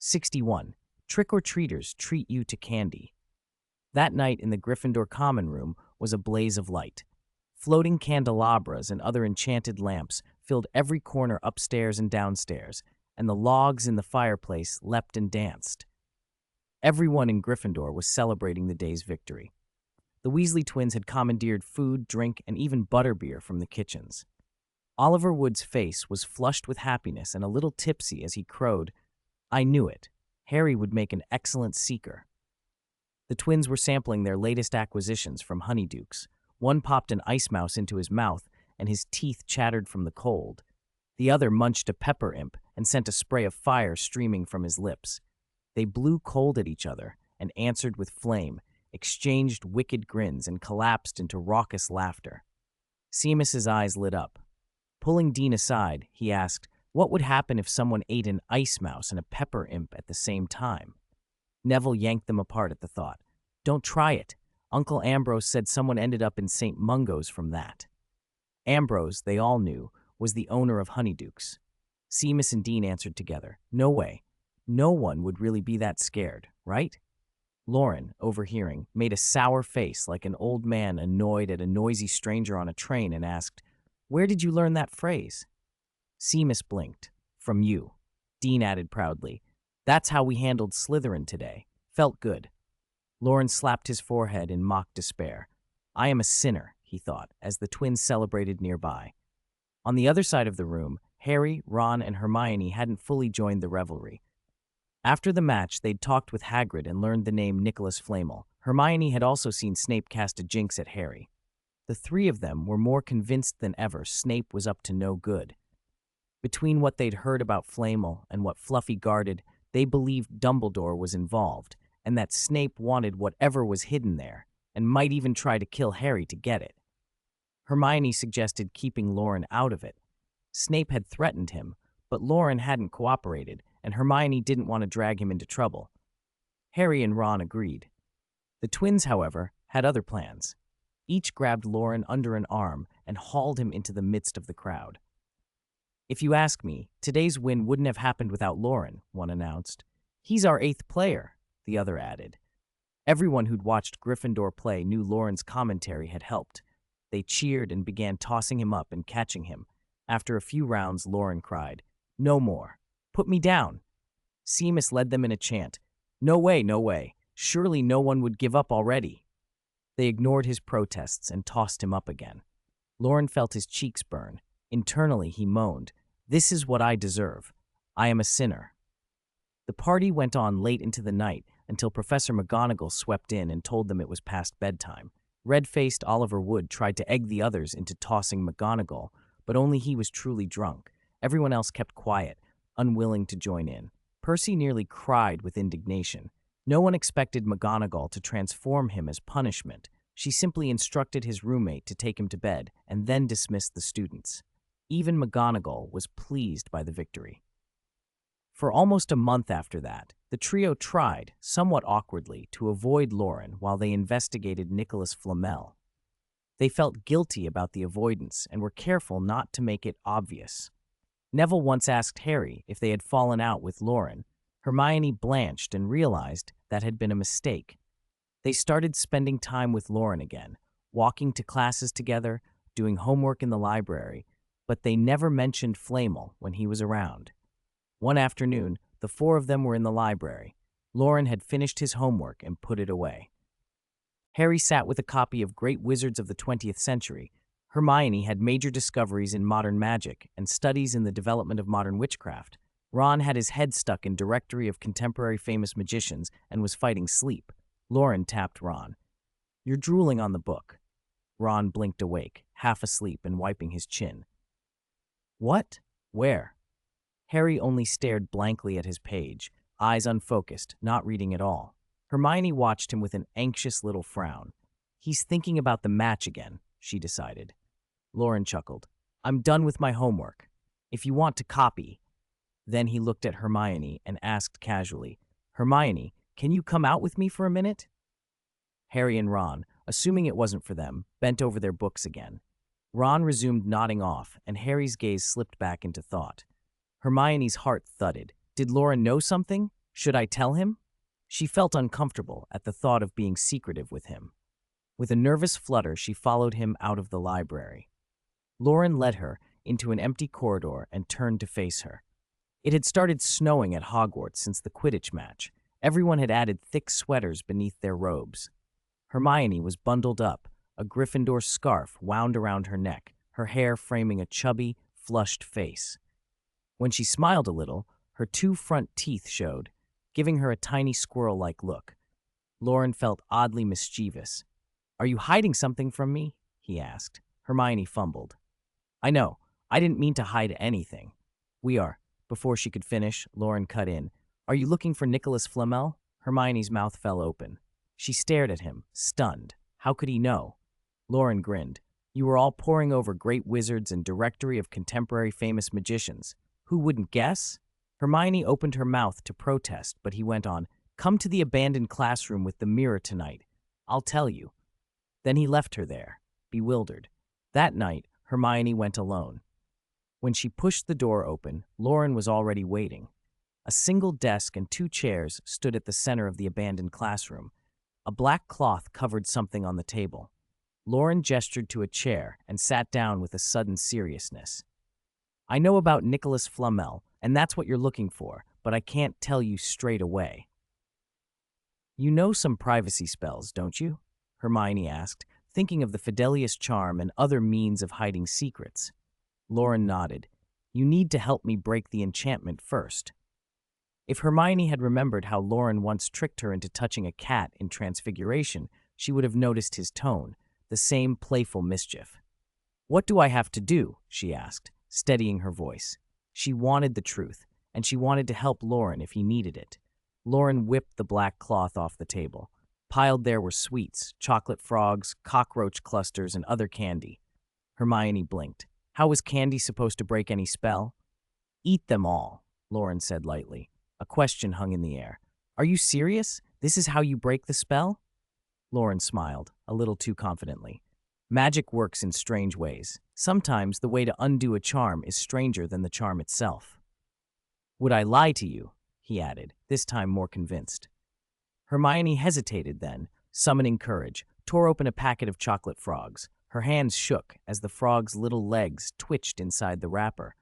61. Trick-or-treaters treat you to candy. That night in the Gryffindor common room was a blaze of light. Floating candelabras and other enchanted lamps filled every corner upstairs and downstairs, and the logs in the fireplace leapt and danced. Everyone in Gryffindor was celebrating the day's victory. The Weasley twins had commandeered food, drink, and even butterbeer from the kitchens. Oliver Wood's face was flushed with happiness and a little tipsy as he crowed, "I knew it. Harry would make an excellent seeker." The twins were sampling their latest acquisitions from Honeydukes. One popped an ice mouse into his mouth, and his teeth chattered from the cold. The other munched a pepper imp and sent a spray of fire streaming from his lips. They blew cold at each other and answered with flame, exchanged wicked grins, and collapsed into raucous laughter. Seamus's eyes lit up. Pulling Dean aside, he asked, what would happen if someone ate an ice mouse and a pepper imp at the same time? Neville yanked them apart at the thought. "Don't try it. Uncle Ambrose said someone ended up in St. Mungo's from that." Ambrose, they all knew, was the owner of Honeydukes. Seamus and Dean answered together, "No way. No one would really be that scared, right?" Loren, overhearing, made a sour face like an old man annoyed at a noisy stranger on a train and asked, "Where did you learn that phrase?" Seamus blinked. "From you." Dean added proudly, "That's how we handled Slytherin today. Felt good." Loren slapped his forehead in mock despair. "I am a sinner," he thought, as the twins celebrated nearby. On the other side of the room, Harry, Ron, and Hermione hadn't fully joined the revelry. After the match, they'd talked with Hagrid and learned the name Nicholas Flamel. Hermione had also seen Snape cast a jinx at Harry. The three of them were more convinced than ever Snape was up to no good. Between what they'd heard about Flamel and what Fluffy guarded, they believed Dumbledore was involved, and that Snape wanted whatever was hidden there, and might even try to kill Harry to get it. Hermione suggested keeping Loren out of it. Snape had threatened him, but Loren hadn't cooperated, and Hermione didn't want to drag him into trouble. Harry and Ron agreed. The twins, however, had other plans. Each grabbed Loren under an arm and hauled him into the midst of the crowd. "If you ask me, today's win wouldn't have happened without Loren," one announced. "He's our 8th player," the other added. Everyone who'd watched Gryffindor play knew Loren's commentary had helped. They cheered and began tossing him up and catching him. After a few rounds, Loren cried, "No more. Put me down." Seamus led them in a chant, "No way, no way. Surely no one would give up already." They ignored his protests and tossed him up again. Loren felt his cheeks burn. Internally, he moaned, "This is what I deserve. I am a sinner." The party went on late into the night until Professor McGonagall swept in and told them it was past bedtime. Red-faced Oliver Wood tried to egg the others into tossing McGonagall, but only he was truly drunk. Everyone else kept quiet, unwilling to join in. Percy nearly cried with indignation. No one expected McGonagall to transform him as punishment. She simply instructed his roommate to take him to bed and then dismissed the students. Even McGonagall was pleased by the victory. For almost a month after that, the trio tried, somewhat awkwardly, to avoid Loren while they investigated Nicholas Flamel. They felt guilty about the avoidance and were careful not to make it obvious. Neville once asked Harry if they had fallen out with Loren. Hermione blanched and realized that had been a mistake. They started spending time with Loren again, walking to classes together, doing homework in the library, but they never mentioned Flamel when he was around. One afternoon, the four of them were in the library. Loren had finished his homework and put it away. Harry sat with a copy of Great Wizards of the 20th Century. Hermione had major discoveries in modern magic and studies in the development of modern witchcraft. Ron had his head stuck in Directory of Contemporary Famous Magicians and was fighting sleep. Loren tapped Ron. "You're drooling on the book." Ron blinked awake, half asleep and wiping his chin. "What? Where?" Harry only stared blankly at his page, eyes unfocused, not reading at all. Hermione watched him with an anxious little frown. "He's thinking about the match again," she decided. Loren chuckled. "I'm done with my homework. If you want to copy." Then he looked at Hermione and asked casually, "Hermione, can you come out with me for a minute?" Harry and Ron, assuming it wasn't for them, bent over their books again. Ron resumed nodding off, and Harry's gaze slipped back into thought. Hermione's heart thudded. Did Loren know something? Should I tell him? She felt uncomfortable at the thought of being secretive with him. With a nervous flutter, she followed him out of the library. Loren led her into an empty corridor and turned to face her. It had started snowing at Hogwarts since the Quidditch match. Everyone had added thick sweaters beneath their robes. Hermione was bundled up, a Gryffindor scarf wound around her neck, her hair framing a chubby, flushed face. When she smiled a little, her two front teeth showed, giving her a tiny squirrel-like look. Loren felt oddly mischievous. "Are you hiding something from me?" he asked. Hermione fumbled. "I know. I didn't mean to hide anything." "We are." Before she could finish, Loren cut in. "Are you looking for Nicholas Flamel?" Hermione's mouth fell open. She stared at him, stunned. How could he know? Loren grinned. "You were all poring over great wizards and directory of contemporary famous magicians. Who wouldn't guess?" Hermione opened her mouth to protest, but he went on, "Come to the abandoned classroom with the mirror tonight. I'll tell you." Then he left her there, bewildered. That night, Hermione went alone. When she pushed the door open, Loren was already waiting. A single desk and two chairs stood at the center of the abandoned classroom. A black cloth covered something on the table. Loren gestured to a chair and sat down with a sudden seriousness. "I know about Nicholas Flamel, and that's what you're looking for, but I can't tell you straight away." "You know some privacy spells, don't you?" Hermione asked, thinking of the Fidelius charm and other means of hiding secrets. Loren nodded. "You need to help me break the enchantment first." If Hermione had remembered how Loren once tricked her into touching a cat in Transfiguration, she would have noticed his tone, the same playful mischief. "What do I have to do?" she asked, steadying her voice. She wanted the truth, and she wanted to help Loren if he needed it. Loren whipped the black cloth off the table. Piled there were sweets, chocolate frogs, cockroach clusters, and other candy. Hermione blinked. How was candy supposed to break any spell? "Eat them all," Loren said lightly. A question hung in the air. "Are you serious? This is how you break the spell?" Loren smiled, a little too confidently. "Magic works in strange ways. Sometimes the way to undo a charm is stranger than the charm itself." "Would I lie to you?" he added, this time more convinced. Hermione hesitated then, summoning courage, tore open a packet of chocolate frogs. Her hands shook as the frog's little legs twitched inside the wrapper.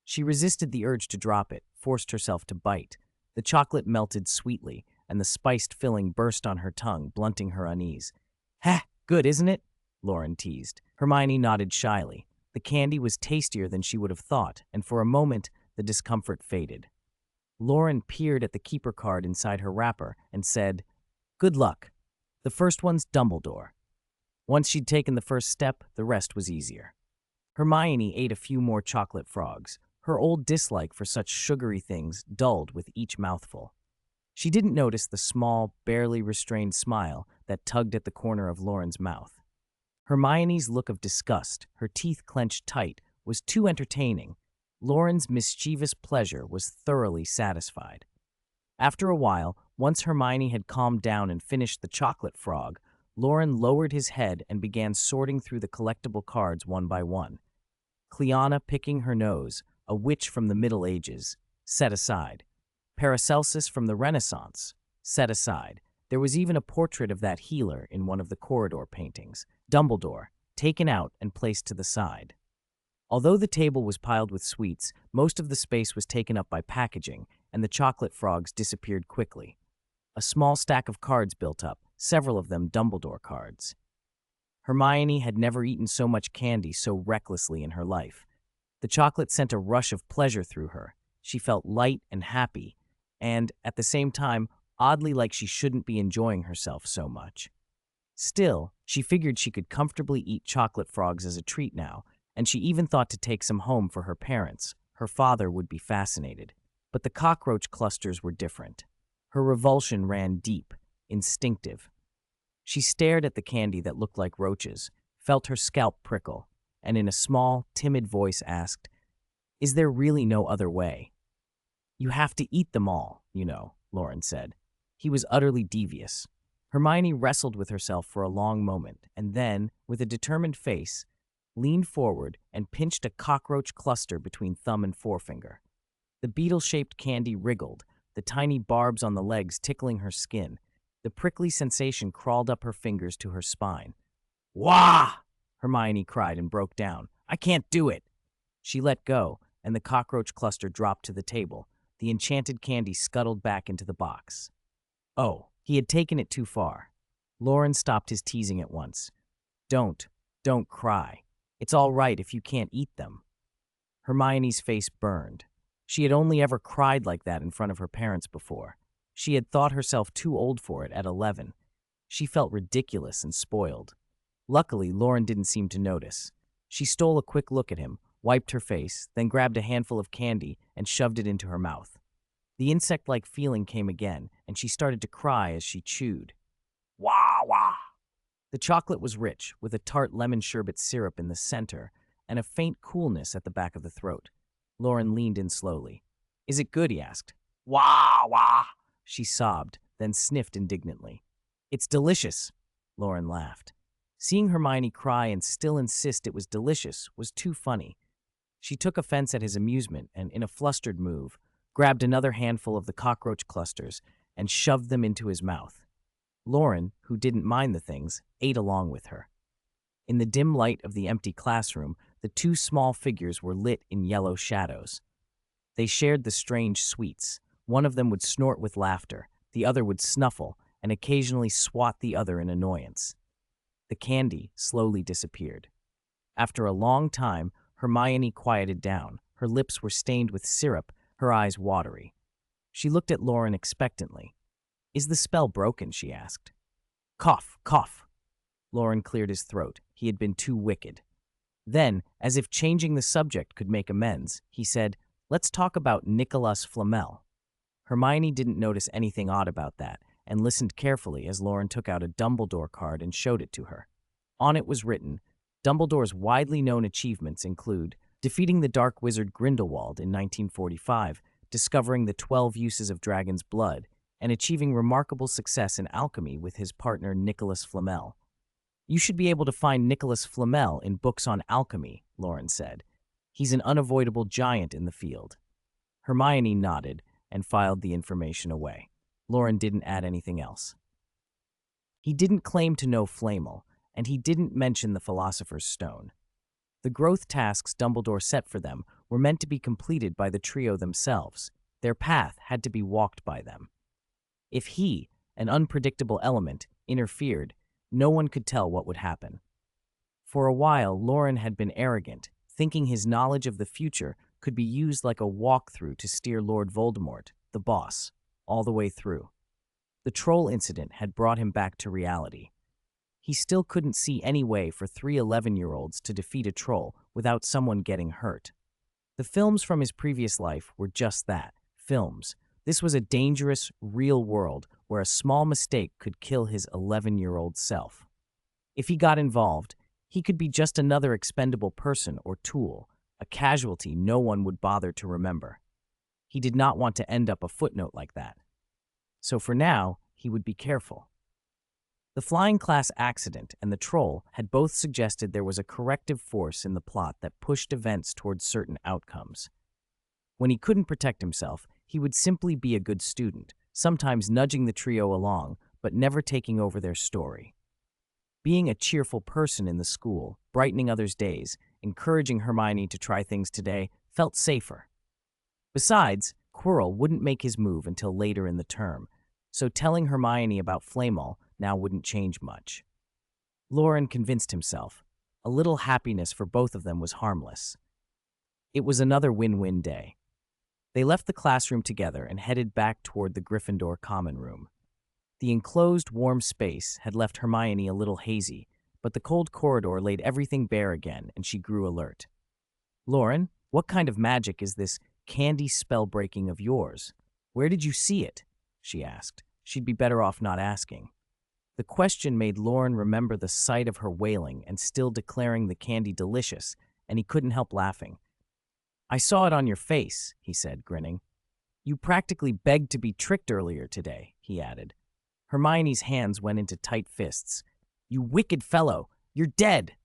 She resisted the urge to drop it, forced herself to bite. The chocolate melted sweetly, and the spiced filling burst on her tongue, blunting her unease. "Ha! Good, isn't it?" Loren teased. Hermione nodded shyly. The candy was tastier than she would have thought, and for a moment the discomfort faded. Loren peered at the keeper card inside her wrapper and said, "Good luck. The first one's Dumbledore." Once she'd taken the first step, the rest was easier. Hermione ate a few more chocolate frogs. Her old dislike for such sugary things dulled with each mouthful. She didn't notice the small, barely restrained smile that tugged at the corner of Loren's mouth. Hermione's look of disgust, her teeth clenched tight, was too entertaining. Loren's mischievous pleasure was thoroughly satisfied. After a while, once Hermione had calmed down and finished the chocolate frog, Loren lowered his head and began sorting through the collectible cards one by one. Cleana picking her nose, a witch from the Middle Ages, set aside. Paracelsus from the Renaissance, set aside. There was even a portrait of that healer in one of the corridor paintings. Dumbledore, taken out and placed to the side. Although the table was piled with sweets, most of the space was taken up by packaging, and the chocolate frogs disappeared quickly. A small stack of cards built up, several of them Dumbledore cards. Hermione had never eaten so much candy so recklessly in her life. The chocolate sent a rush of pleasure through her. She felt light and happy, and, at the same time, oddly like she shouldn't be enjoying herself so much. Still, she figured she could comfortably eat chocolate frogs as a treat now, and she even thought to take some home for her parents. Her father would be fascinated. But the cockroach clusters were different. Her revulsion ran deep, instinctive. She stared at the candy that looked like roaches, felt her scalp prickle, and in a small, timid voice asked, "Is there really no other way?" "You have to eat them all, you know," Loren said. He was utterly devious. Hermione wrestled with herself for a long moment, and then, with a determined face, leaned forward and pinched a cockroach cluster between thumb and forefinger. The beetle-shaped candy wriggled, the tiny barbs on the legs tickling her skin. The prickly sensation crawled up her fingers to her spine. "Wah!" Hermione cried and broke down. "I can't do it." She let go, and the cockroach cluster dropped to the table. The enchanted candy scuttled back into the box. Oh, he had taken it too far. Loren stopped his teasing at once. Don't cry. It's all right if you can't eat them." Hermione's face burned. She had only ever cried like that in front of her parents before. She had thought herself too old for it at 11. She felt ridiculous and spoiled. Luckily, Loren didn't seem to notice. She stole a quick look at him, wiped her face, then grabbed a handful of candy and shoved it into her mouth. The insect-like feeling came again, and she started to cry as she chewed. Wah, wah! The chocolate was rich, with a tart lemon sherbet syrup in the center and a faint coolness at the back of the throat. Loren leaned in slowly. "Is it good?" he asked. "Wah, wah!" She sobbed, then sniffed indignantly. "It's delicious," Loren laughed. Seeing Hermione cry and still insist it was delicious was too funny. She took offense at his amusement and, in a flustered move, grabbed another handful of the cockroach clusters and shoved them into his mouth. Loren, who didn't mind the things, ate along with her. In the dim light of the empty classroom, the two small figures were lit in yellow shadows. They shared the strange sweets. One of them would snort with laughter, the other would snuffle, and occasionally swat the other in annoyance. The candy slowly disappeared. After a long time, Hermione quieted down. Her lips were stained with syrup, her eyes watery. She looked at Loren expectantly. "Is the spell broken?" she asked. "Cough, cough." Loren cleared his throat. He had been too wicked. Then, as if changing the subject could make amends, he said, "Let's talk about Nicholas Flamel." Hermione didn't notice anything odd about that, and listened carefully as Loren took out a Dumbledore card and showed it to her. On it was written, Dumbledore's widely known achievements include defeating the dark wizard Grindelwald in 1945, discovering the 12 uses of dragon's blood, and achieving remarkable success in alchemy with his partner Nicholas Flamel. "You should be able to find Nicholas Flamel in books on alchemy," Loren said. "He's an unavoidable giant in the field." Hermione nodded and filed the information away. Loren didn't add anything else. He didn't claim to know Flamel, and he didn't mention the Philosopher's Stone. The growth tasks Dumbledore set for them were meant to be completed by the trio themselves. Their path had to be walked by them. If he, an unpredictable element, interfered, no one could tell what would happen. For a while, Loren had been arrogant, thinking his knowledge of the future could be used like a walkthrough to steer Lord Voldemort, the boss, all the way through. The troll incident had brought him back to reality. He still couldn't see any way for 3 11-year-olds to defeat a troll without someone getting hurt. The films from his previous life were just that, films. This was a dangerous, real world where a small mistake could kill his 11-year-old self. If he got involved, he could be just another expendable person or tool, a casualty no one would bother to remember. He did not want to end up a footnote like that. So for now, he would be careful. The flying class accident and the troll had both suggested there was a corrective force in the plot that pushed events towards certain outcomes. When he couldn't protect himself, he would simply be a good student, sometimes nudging the trio along, but never taking over their story. Being a cheerful person in the school, brightening others' days, encouraging Hermione to try things today, felt safer. Besides, Quirrell wouldn't make his move until later in the term, so telling Hermione about Flamel now wouldn't change much. Loren convinced himself. A little happiness for both of them was harmless. It was another win-win day. They left the classroom together and headed back toward the Gryffindor common room. The enclosed, warm space had left Hermione a little hazy, but the cold corridor laid everything bare again, and she grew alert. "Loren, what kind of magic is this candy spell-breaking of yours? Where did you see it?" she asked. She'd be better off not asking. The question made Loren remember the sight of her wailing and still declaring the candy delicious, and he couldn't help laughing. "I saw it on your face," he said, grinning. "You practically begged to be tricked earlier today," he added. Hermione's hands went into tight fists. "You wicked fellow! You're dead!"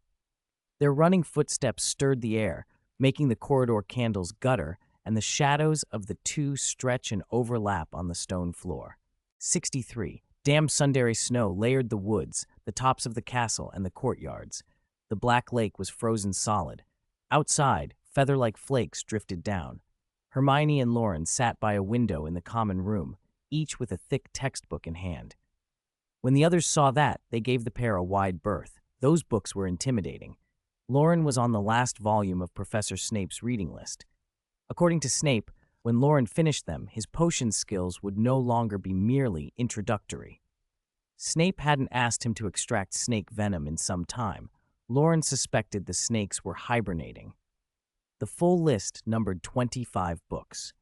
Their running footsteps stirred the air, making the corridor candles gutter, and the shadows of the two stretch and overlap on the stone floor. 63. Damp Sundary snow layered the woods, the tops of the castle, and the courtyards. The black lake was frozen solid. Outside, feather-like flakes drifted down. Hermione and Loren sat by a window in the common room, each with a thick textbook in hand. When the others saw that, they gave the pair a wide berth. Those books were intimidating. Loren was on the last volume of Professor Snape's reading list. According to Snape, when Loren finished them, his potion skills would no longer be merely introductory. Snape hadn't asked him to extract snake venom in some time. Loren suspected the snakes were hibernating. The full list numbered 25 books.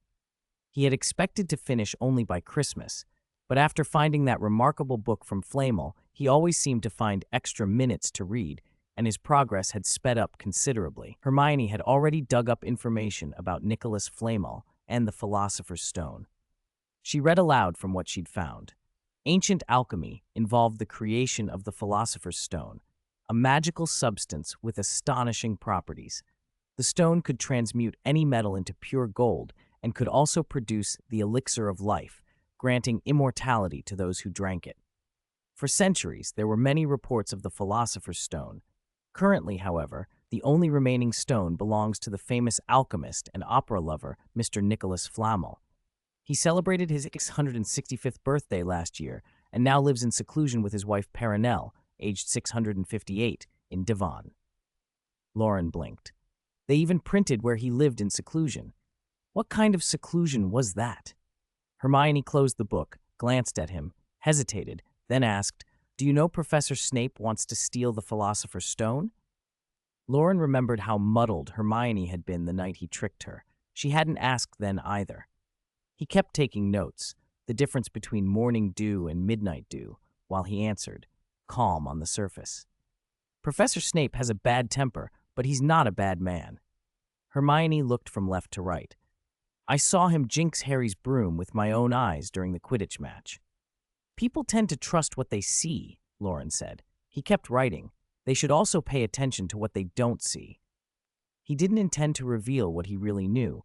He had expected to finish only by Christmas, but after finding that remarkable book from Flamel, he always seemed to find extra minutes to read, and his progress had sped up considerably. Hermione had already dug up information about Nicholas Flamel and the Philosopher's Stone. She read aloud from what she'd found. Ancient alchemy involved the creation of the Philosopher's Stone, a magical substance with astonishing properties. The stone could transmute any metal into pure gold and could also produce the elixir of life, granting immortality to those who drank it. For centuries, there were many reports of the Philosopher's Stone. Currently, however, the only remaining stone belongs to the famous alchemist and opera lover, Mr. Nicholas Flamel. He celebrated his 665th birthday last year and now lives in seclusion with his wife Perenelle, aged 658, in Devon. Loren blinked. They even printed where he lived in seclusion. What kind of seclusion was that? Hermione closed the book, glanced at him, hesitated, then asked, "Do you know Professor Snape wants to steal the Philosopher's Stone?" Loren remembered how muddled Hermione had been the night he tricked her. She hadn't asked then either. He kept taking notes, the difference between morning dew and midnight dew, while he answered, calm on the surface. "Professor Snape has a bad temper, but he's not a bad man." Hermione looked from left to right. "I saw him jinx Harry's broom with my own eyes during the Quidditch match." "People tend to trust what they see," Loren said. He kept writing. They should also pay attention to what they don't see. He didn't intend to reveal what he really knew.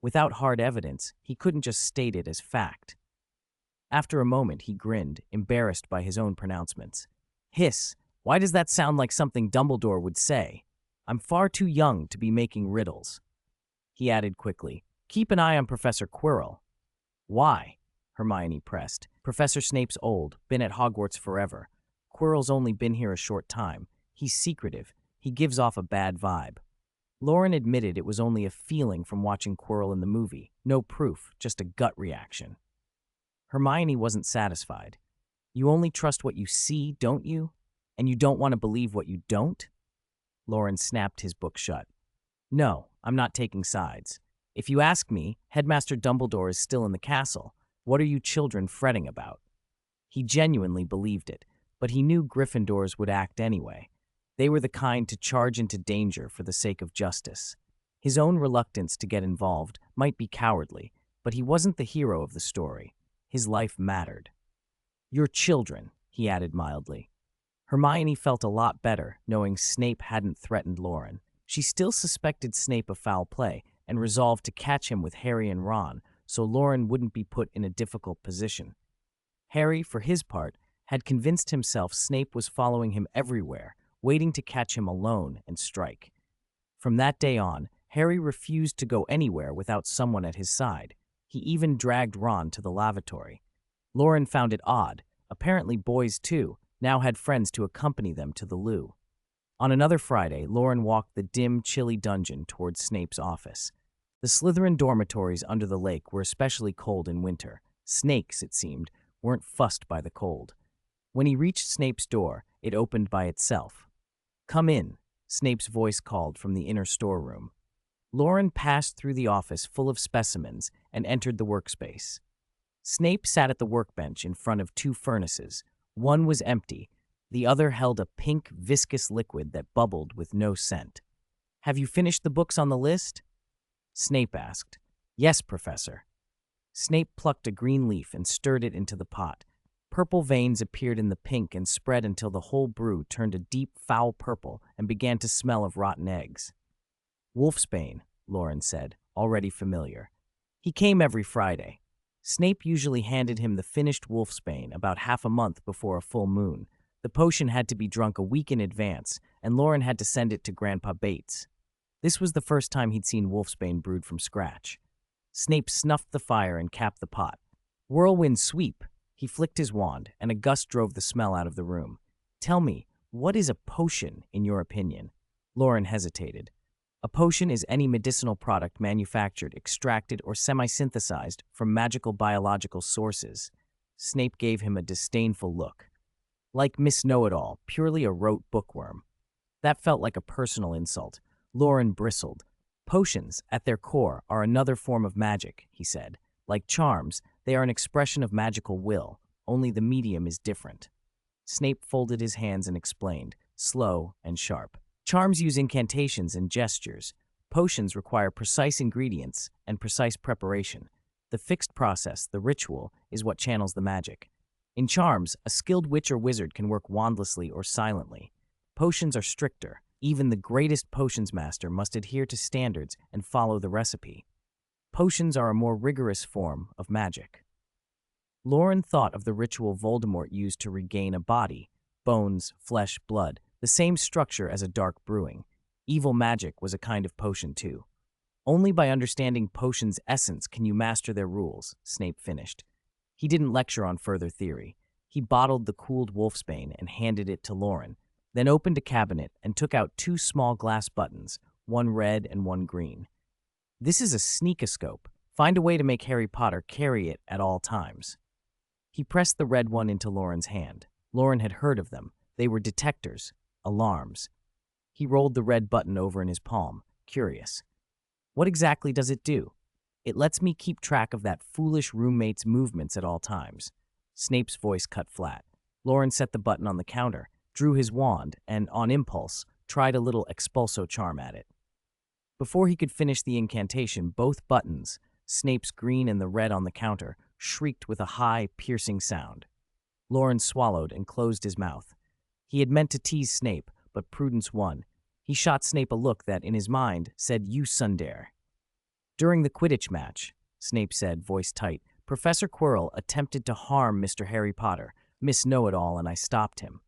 Without hard evidence, he couldn't just state it as fact. After a moment, he grinned, embarrassed by his own pronouncements. "Hiss, why does that sound like something Dumbledore would say? I'm far too young to be making riddles." He added quickly, "Keep an eye on Professor Quirrell." "Why?" Hermione pressed. "Professor Snape's old, been at Hogwarts forever. Quirrell's only been here a short time. He's secretive. He gives off a bad vibe." Loren admitted it was only a feeling from watching Quirrell in the movie. No proof, just a gut reaction. Hermione wasn't satisfied. "You only trust what you see, don't you? And you don't want to believe what you don't?" Loren snapped his book shut. "No, I'm not taking sides. If you ask me, Headmaster Dumbledore is still in the castle. What are you children fretting about?" He genuinely believed it, but he knew Gryffindors would act anyway. They were the kind to charge into danger for the sake of justice. His own reluctance to get involved might be cowardly, but he wasn't the hero of the story. His life mattered. "Your children," he added mildly. Hermione felt a lot better, knowing Snape hadn't threatened Loren. She still suspected Snape of foul play and resolved to catch him with Harry and Ron, so Loren wouldn't be put in a difficult position. Harry, for his part, had convinced himself Snape was following him everywhere, waiting to catch him alone and strike. From that day on, Harry refused to go anywhere without someone at his side. He even dragged Ron to the lavatory. Loren found it odd. Apparently boys, too, now had friends to accompany them to the loo. On another Friday, Loren walked the dim, chilly dungeon towards Snape's office. The Slytherin dormitories under the lake were especially cold in winter. Snakes, it seemed, weren't fussed by the cold. When he reached Snape's door, it opened by itself. "Come in," Snape's voice called from the inner storeroom. Loren passed through the office full of specimens and entered the workspace. Snape sat at the workbench in front of two furnaces. One was empty. The other held a pink, viscous liquid that bubbled with no scent. "Have you finished the books on the list?" Snape asked. "Yes, Professor." Snape plucked a green leaf and stirred it into the pot. Purple veins appeared in the pink and spread until the whole brew turned a deep, foul purple and began to smell of rotten eggs. "Wolfsbane," Loren said. already familiar. He came every Friday. Snape usually handed him the finished wolfsbane about half a month before a full moon. The potion had to be drunk a week in advance, and Loren had to send it to Grandpa Bates. This was the first time he'd seen wolfsbane brewed from scratch. Snape snuffed the fire and capped the pot. Whirlwind sweep! He flicked his wand, and a gust drove the smell out of the room. Tell me, what is a potion, in your opinion? Loren hesitated. A potion is any medicinal product manufactured, extracted, or semi-synthesized from magical biological sources. Snape gave him a disdainful look. Like Miss Know-It-All, purely a rote bookworm. That felt like a personal insult. Loren bristled. Potions, at their core, are another form of magic, he said. Like charms, they are an expression of magical will, only the medium is different. Snape folded his hands and explained, slow and sharp. Charms use incantations and gestures. Potions require precise ingredients and precise preparation. The fixed process, the ritual, is what channels the magic. In charms, a skilled witch or wizard can work wandlessly or silently. Potions are stricter. Even the greatest potions master must adhere to standards and follow the recipe. Potions are a more rigorous form of magic. Loren thought of the ritual Voldemort used to regain a body, bones, flesh, blood, the same structure as a dark brewing. Evil magic was a kind of potion too. Only by understanding potions' essence can you master their rules, Snape finished. He didn't lecture on further theory. He bottled the cooled wolfsbane and handed it to Loren, then opened a cabinet and took out 2 small glass buttons, one red and one green. This is a sneakoscope. Find a way to make Harry Potter carry it at all times. He pressed the red one into Loren's hand. Loren had heard of them. They were detectors, alarms. He rolled the red button over in his palm, curious. What exactly does it do? It lets me keep track of that foolish roommate's movements at all times. Snape's voice cut flat. Loren set the button on the counter, drew his wand, and, on impulse, tried a little expulso charm at it. Before he could finish the incantation, both buttons, Snape's green and the red on the counter, shrieked with a high, piercing sound. Loren swallowed and closed his mouth. He had meant to tease Snape, but prudence won. He shot Snape a look that, in his mind, said, "You sundare." During the Quidditch match, Snape said, voice tight, Professor Quirrell attempted to harm Mr. Harry Potter, Miss Know-It-All, and I stopped him.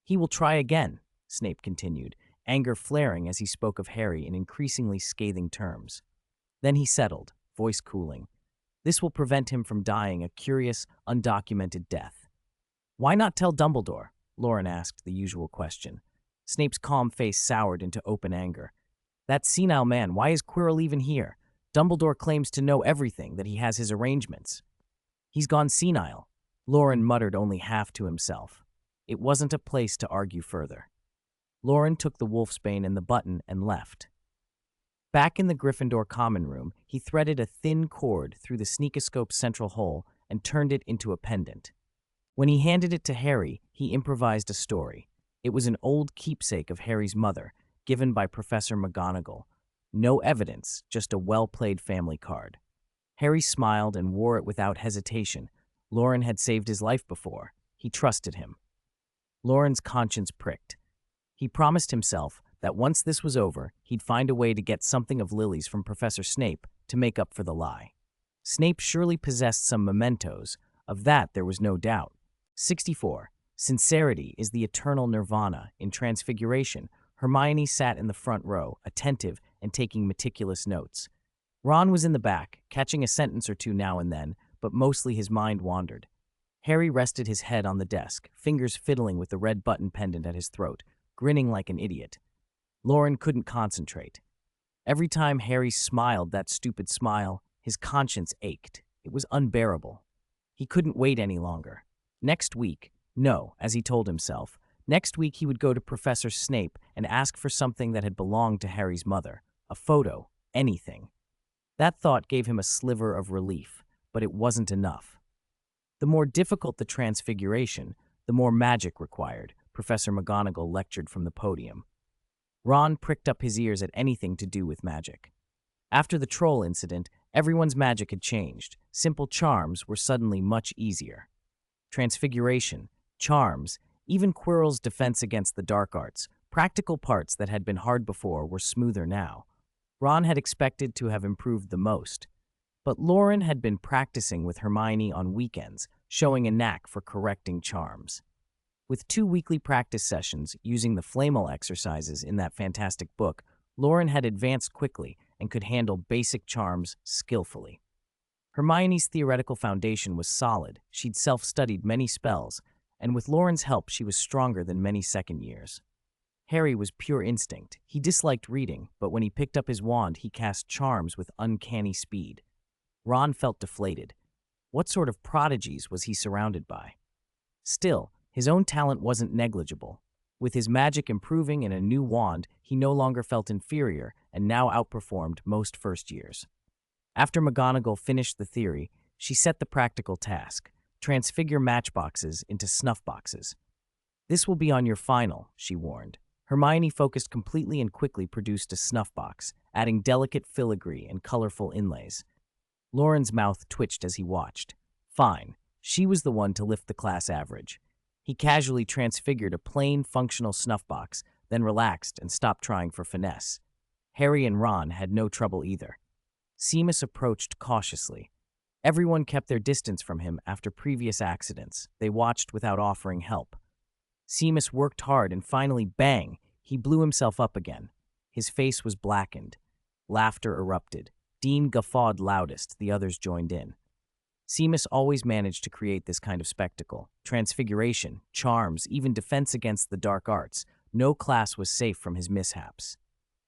He will try again, Snape continued, anger flaring as he spoke of Harry in increasingly scathing terms. Then he settled, voice cooling. This will prevent him from dying a curious, undocumented death. Why not tell Dumbledore? Loren asked the usual question. Snape's calm face soured into open anger. That senile man, why is Quirrell even here? Dumbledore claims to know everything, that he has his arrangements. He's gone senile. Loren muttered only half to himself. It wasn't a place to argue further. Loren took the wolfsbane and the button and left. Back in the Gryffindor common room, he threaded a thin cord through the sneakoscope's central hole and turned it into a pendant. When he handed it to Harry, he improvised a story. It was an old keepsake of Harry's mother, given by Professor McGonagall. No evidence, just a well-played family card. Harry smiled and wore it without hesitation. Loren had saved his life before. He trusted him. Loren's conscience pricked. He promised himself that once this was over, he'd find a way to get something of Lily's from Professor Snape to make up for the lie. Snape surely possessed some mementos. Of that there was no doubt. 64. Sincerity is the eternal nirvana. In Transfiguration, Hermione sat in the front row, attentive and taking meticulous notes. Ron was in the back, catching a sentence or two now and then, but mostly his mind wandered. Harry rested his head on the desk, fingers fiddling with the red button pendant at his throat, grinning like an idiot. Loren couldn't concentrate. Every time Harry smiled that stupid smile, his conscience ached. It was unbearable. He couldn't wait any longer. Next week, no, as he told himself, next week he would go to Professor Snape and ask for something that had belonged to Harry's mother. A photo, anything. That thought gave him a sliver of relief, but it wasn't enough. The more difficult the transfiguration, the more magic required, Professor McGonagall lectured from the podium. Ron pricked up his ears at anything to do with magic. After the troll incident, everyone's magic had changed. Simple charms were suddenly much easier. Transfiguration, charms, even Quirrell's defense against the dark arts, practical parts that had been hard before were smoother now. Ron had expected to have improved the most, but Loren had been practicing with Hermione on weekends, showing a knack for correcting charms. With 2 weekly practice sessions using the flammel exercises in that fantastic book, Loren had advanced quickly and could handle basic charms skillfully. Hermione's theoretical foundation was solid. She'd self-studied many spells, and with Loren's help she was stronger than many second years. Harry was pure instinct. He disliked reading, but when he picked up his wand he cast charms with uncanny speed. Ron felt deflated. What sort of prodigies was he surrounded by? Still, his own talent wasn't negligible. With his magic improving and a new wand, he no longer felt inferior and now outperformed most first years. After McGonagall finished the theory, she set the practical task: transfigure matchboxes into snuff boxes. "This will be on your final," she warned. Hermione focused completely and quickly produced a snuff box, adding delicate filigree and colorful inlays. Loren's mouth twitched as he watched. Fine, she was the one to lift the class average. He casually transfigured a plain, functional snuff box, then relaxed and stopped trying for finesse. Harry and Ron had no trouble either. Seamus approached cautiously. Everyone kept their distance from him after previous accidents. They watched without offering help. Seamus worked hard and finally, bang, he blew himself up again. His face was blackened. Laughter erupted. Dean guffawed loudest, the others joined in. Seamus always managed to create this kind of spectacle. Transfiguration, charms, even defense against the dark arts. No class was safe from his mishaps.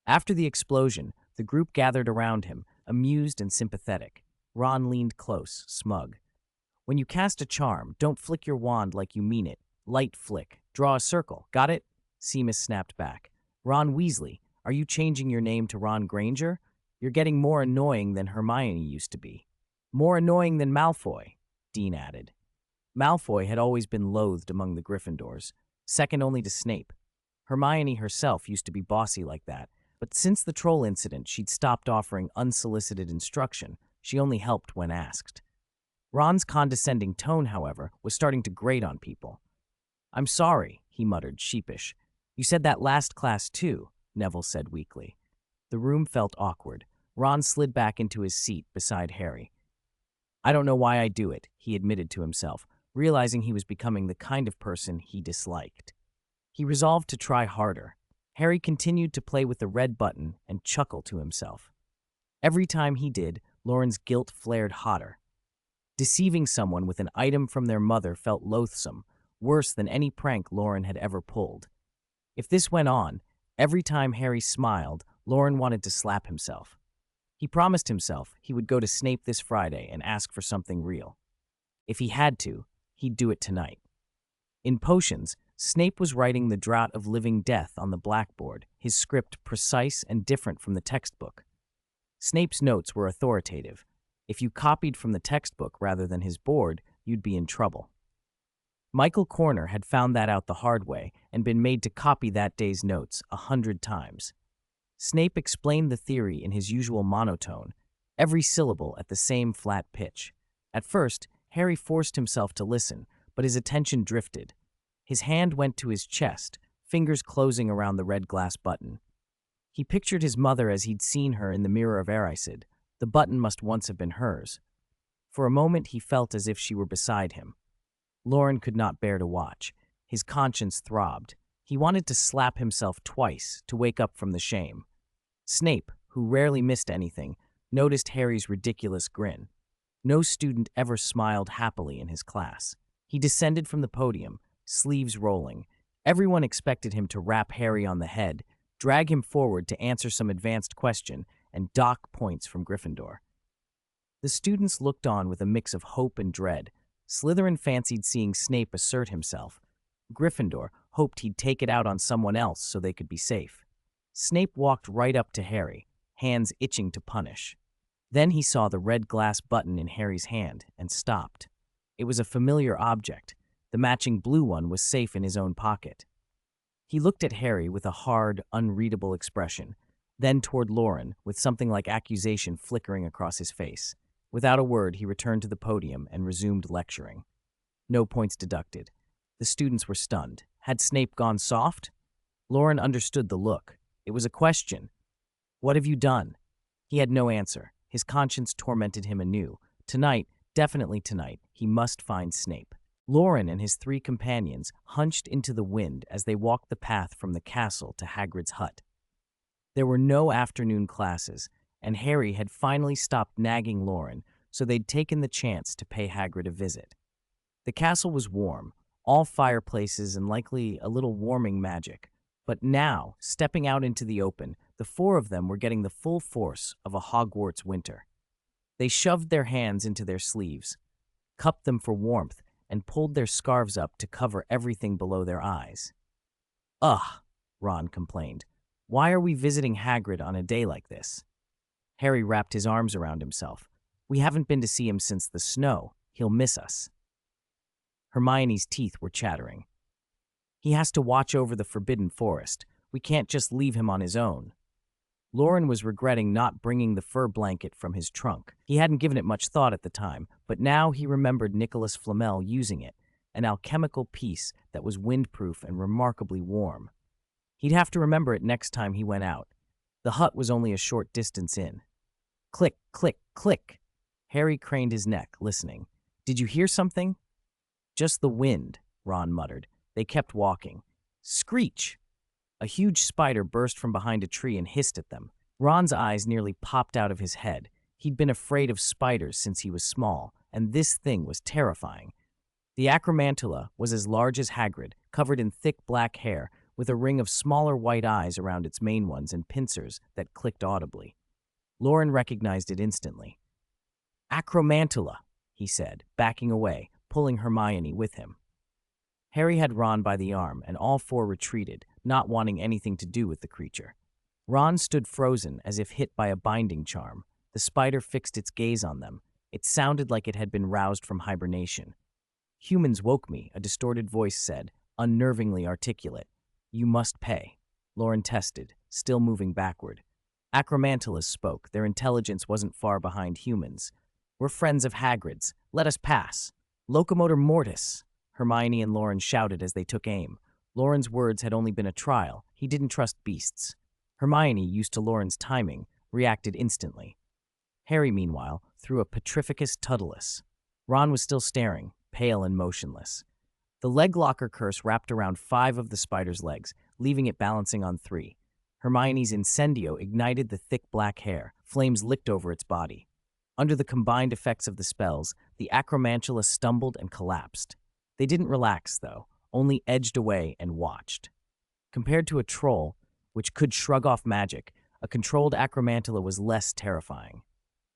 After the explosion, the group gathered around him, amused and sympathetic. Ron leaned close, smug. "When you cast a charm, don't flick your wand like you mean it. Light flick. Draw a circle. Got it?" Seamus snapped back. "Ron Weasley, are you changing your name to Ron Granger? You're getting more annoying than Hermione used to be." "More annoying than Malfoy," Dean added. Malfoy had always been loathed among the Gryffindors, second only to Snape. Hermione herself used to be bossy like that, but since the troll incident she'd stopped offering unsolicited instruction. She only helped when asked. Ron's condescending tone, however, was starting to grate on people. "I'm sorry," he muttered, sheepish. "You said that last class too," Neville said weakly. The room felt awkward. Ron slid back into his seat beside Harry. "I don't know why I do it," he admitted to himself, realizing he was becoming the kind of person he disliked. He resolved to try harder. Harry continued to play with the red button and chuckle to himself. Every time he did, Loren's guilt flared hotter. Deceiving someone with an item from their mother felt loathsome, worse than any prank Loren had ever pulled. If this went on, every time Harry smiled, Loren wanted to slap himself. He promised himself he would go to Snape this Friday and ask for something real. If he had to, he'd do it tonight. In potions, Snape was writing the Draught of Living Death on the blackboard, his script precise and different from the textbook. Snape's notes were authoritative. If you copied from the textbook rather than his board, you'd be in trouble. Michael Corner had found that out the hard way and been made to copy that day's notes 100 times. Snape explained the theory in his usual monotone, every syllable at the same flat pitch. At first, Harry forced himself to listen, but his attention drifted. His hand went to his chest, fingers closing around the red glass button. He pictured his mother as he'd seen her in the Mirror of Erised. The button must once have been hers. For a moment he felt as if she were beside him. Loren could not bear to watch. His conscience throbbed. He wanted to slap himself twice to wake up from the shame. Snape, who rarely missed anything, noticed Harry's ridiculous grin. No student ever smiled happily in his class. He descended from the podium, sleeves rolling. Everyone expected him to rap Harry on the head, drag him forward to answer some advanced question, and dock points from Gryffindor. The students looked on with a mix of hope and dread. Slytherin fancied seeing Snape assert himself. Gryffindor hoped he'd take it out on someone else so they could be safe. Snape walked right up to Harry, hands itching to punish. Then he saw the red glass button in Harry's hand and stopped. It was a familiar object. The matching blue one was safe in his own pocket. He looked at Harry with a hard, unreadable expression, then toward Loren with something like accusation flickering across his face. Without a word, he returned to the podium and resumed lecturing. No points deducted. The students were stunned. Had Snape gone soft? Loren understood the look. It was a question. "What have you done?" He had no answer. His conscience tormented him anew. Tonight, definitely tonight, he must find Snape. Loren and his three companions hunched into the wind as they walked the path from the castle to Hagrid's hut. There were no afternoon classes, and Harry had finally stopped nagging Loren, so they'd taken the chance to pay Hagrid a visit. The castle was warm, all fireplaces and likely a little warming magic. But now, stepping out into the open, the four of them were getting the full force of a Hogwarts winter. They shoved their hands into their sleeves, cupped them for warmth, and pulled their scarves up to cover everything below their eyes. "Ugh," Ron complained. "Why are we visiting Hagrid on a day like this?" Harry wrapped his arms around himself. "We haven't been to see him since the snow. He'll miss us." Hermione's teeth were chattering. "He has to watch over the Forbidden Forest. We can't just leave him on his own." Loren was regretting not bringing the fur blanket from his trunk. He hadn't given it much thought at the time, but now he remembered Nicholas Flamel using it, an alchemical piece that was windproof and remarkably warm. He'd have to remember it next time he went out. The hut was only a short distance in. Click, click, click. Harry craned his neck, listening. "Did you hear something?" "Just the wind," Ron muttered. They kept walking. Screech! A huge spider burst from behind a tree and hissed at them. Ron's eyes nearly popped out of his head. He'd been afraid of spiders since he was small, and this thing was terrifying. The acromantula was as large as Hagrid, covered in thick black hair, with a ring of smaller white eyes around its main ones and pincers that clicked audibly. Loren recognized it instantly. "Acromantula," he said, backing away, pulling Hermione with him. Harry had Ron by the arm, and all four retreated, not wanting anything to do with the creature. Ron stood frozen, as if hit by a binding charm. The spider fixed its gaze on them. It sounded like it had been roused from hibernation. "Humans woke me," a distorted voice said, unnervingly articulate. "You must pay." Loren tested, still moving backward. Acromantulas spoke. Their intelligence wasn't far behind humans. "We're friends of Hagrid's. Let us pass." "Locomotor mortis!" Hermione and Loren shouted as they took aim. Loren's words had only been a trial. He didn't trust beasts. Hermione, used to Loren's timing, reacted instantly. Harry, meanwhile, threw a Petrificus Tutulus. Ron was still staring, pale and motionless. The leg locker curse wrapped around 5 of the spider's legs, leaving it balancing on 3. Hermione's incendio ignited the thick black hair. Flames licked over its body. Under the combined effects of the spells, the acromantula stumbled and collapsed. They didn't relax, though, only edged away and watched. Compared to a troll, which could shrug off magic, a controlled acromantula was less terrifying.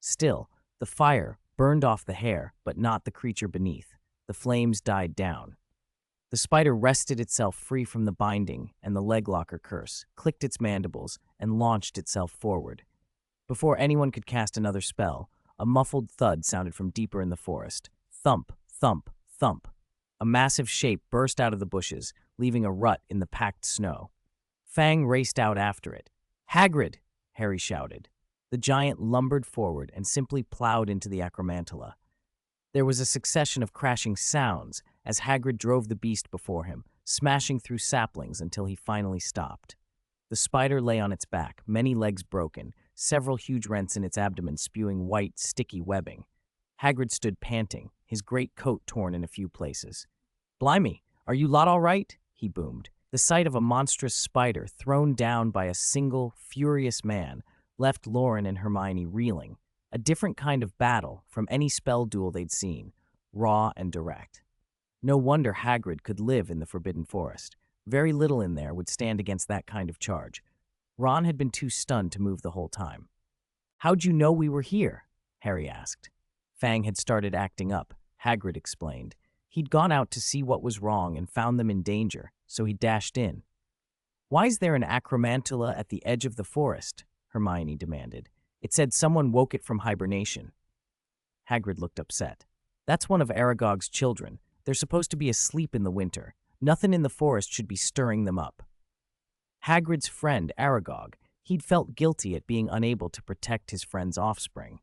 Still, the fire burned off the hair, but not the creature beneath. The flames died down. The spider wrested itself free from the binding and the leg locker curse, clicked its mandibles, and launched itself forward. Before anyone could cast another spell, a muffled thud sounded from deeper in the forest. Thump, thump, thump. A massive shape burst out of the bushes, leaving a rut in the packed snow. Fang raced out after it. "Hagrid!" Harry shouted. The giant lumbered forward and simply plowed into the acromantula. There was a succession of crashing sounds as Hagrid drove the beast before him, smashing through saplings until he finally stopped. The spider lay on its back, many legs broken, several huge rents in its abdomen spewing white, sticky webbing. Hagrid stood panting, his great coat torn in a few places. "Blimey, are you lot all right?" he boomed. The sight of a monstrous spider thrown down by a single, furious man left Loren and Hermione reeling. A different kind of battle from any spell duel they'd seen, raw and direct. No wonder Hagrid could live in the Forbidden Forest. Very little in there would stand against that kind of charge. Ron had been too stunned to move the whole time. "How'd you know we were here?" Harry asked. Fang had started acting up, Hagrid explained. He'd gone out to see what was wrong and found them in danger, so he dashed in. "Why's there an acromantula at the edge of the forest?" Hermione demanded. "It said someone woke it from hibernation." Hagrid looked upset. "That's one of Aragog's children. They're supposed to be asleep in the winter. Nothing in the forest should be stirring them up." Hagrid's friend, Aragog, he'd felt guilty at being unable to protect his friend's offspring.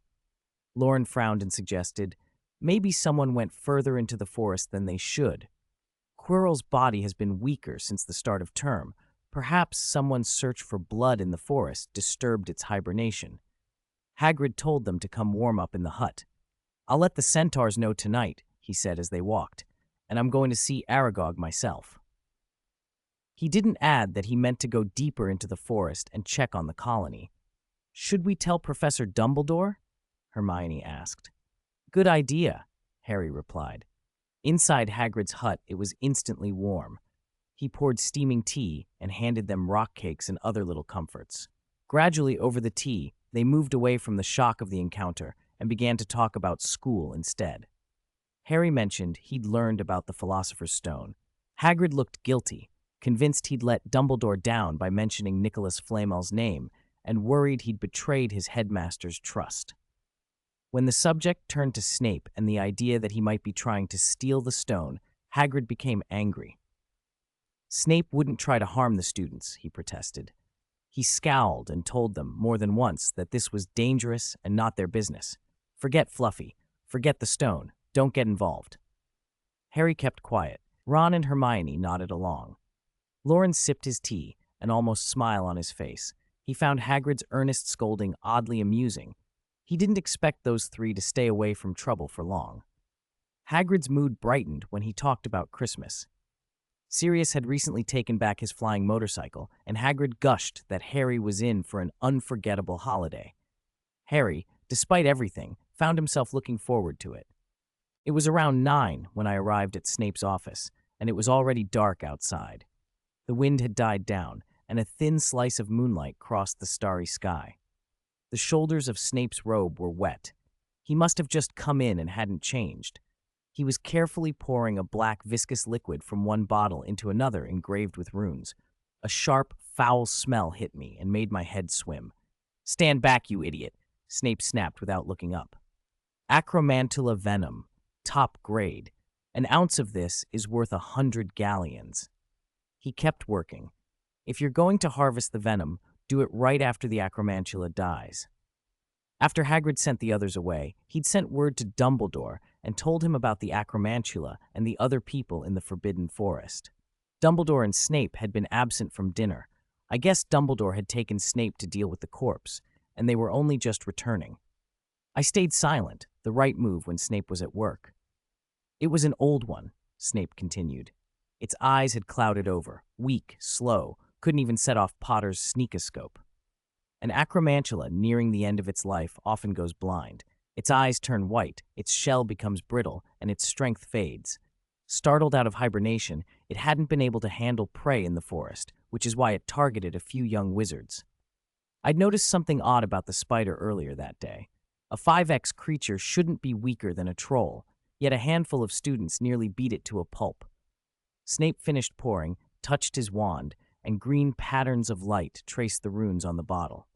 Loren frowned and suggested, "Maybe someone went further into the forest than they should. Quirrell's body has been weaker since the start of term. Perhaps someone's search for blood in the forest disturbed its hibernation." Hagrid told them to come warm up in the hut. "I'll let the centaurs know tonight," he said as they walked, "and I'm going to see Aragog myself." He didn't add that he meant to go deeper into the forest and check on the colony. "Should we tell Professor Dumbledore?" Hermione asked. "Good idea," Harry replied. Inside Hagrid's hut, it was instantly warm. He poured steaming tea and handed them rock cakes and other little comforts. Gradually, over the tea, they moved away from the shock of the encounter and began to talk about school instead. Harry mentioned he'd learned about the Philosopher's Stone. Hagrid looked guilty, convinced he'd let Dumbledore down by mentioning Nicholas Flamel's name, and worried he'd betrayed his headmaster's trust. When the subject turned to Snape and the idea that he might be trying to steal the stone, Hagrid became angry. Snape wouldn't try to harm the students, he protested. He scowled and told them more than once that this was dangerous and not their business. "Forget Fluffy. Forget the stone. Don't get involved." Harry kept quiet. Ron and Hermione nodded along. Loren sipped his tea, an almost smile on his face. He found Hagrid's earnest scolding oddly amusing. He didn't expect those three to stay away from trouble for long. Hagrid's mood brightened when he talked about Christmas. Sirius had recently taken back his flying motorcycle, and Hagrid gushed that Harry was in for an unforgettable holiday. Harry, despite everything, found himself looking forward to it. It was around 9 when I arrived at Snape's office, and it was already dark outside. The wind had died down, and a thin slice of moonlight crossed the starry sky. The shoulders of Snape's robe were wet. He must have just come in and hadn't changed. He was carefully pouring a black viscous liquid from one bottle into another engraved with runes. A sharp, foul smell hit me and made my head swim. "Stand back, you idiot," Snape snapped without looking up. "Acromantula venom, top grade. An ounce of this is worth 100 galleons. He kept working. "If you're going to harvest the venom, do it right after the acromantula dies." After Hagrid sent the others away, he'd sent word to Dumbledore and told him about the acromantula and the other people in the Forbidden Forest. Dumbledore and Snape had been absent from dinner. I guess Dumbledore had taken Snape to deal with the corpse, and they were only just returning. I stayed silent, the right move when Snape was at work. "It was an old one," Snape continued. Its eyes had clouded over, weak, slow, couldn't even set off Potter's sneakoscope. An acromantula nearing the end of its life often goes blind. Its eyes turn white, its shell becomes brittle, and its strength fades. Startled out of hibernation, it hadn't been able to handle prey in the forest, which is why it targeted a few young wizards. I'd noticed something odd about the spider earlier that day. A 5X creature shouldn't be weaker than a troll, yet a handful of students nearly beat it to a pulp. Snape finished pouring, touched his wand, and green patterns of light traced the runes on the bottle.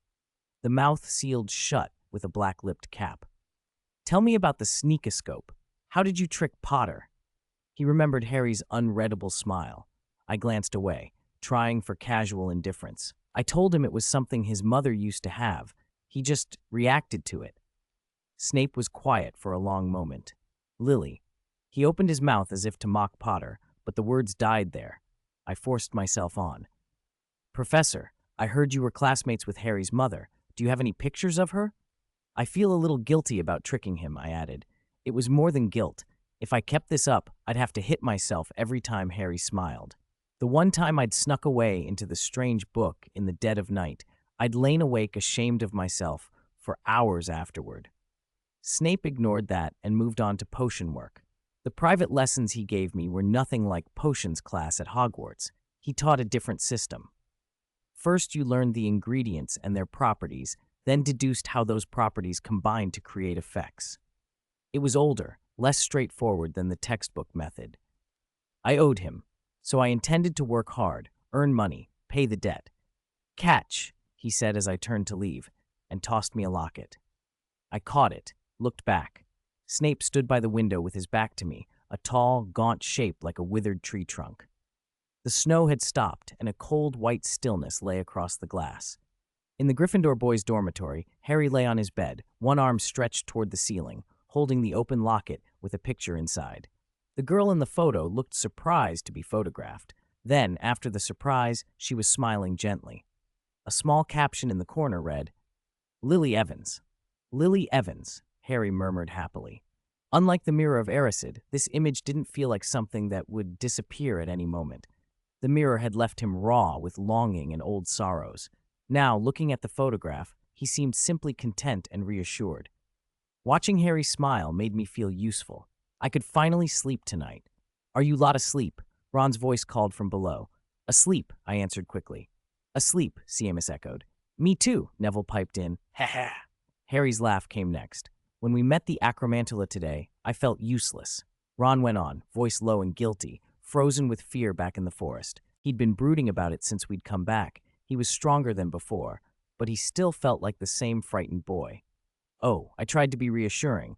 The mouth sealed shut with a black-lipped cap. "Tell me about the sneakoscope. How did you trick Potter?" He remembered Harry's unreadable smile. I glanced away, trying for casual indifference. I told him it was something his mother used to have. He just reacted to it. Snape was quiet for a long moment. "Lily." He opened his mouth as if to mock Potter, but the words died there. I forced myself on. "Professor, I heard you were classmates with Harry's mother. Do you have any pictures of her?" "I feel a little guilty about tricking him," I added. It was more than guilt. If I kept this up, I'd have to hit myself every time Harry smiled. The one time I'd snuck away into the strange book in the dead of night, I'd lain awake ashamed of myself for hours afterward. Snape ignored that and moved on to potion work. The private lessons he gave me were nothing like potions class at Hogwarts. He taught a different system. First, you learned the ingredients and their properties, then deduced how those properties combined to create effects. It was older, less straightforward than the textbook method. I owed him, so I intended to work hard, earn money, pay the debt. "Catch," he said as I turned to leave, and tossed me a locket. I caught it, looked back. Snape stood by the window with his back to me, a tall, gaunt shape like a withered tree trunk. The snow had stopped, and a cold white stillness lay across the glass. In the Gryffindor boys' dormitory, Harry lay on his bed, one arm stretched toward the ceiling, holding the open locket with a picture inside. The girl in the photo looked surprised to be photographed. Then, after the surprise, she was smiling gently. A small caption in the corner read, "Lily Evans." Lily Evans, Harry murmured happily. Unlike the mirror of Erised, this image didn't feel like something that would disappear at any moment. The mirror had left him raw with longing and old sorrows. Now, looking at the photograph, he seemed simply content and reassured. Watching Harry smile made me feel useful. I could finally sleep tonight. Are you lot asleep? Ron's voice called from below. Asleep, I answered quickly. Asleep, Seamus echoed. Me too, Neville piped in. Ha ha. Harry's laugh came next. When we met the Acromantula today, I felt useless. Ron went on, voice low and guilty, frozen with fear back in the forest. He'd been brooding about it since we'd come back. He was stronger than before, but he still felt like the same frightened boy. Oh, I tried to be reassuring.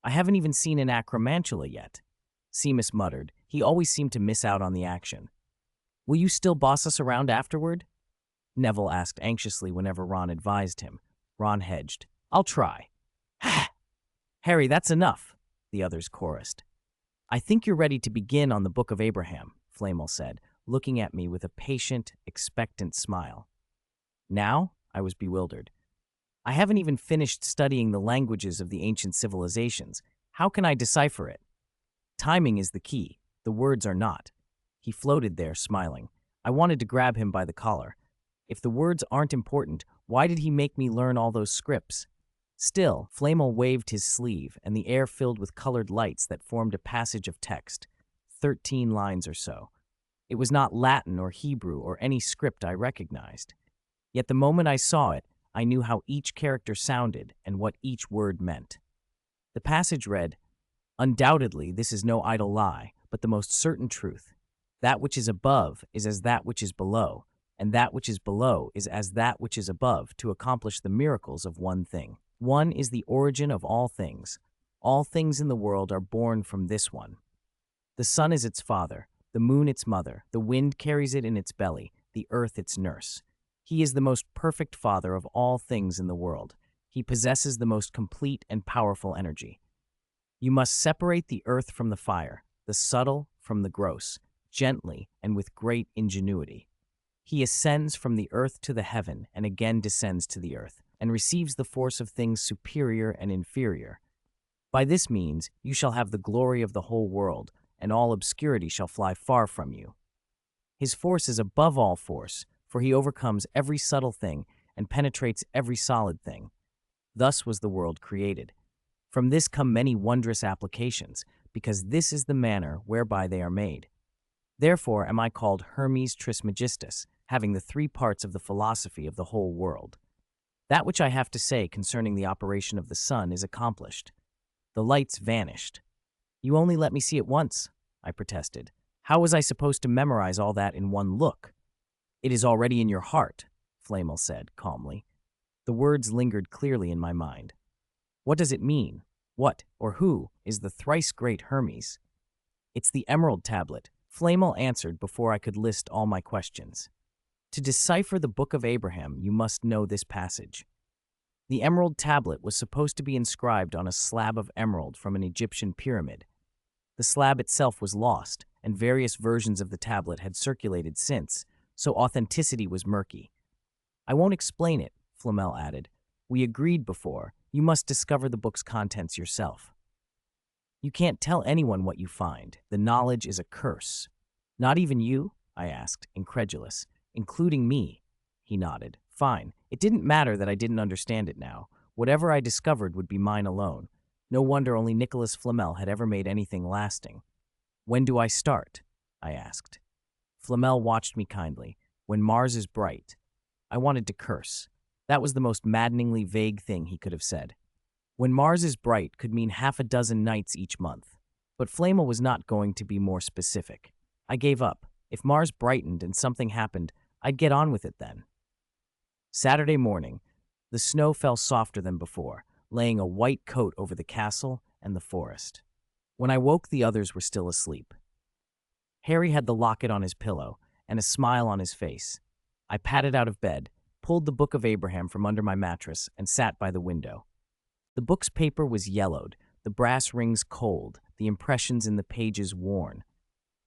I haven't even seen an Acromantula yet. Seamus muttered. He always seemed to miss out on the action. Will you still boss us around afterward? Neville asked anxiously whenever Ron advised him. Ron hedged. I'll try. Harry, that's enough, the others chorused. I think you're ready to begin on the Book of Abraham, Flamel said, looking at me with a patient, expectant smile. Now? I was bewildered. I haven't even finished studying the languages of the ancient civilizations. How can I decipher it? Timing is the key. The words are not. He floated there, smiling. I wanted to grab him by the collar. If the words aren't important, why did he make me learn all those scripts? Still, Flamel waved his sleeve, and the air filled with colored lights that formed a passage of text, 13 lines or so. It was not Latin or Hebrew or any script I recognized. Yet the moment I saw it, I knew how each character sounded and what each word meant. The passage read, Undoubtedly, this is no idle lie, but the most certain truth. That which is above is as that which is below, and that which is below is as that which is above to accomplish the miracles of one thing. One is the origin of all things. All things in the world are born from this one. The sun is its father, the moon its mother, the wind carries it in its belly, the earth its nurse. He is the most perfect father of all things in the world. He possesses the most complete and powerful energy. You must separate the earth from the fire, the subtle from the gross, gently and with great ingenuity. He ascends from the earth to the heaven and again descends to the earth, and receives the force of things superior and inferior. By this means you shall have the glory of the whole world, and all obscurity shall fly far from you. His force is above all force, for he overcomes every subtle thing and penetrates every solid thing. Thus was the world created. From this come many wondrous applications, because this is the manner whereby they are made. Therefore am I called Hermes Trismegistus, having the 3 parts of the philosophy of the whole world. That which I have to say concerning the operation of the sun is accomplished. The lights vanished. You only let me see it once, I protested. How was I supposed to memorize all that in one look? It is already in your heart, Flamel said calmly. The words lingered clearly in my mind. What does it mean? What, or who, is the thrice great Hermes? It's the Emerald Tablet, Flamel answered before I could list all my questions. To decipher the Book of Abraham, you must know this passage. The Emerald Tablet was supposed to be inscribed on a slab of emerald from an Egyptian pyramid. The slab itself was lost, and various versions of the tablet had circulated since, so authenticity was murky. I won't explain it, Flamel added. We agreed before. You must discover the book's contents yourself. You can't tell anyone what you find. The knowledge is a curse. Not even you? I asked, incredulous. Including me. He nodded. Fine. It didn't matter that I didn't understand it now. Whatever I discovered would be mine alone. No wonder only Nicholas Flamel had ever made anything lasting. When do I start? I asked. Flamel watched me kindly. When Mars is bright. I wanted to curse. That was the most maddeningly vague thing he could have said. When Mars is bright could mean 6 nights each month. But Flamel was not going to be more specific. I gave up. If Mars brightened and something happened, I'd get on with it then. Saturday morning, the snow fell softer than before, laying a white coat over the castle and the forest. When I woke, the others were still asleep. Harry had the locket on his pillow and a smile on his face. I padded out of bed, pulled the Book of Abraham from under my mattress, and sat by the window. The book's paper was yellowed, the brass rings cold, the impressions in the pages worn.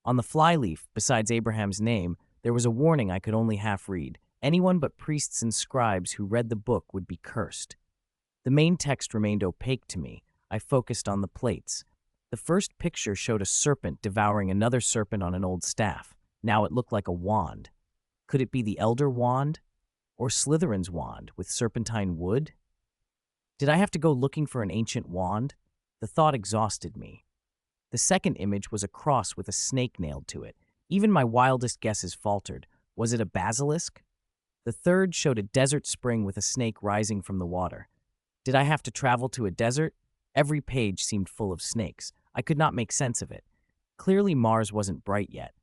On the flyleaf, besides Abraham's name, there was a warning I could only half read. Anyone but priests and scribes who read the book would be cursed. The main text remained opaque to me. I focused on the plates. The first picture showed a serpent devouring another serpent on an old staff. Now it looked like a wand. Could it be the Elder Wand? Or Slytherin's wand with serpentine wood? Did I have to go looking for an ancient wand? The thought exhausted me. The second image was a cross with a snake nailed to it. Even my wildest guesses faltered. Was it a basilisk? The third showed a desert spring with a snake rising from the water. Did I have to travel to a desert? Every page seemed full of snakes. I could not make sense of it. Clearly Mars wasn't bright yet.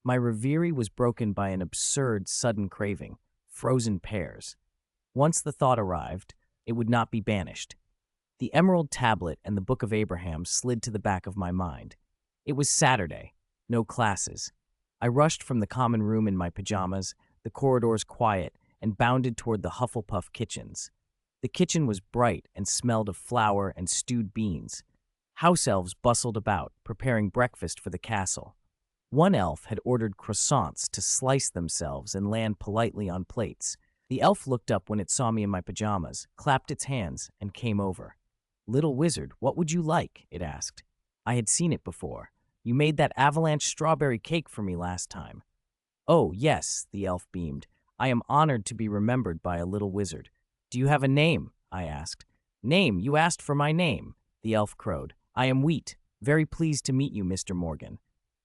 My reverie was broken by an absurd, sudden craving. Frozen pears. Once the thought arrived, it would not be banished. The Emerald Tablet and the Book of Abraham slid to the back of my mind. It was Saturday. No classes. I rushed from the common room in my pajamas, the corridors quiet, and bounded toward the Hufflepuff kitchens. The kitchen was bright and smelled of flour and stewed beans. House elves bustled about, preparing breakfast for the castle. One elf had ordered croissants to slice themselves and land politely on plates. The elf looked up when it saw me in my pajamas, clapped its hands, and came over. "Little wizard, what would you like?" it asked. I had seen it before. "You made that avalanche strawberry cake for me last time." "Oh, yes," the elf beamed. "I am honored to be remembered by a little wizard." "Do you have a name?" I asked. "Name? You asked for my name," the elf crowed. "I am Wheat. Very pleased to meet you, Mr. Morgan."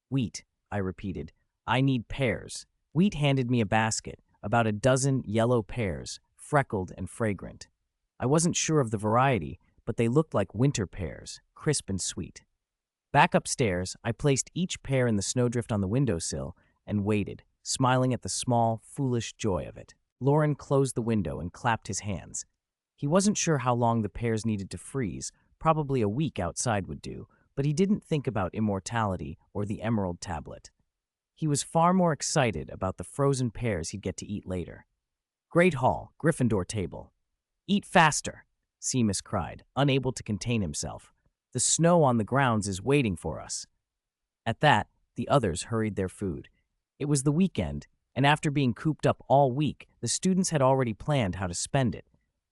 "Wheat," I repeated. "I need pears." Wheat handed me a basket, about a dozen yellow pears, freckled and fragrant. I wasn't sure of the variety, but they looked like winter pears, crisp and sweet. Back upstairs, I placed each pear in the snowdrift on the windowsill and waited, smiling at the small, foolish joy of it. Loren closed the window and clapped his hands. He wasn't sure how long the pears needed to freeze, probably a week outside would do, but he didn't think about immortality or the Emerald Tablet. He was far more excited about the frozen pears he'd get to eat later. "Great Hall, Gryffindor table." "Eat faster," Seamus cried, unable to contain himself. "The snow on the grounds is waiting for us." At that, the others hurried their food. It was the weekend, and after being cooped up all week, the students had already planned how to spend it.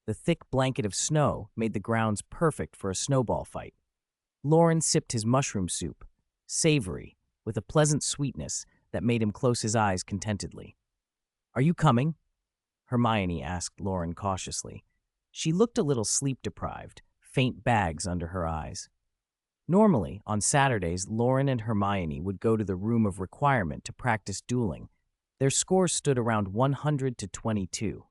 The thick blanket of snow made the grounds perfect for a snowball fight. Loren sipped his mushroom soup, savory, with a pleasant sweetness that made him close his eyes contentedly. "Are you coming?" Hermione asked Loren cautiously. She looked a little sleep-deprived, faint bags under her eyes. Normally, on Saturdays, Loren and Hermione would go to the Room of Requirement to practice dueling. Their scores stood around 100 to 22.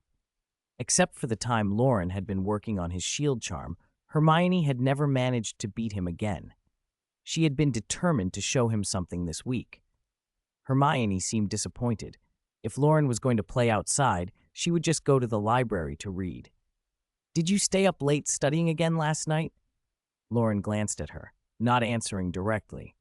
Except for the time Loren had been working on his shield charm, Hermione had never managed to beat him again. She had been determined to show him something this week. Hermione seemed disappointed. If Loren was going to play outside, she would just go to the library to read. "Did you stay up late studying again last night?" Loren glanced at her, not answering directly.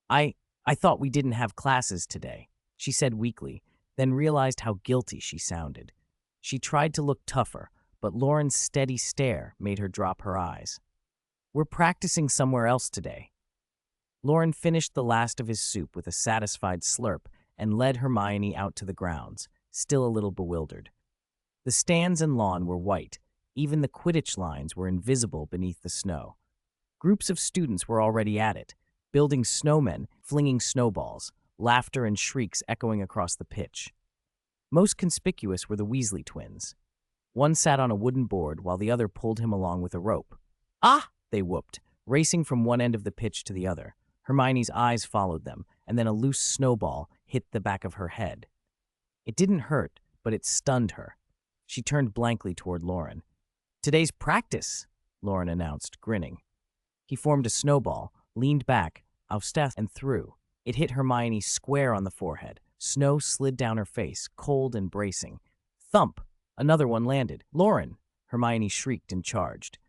I thought we didn't have classes today," she said weakly, then realized how guilty she sounded. She tried to look tougher, but Loren's steady stare made her drop her eyes. "We're practicing somewhere else today." Loren finished the last of his soup with a satisfied slurp and led Hermione out to the grounds, still a little bewildered. The stands and lawn were white. Even the Quidditch lines were invisible beneath the snow. Groups of students were already at it, building snowmen, flinging snowballs, laughter and shrieks echoing across the pitch. Most conspicuous were the Weasley twins. One sat on a wooden board while the other pulled him along with a rope. "Ah!" they whooped, racing from one end of the pitch to the other. Hermione's eyes followed them, and then a loose snowball hit the back of her head. It didn't hurt, but it stunned her. She turned blankly toward Loren. "Today's practice," Loren announced, grinning. He formed a snowball, leaned back, aufsteth, and threw. It hit Hermione square on the forehead. Snow slid down her face, cold and bracing. Thump! Another one landed. "Loren!" Hermione shrieked and charged.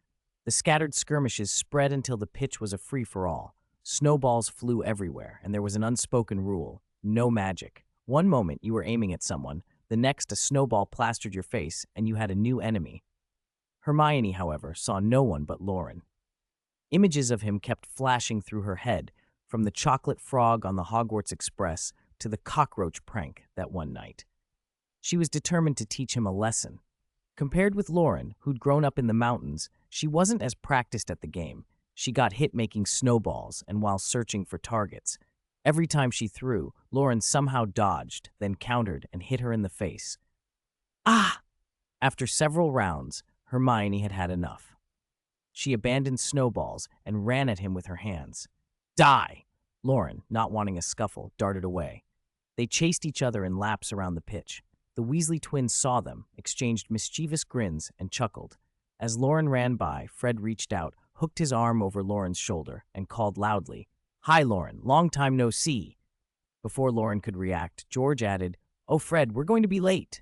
The scattered skirmishes spread until the pitch was a free-for-all. Snowballs flew everywhere, and there was an unspoken rule: no magic. One moment you were aiming at someone, the next a snowball plastered your face, and you had a new enemy. Hermione, however, saw no one but Loren. Images of him kept flashing through her head, from the chocolate frog on the Hogwarts Express to the cockroach prank that one night. She was determined to teach him a lesson. Compared with Loren, who'd grown up in the mountains, She wasn't as practiced at the game. She got hit making snowballs and while searching for targets. Every time she threw, Loren somehow dodged, then countered and hit her in the face. Ah! After several rounds, Hermione had had enough. She abandoned snowballs and ran at him with her hands. Die! Loren, not wanting a scuffle, darted away. They chased each other in laps around the pitch. The Weasley twins saw them, exchanged mischievous grins, and chuckled. As Loren ran by, Fred reached out, hooked his arm over Loren's shoulder, and called loudly, "Hi, Loren, long time no see." Before Loren could react, George added, "Oh, Fred, we're going to be late."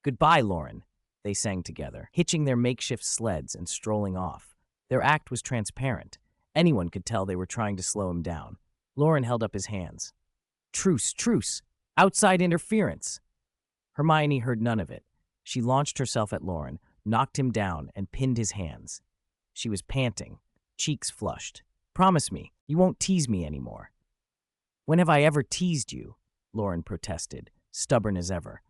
"Goodbye, Loren," they sang together, hitching their makeshift sleds and strolling off. Their act was transparent. Anyone could tell they were trying to slow him down. Loren held up his hands. "Truce, truce! Outside interference!" Hermione heard none of it. She launched herself at Loren, knocked him down, and pinned his hands. She was panting, cheeks flushed. "Promise me, you won't tease me anymore." "When have I ever teased you?" Loren protested, stubborn as ever.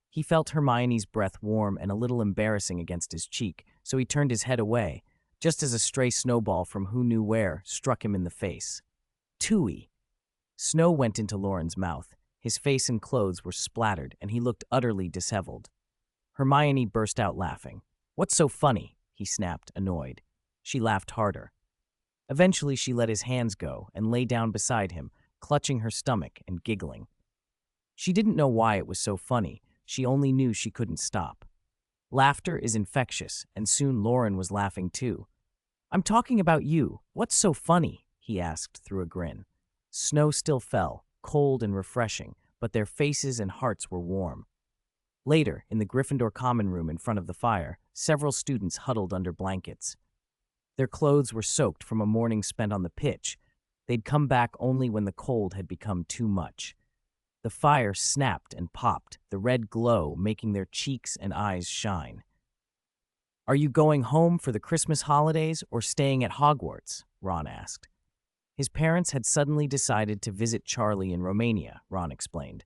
He felt Hermione's breath warm and a little embarrassing against his cheek, so he turned his head away, just as a stray snowball from who knew where struck him in the face. Tooey! Snow went into Loren's mouth. His face and clothes were splattered, and he looked utterly disheveled. Hermione burst out laughing. "What's so funny?" he snapped, annoyed. She laughed harder. Eventually, she let his hands go and lay down beside him, clutching her stomach and giggling. She didn't know why it was so funny. She only knew she couldn't stop. Laughter is infectious, and soon Loren was laughing too. "I'm talking about you. What's so funny?" he asked through a grin. Snow still fell, cold and refreshing, but their faces and hearts were warm. Later, in the Gryffindor common room in front of the fire, several students huddled under blankets. Their clothes were soaked from a morning spent on the pitch. They'd come back only when the cold had become too much. The fire snapped and popped, the red glow making their cheeks and eyes shine. "Are you going home for the Christmas holidays or staying at Hogwarts?" Ron asked. His parents had suddenly decided to visit Charlie in Romania, Ron explained.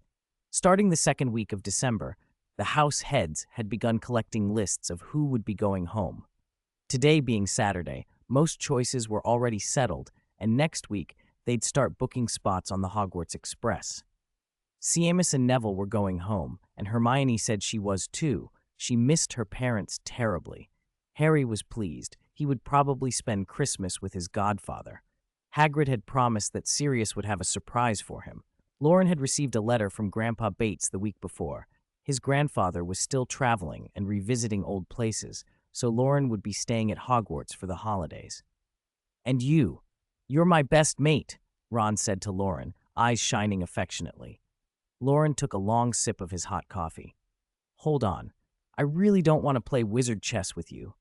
Starting the second week of December, the house heads had begun collecting lists of who would be going home. Today being Saturday, most choices were already settled, and next week they'd start booking spots on the Hogwarts Express. Seamus and Neville were going home, and Hermione said she was too. She missed her parents terribly. Harry was pleased. He would probably spend Christmas with his godfather. Hagrid had promised that Sirius would have a surprise for him. Loren had received a letter from Grandpa Bates the week before. His grandfather was still traveling and revisiting old places, so Loren would be staying at Hogwarts for the holidays. "And you're my best mate," Ron said to Loren, eyes shining affectionately. Loren took a long sip of his hot coffee. "Hold on. I really don't want to play wizard chess with you."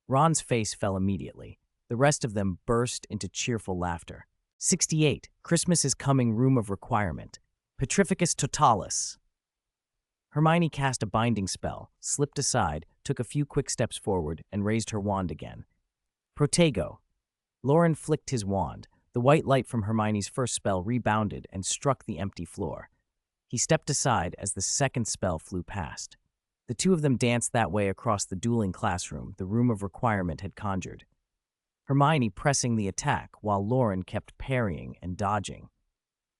Ron's face fell immediately. The rest of them burst into cheerful laughter. 68. Christmas is coming room of requirement. Petrificus totalis. Hermione cast a binding spell, slipped aside, took a few quick steps forward, and raised her wand again. Protego. Loren flicked his wand. The white light from Hermione's first spell rebounded and struck the empty floor. He stepped aside as the second spell flew past. The two of them danced that way across the dueling classroom the room of requirement had conjured. Hermione pressing the attack while Loren kept parrying and dodging.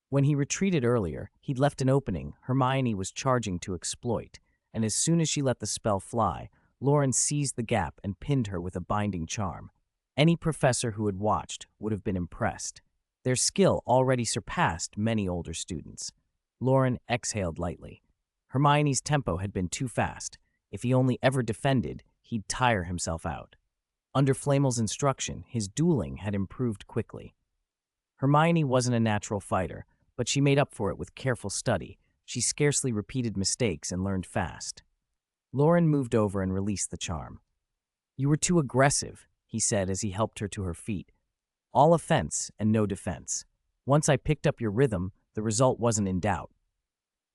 When he retreated earlier, he'd left an opening Hermione was charging to exploit, and as soon as she let the spell fly, Loren seized the gap and pinned her with a binding charm. Any professor who had watched would have been impressed. Their skill already surpassed many older students. Loren exhaled lightly. Hermione's tempo had been too fast. If he only ever defended, he'd tire himself out. Under Flamel's instruction, his dueling had improved quickly. Hermione wasn't a natural fighter, but she made up for it with careful study. She scarcely repeated mistakes and learned fast. Loren moved over and released the charm. "You were too aggressive," he said as he helped her to her feet. "All offense and no defense. Once I picked up your rhythm, the result wasn't in doubt."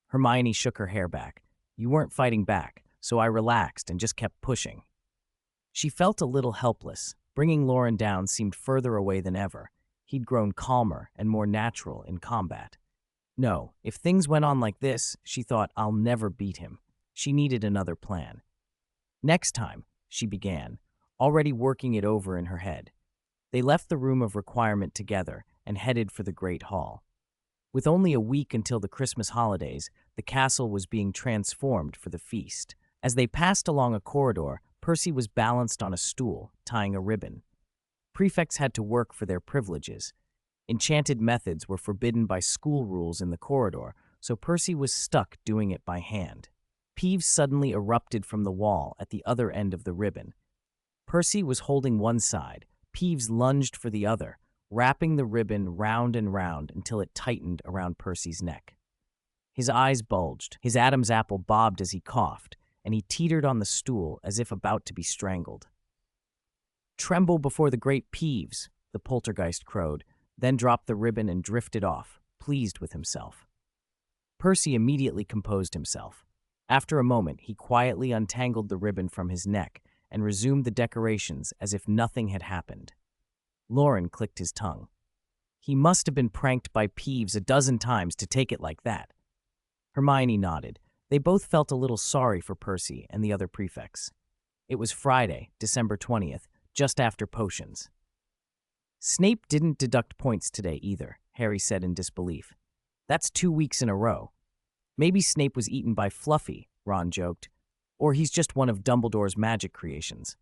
Hermione shook her hair back. "You weren't fighting back, so I relaxed and just kept pushing." She felt a little helpless. Bringing Loren down seemed further away than ever. He'd grown calmer and more natural in combat. No, if things went on like this, she thought, I'll never beat him. She needed another plan. "Next time," she began, already working it over in her head. They left the room of requirement together and headed for the Great Hall. With only a week until the Christmas holidays, the castle was being transformed for the feast. As they passed along a corridor, Percy was balanced on a stool, tying a ribbon. Prefects had to work for their privileges. Enchanted methods were forbidden by school rules in the corridor, so Percy was stuck doing it by hand. Peeves suddenly erupted from the wall at the other end of the ribbon. Percy was holding one side. Peeves lunged for the other, wrapping the ribbon round and round until it tightened around Percy's neck. His eyes bulged, his Adam's apple bobbed as he coughed, and he teetered on the stool as if about to be strangled. "Tremble before the great Peeves," the poltergeist crowed, then dropped the ribbon and drifted off, pleased with himself. Percy immediately composed himself. After a moment, he quietly untangled the ribbon from his neck and resumed the decorations as if nothing had happened. Loren clicked his tongue. He must have been pranked by Peeves a dozen times to take it like that. Hermione nodded. They both felt a little sorry for Percy and the other prefects. It was Friday, December 20th, just after potions. "Snape didn't deduct points today either," Harry said in disbelief. "That's 2 weeks in a row." "Maybe Snape was eaten by Fluffy," Ron joked. "Or he's just one of Dumbledore's magic creations."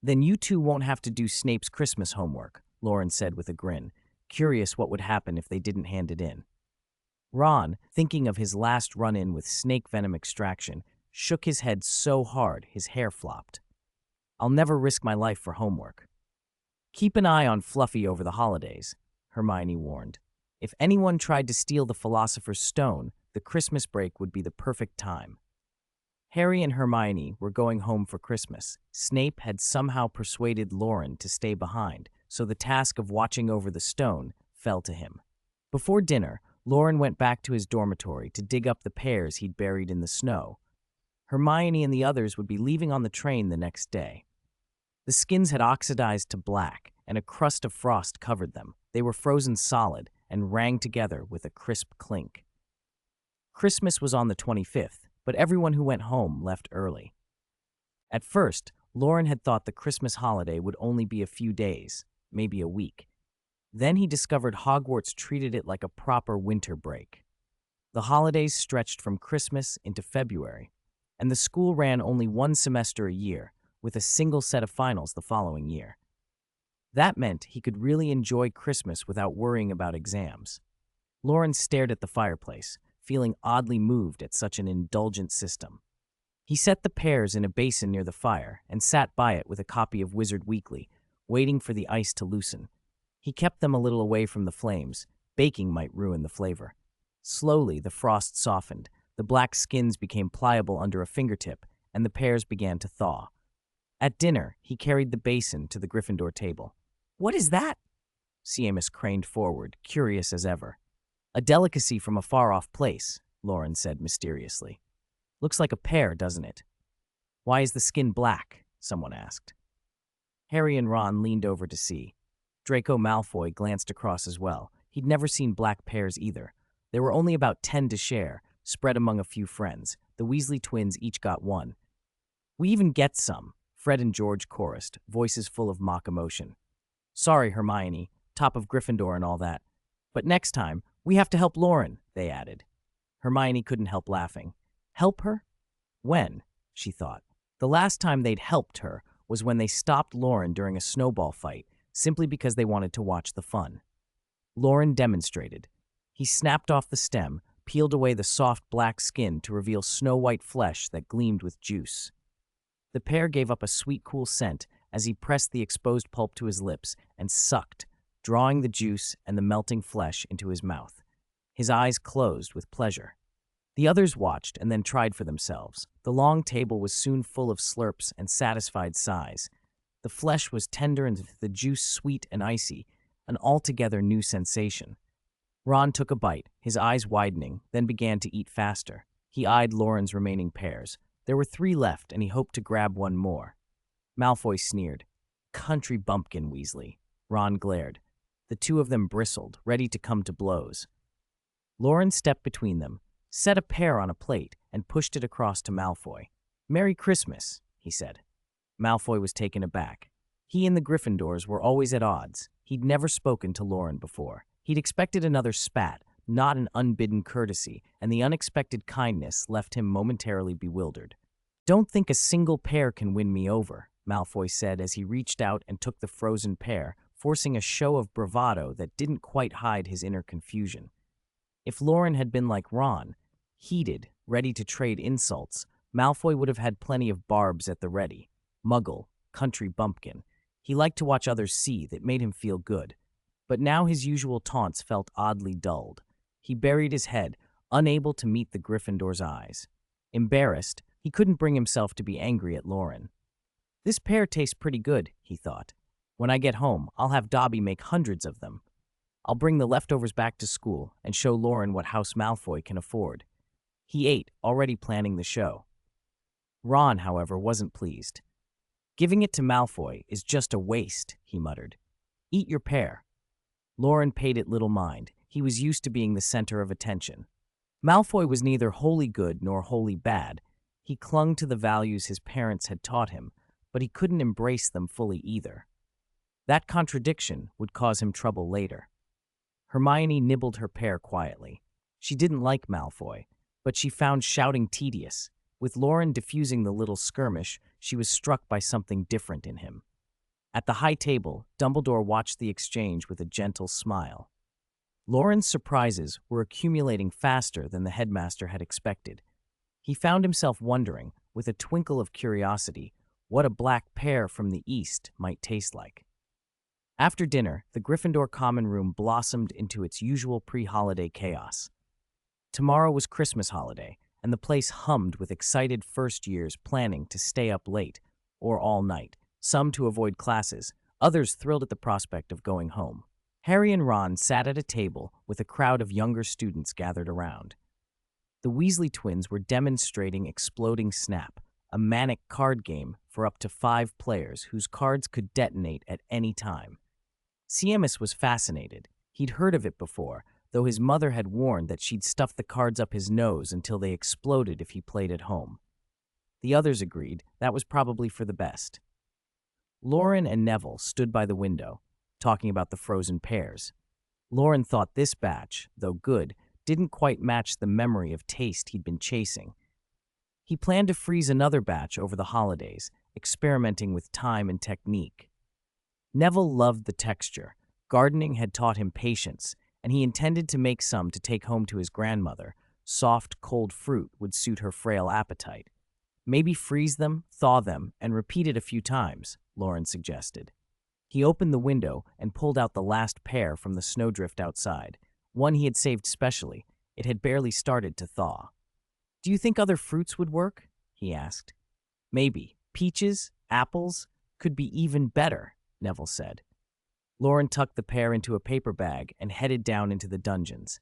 "Then you two won't have to do Snape's Christmas homework," Loren said with a grin, curious what would happen if they didn't hand it in. Ron, thinking of his last run-in with snake venom extraction, shook his head so hard his hair flopped. "I'll never risk my life for homework." "Keep an eye on Fluffy over the holidays," Hermione warned. "If anyone tried to steal the Philosopher's Stone, the Christmas break would be the perfect time." Harry and Hermione were going home for Christmas. Snape had somehow persuaded Loren to stay behind, so the task of watching over the stone fell to him. Before dinner, Loren went back to his dormitory to dig up the pears he'd buried in the snow. Hermione and the others would be leaving on the train the next day. The skins had oxidized to black, and a crust of frost covered them. They were frozen solid and rang together with a crisp clink. Christmas was on the 25th, but everyone who went home left early. At first, Loren had thought the Christmas holiday would only be a few days, maybe a week. Then he discovered Hogwarts treated it like a proper winter break. The holidays stretched from Christmas into February, and the school ran only one semester a year, with a single set of finals the following year. That meant he could really enjoy Christmas without worrying about exams. Loren stared at the fireplace, feeling oddly moved at such an indulgent system. He set the pears in a basin near the fire and sat by it with a copy of Wizard Weekly, waiting for the ice to loosen. He kept them a little away from the flames. Baking might ruin the flavor. Slowly, the frost softened. The black skins became pliable under a fingertip, and the pears began to thaw. At dinner, he carried the basin to the Gryffindor table. "What is that?" Seamus craned forward, curious as ever. "A delicacy from a far-off place," Loren said mysteriously. "Looks like a pear, doesn't it?" "Why is the skin black?" someone asked. Harry and Ron leaned over to see. Draco Malfoy glanced across as well. He'd never seen black pears either. There were only about 10 to share, spread among a few friends. The Weasley twins each got one. "We even get some," Fred and George chorused, voices full of mock emotion. "Sorry, Hermione, top of Gryffindor and all that. But next time, we have to help Loren," they added. Hermione couldn't help laughing. Help her? When? She thought. The last time they'd helped her was when they stopped Loren during a snowball fight, simply because they wanted to watch the fun. Loren demonstrated. He snapped off the stem, peeled away the soft black skin to reveal snow-white flesh that gleamed with juice. The pear gave up a sweet, cool scent as he pressed the exposed pulp to his lips and sucked, drawing the juice and the melting flesh into his mouth. His eyes closed with pleasure. The others watched and then tried for themselves. The long table was soon full of slurps and satisfied sighs. The flesh was tender and the juice sweet and icy, an altogether new sensation. Ron took a bite, his eyes widening, then began to eat faster. He eyed Loren's remaining pears. There were 3 left, and he hoped to grab one more. Malfoy sneered. "Country bumpkin, Weasley." Ron glared. The 2 of them bristled, ready to come to blows. Loren stepped between them, set a pear on a plate, and pushed it across to Malfoy. "Merry Christmas," he said. Malfoy was taken aback. He and the Gryffindors were always at odds. He'd never spoken to Loren before. He'd expected another spat, not an unbidden courtesy, and the unexpected kindness left him momentarily bewildered. "Don't think a single pear can win me over," Malfoy said as he reached out and took the frozen pear, forcing a show of bravado that didn't quite hide his inner confusion. If Loren had been like Ron, heated, ready to trade insults, Malfoy would have had plenty of barbs at the ready. Muggle, country bumpkin. He liked to watch others seethe, it made him feel good. But now his usual taunts felt oddly dulled. He buried his head, unable to meet the Gryffindor's eyes. Embarrassed, he couldn't bring himself to be angry at Loren. "This pear tastes pretty good," he thought. "When I get home, I'll have Dobby make hundreds of them. I'll bring the leftovers back to school and show Loren what House Malfoy can afford." He ate, already planning the show. Ron, however, wasn't pleased. "Giving it to Malfoy is just a waste," he muttered. "Eat your pear." Loren paid it little mind. He was used to being the center of attention. Malfoy was neither wholly good nor wholly bad. He clung to the values his parents had taught him, but he couldn't embrace them fully either. That contradiction would cause him trouble later. Hermione nibbled her pear quietly. She didn't like Malfoy, but she found shouting tedious. With Loren diffusing the little skirmish, she was struck by something different in him. At the high table, Dumbledore watched the exchange with a gentle smile. Loren's surprises were accumulating faster than the headmaster had expected. He found himself wondering, with a twinkle of curiosity, what a black pear from the east might taste like. After dinner, the Gryffindor common room blossomed into its usual pre-holiday chaos. Tomorrow was Christmas holiday, and the place hummed with excited first-years planning to stay up late, or all night, some to avoid classes, others thrilled at the prospect of going home. Harry and Ron sat at a table with a crowd of younger students gathered around. The Weasley twins were demonstrating Exploding Snap, a manic card game for up to 5 players whose cards could detonate at any time. Seamus was fascinated. He'd heard of it before, though his mother had warned that she'd stuff the cards up his nose until they exploded if he played at home. The others agreed that was probably for the best. Loren and Neville stood by the window, talking about the frozen pears. Loren thought this batch, though good, didn't quite match the memory of taste he'd been chasing. He planned to freeze another batch over the holidays, experimenting with time and technique. Neville loved the texture. Gardening had taught him patience, and he intended to make some to take home to his grandmother. Soft, cold fruit would suit her frail appetite. "Maybe freeze them, thaw them, and repeat it a few times," Loren suggested. He opened the window and pulled out the last pear from the snowdrift outside, one he had saved specially. It had barely started to thaw. "Do you think other fruits would work?" he asked. "Maybe. Peaches, apples, could be even better," Neville said. Loren tucked the pear into a paper bag and headed down into the dungeons.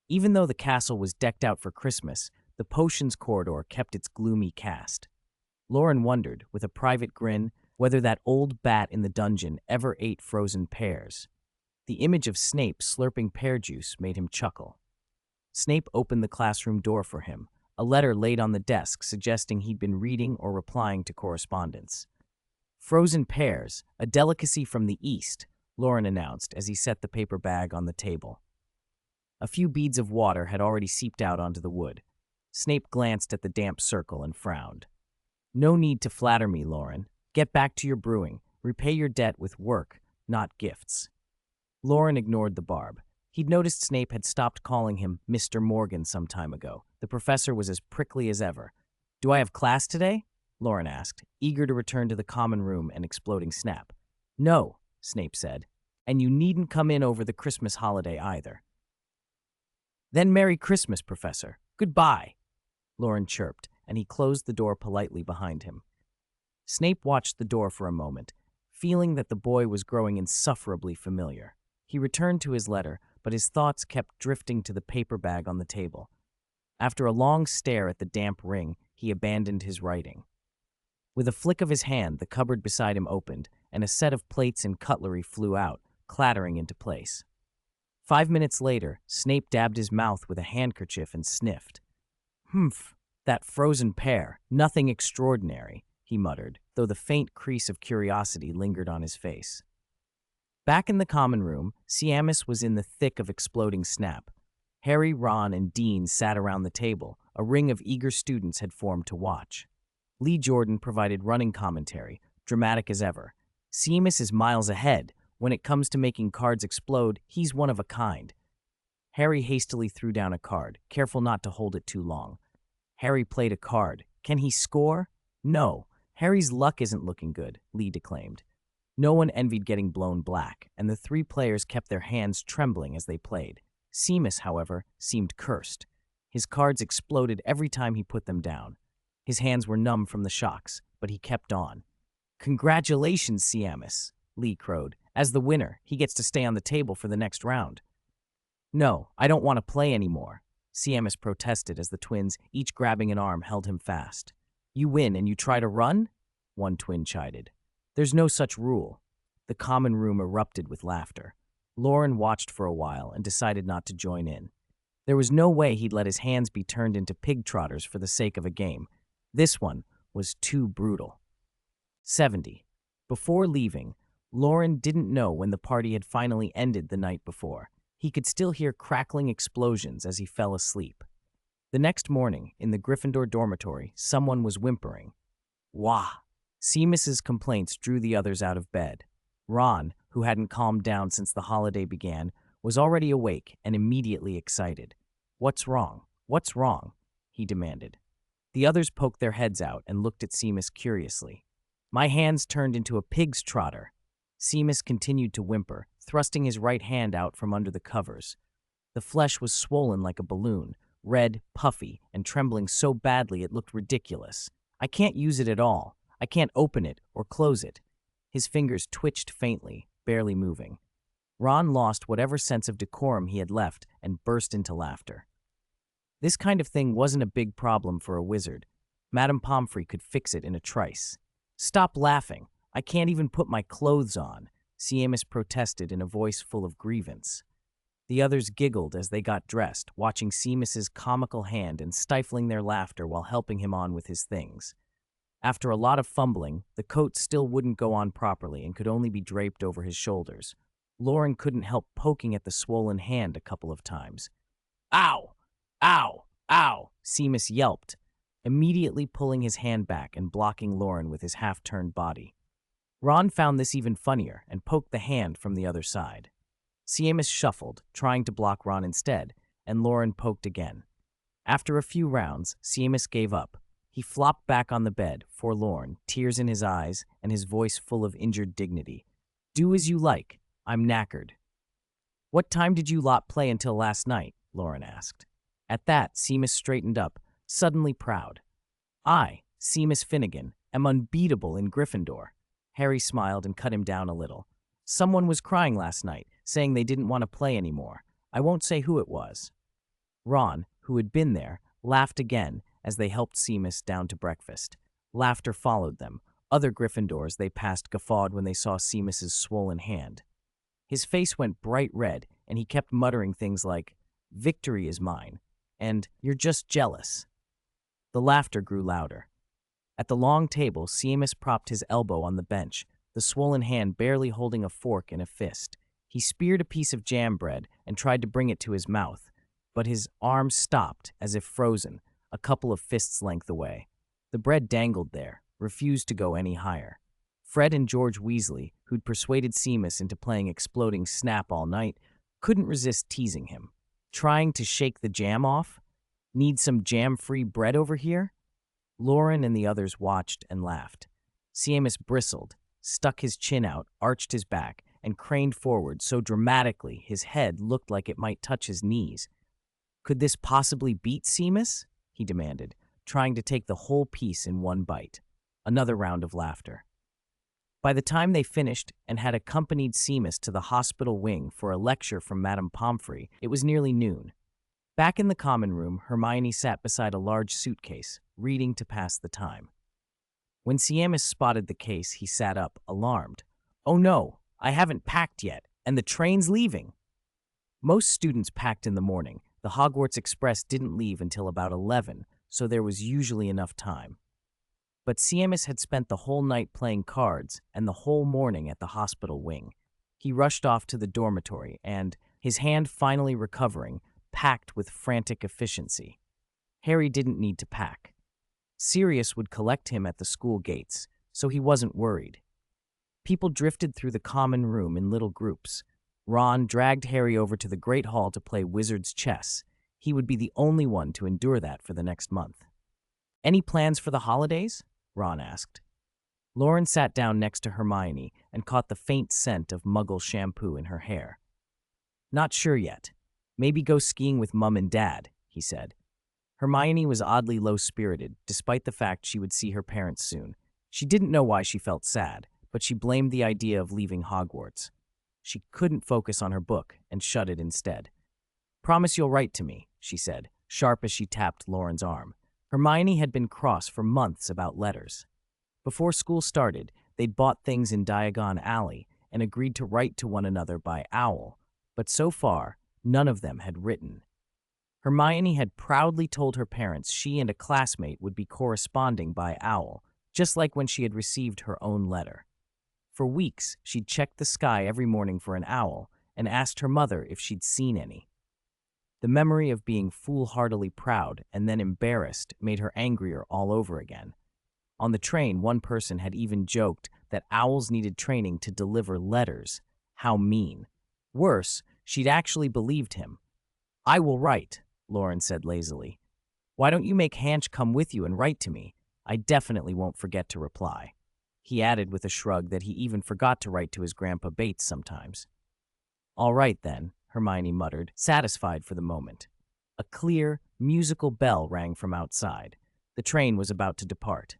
Even though the castle was decked out for Christmas, the potions corridor kept its gloomy cast. Loren wondered, with a private grin, whether that old bat in the dungeon ever ate frozen pears. The image of Snape slurping pear juice made him chuckle. Snape opened the classroom door for him, a letter laid on the desk suggesting he'd been reading or replying to correspondence. "Frozen pears, a delicacy from the East," Loren announced as he set the paper bag on the table. A few beads of water had already seeped out onto the wood. Snape glanced at the damp circle and frowned. "No need to flatter me, Loren. Get back to your brewing. Repay your debt with work, not gifts." Loren ignored the barb. He'd noticed Snape had stopped calling him Mr. Morgan some time ago. The professor was as prickly as ever. "Do I have class today?" Loren asked, eager to return to the common room and Exploding Snap. "No," Snape said, "and you needn't come in over the Christmas holiday either." "Then Merry Christmas, Professor. Goodbye," Loren chirped, and he closed the door politely behind him. Snape watched the door for a moment, feeling that the boy was growing insufferably familiar. He returned to his letter, but his thoughts kept drifting to the paper bag on the table. After a long stare at the damp ring, he abandoned his writing. With a flick of his hand, the cupboard beside him opened, and a set of plates and cutlery flew out, clattering into place. 5 minutes later, Snape dabbed his mouth with a handkerchief and sniffed. "Humph, that frozen pear. Nothing extraordinary." he muttered, though the faint crease of curiosity lingered on his face. Back in the common room, Seamus was in the thick of exploding snap. Harry, Ron, and Dean sat around the table. A ring of eager students had formed to watch. Lee Jordan provided running commentary, dramatic as ever. Seamus is miles ahead. When it comes to making cards explode, he's one of a kind. Harry hastily threw down a card, careful not to hold it too long. Harry played a card. Can he score? No. Harry's luck isn't looking good, Lee declaimed. No one envied getting blown black, and the three players kept their hands trembling as they played. Seamus, however, seemed cursed. His cards exploded every time he put them down. His hands were numb from the shocks, but he kept on. Congratulations, Seamus, Lee crowed. As the winner, he gets to stay on the table for the next round. No, I don't want to play anymore, Seamus protested as the twins, each grabbing an arm, held him fast. You win and you try to run? One twin chided. There's no such rule. The common room erupted with laughter. Loren watched for a while and decided not to join in. There was no way he'd let his hands be turned into pig trotters for the sake of a game. This one was too brutal. 70. Before leaving, Loren didn't know when the party had finally ended the night before. He could still hear crackling explosions as he fell asleep. The next morning, in the Gryffindor dormitory, someone was whimpering. Wah! Seamus's complaints drew the others out of bed. Ron, who hadn't calmed down since the holiday began, was already awake and immediately excited. What's wrong? What's wrong? He demanded. The others poked their heads out and looked at Seamus curiously. My hands turned into a pig's trotter. Seamus continued to whimper, thrusting his right hand out from under the covers. The flesh was swollen like a balloon, red, puffy, and trembling so badly it looked ridiculous. I can't use it at all. I can't open it or close it. His fingers twitched faintly, barely moving. Ron lost whatever sense of decorum he had left and burst into laughter. This kind of thing wasn't a big problem for a wizard. Madame Pomfrey could fix it in a trice. Stop laughing. I can't even put my clothes on, Seamus protested in a voice full of grievance. The others giggled as they got dressed, watching Seamus's comical hand and stifling their laughter while helping him on with his things. After a lot of fumbling, the coat still wouldn't go on properly and could only be draped over his shoulders. Loren couldn't help poking at the swollen hand a couple of times. Ow! Ow! Ow! Seamus yelped, immediately pulling his hand back and blocking Loren with his half-turned body. Ron found this even funnier and poked the hand from the other side. Seamus shuffled, trying to block Ron instead, and Loren poked again. After a few rounds, Seamus gave up. He flopped back on the bed, forlorn, tears in his eyes, and his voice full of injured dignity. Do as you like. I'm knackered. What time did you lot play until last night? Loren asked. At that, Seamus straightened up, suddenly proud. I, Seamus Finnegan, am unbeatable in Gryffindor. Harry smiled and cut him down a little. Someone was crying last night, saying they didn't want to play anymore. I won't say who it was. Ron, who had been there, laughed again as they helped Seamus down to breakfast. Laughter followed them. Other Gryffindors they passed guffawed when they saw Seamus's swollen hand. His face went bright red, and he kept muttering things like, "Victory is mine," and "You're just jealous." The laughter grew louder. At the long table, Seamus propped his elbow on the bench, the swollen hand barely holding a fork in a fist. He speared a piece of jam bread and tried to bring it to his mouth, but his arm stopped, as if frozen, a couple of fists' length away. The bread dangled there, refused to go any higher. Fred and George Weasley, who'd persuaded Seamus into playing Exploding Snap all night, couldn't resist teasing him. Trying to shake the jam off? Need some jam-free bread over here? Loren and the others watched and laughed. Seamus bristled, stuck his chin out, arched his back, and craned forward so dramatically his head looked like it might touch his knees. Could this possibly beat Seamus? He demanded, trying to take the whole piece in one bite. Another round of laughter. By the time they finished and had accompanied Seamus to the hospital wing for a lecture from Madame Pomfrey, it was nearly noon. Back in the common room, Hermione sat beside a large suitcase, reading to pass the time. When Seamus spotted the case, he sat up, alarmed. Oh no, I haven't packed yet, and the train's leaving. Most students packed in the morning. The Hogwarts Express didn't leave until about 11, so there was usually enough time. But Seamus had spent the whole night playing cards and the whole morning at the hospital wing. He rushed off to the dormitory and, his hand finally recovering, packed with frantic efficiency. Harry didn't need to pack. Sirius would collect him at the school gates, so he wasn't worried. People drifted through the common room in little groups. Ron dragged Harry over to the Great Hall to play wizard's chess. He would be the only one to endure that for the next month. "Any plans for the holidays?" Ron asked. Loren sat down next to Hermione and caught the faint scent of Muggle shampoo in her hair. "Not sure yet. Maybe go skiing with Mum and Dad," he said. Hermione was oddly low-spirited, despite the fact she would see her parents soon. She didn't know why she felt sad, but she blamed the idea of leaving Hogwarts. She couldn't focus on her book and shut it instead. "Promise you'll write to me," she said, sharp as she tapped Loren's arm. Hermione had been cross for months about letters. Before school started, they'd bought things in Diagon Alley and agreed to write to one another by owl, but so far, none of them had written. Hermione had proudly told her parents she and a classmate would be corresponding by owl, just like when she had received her own letter. For weeks, she'd checked the sky every morning for an owl and asked her mother if she'd seen any. The memory of being foolhardily proud and then embarrassed made her angrier all over again. On the train, one person had even joked that owls needed training to deliver letters. How mean. Worse, she'd actually believed him. "I will write," Loren said lazily. "Why don't you make Hanch come with you and write to me? I definitely won't forget to reply." He added with a shrug that he even forgot to write to his Grandpa Bates sometimes. "All right, then," Hermione muttered, satisfied for the moment. A clear, musical bell rang from outside. The train was about to depart.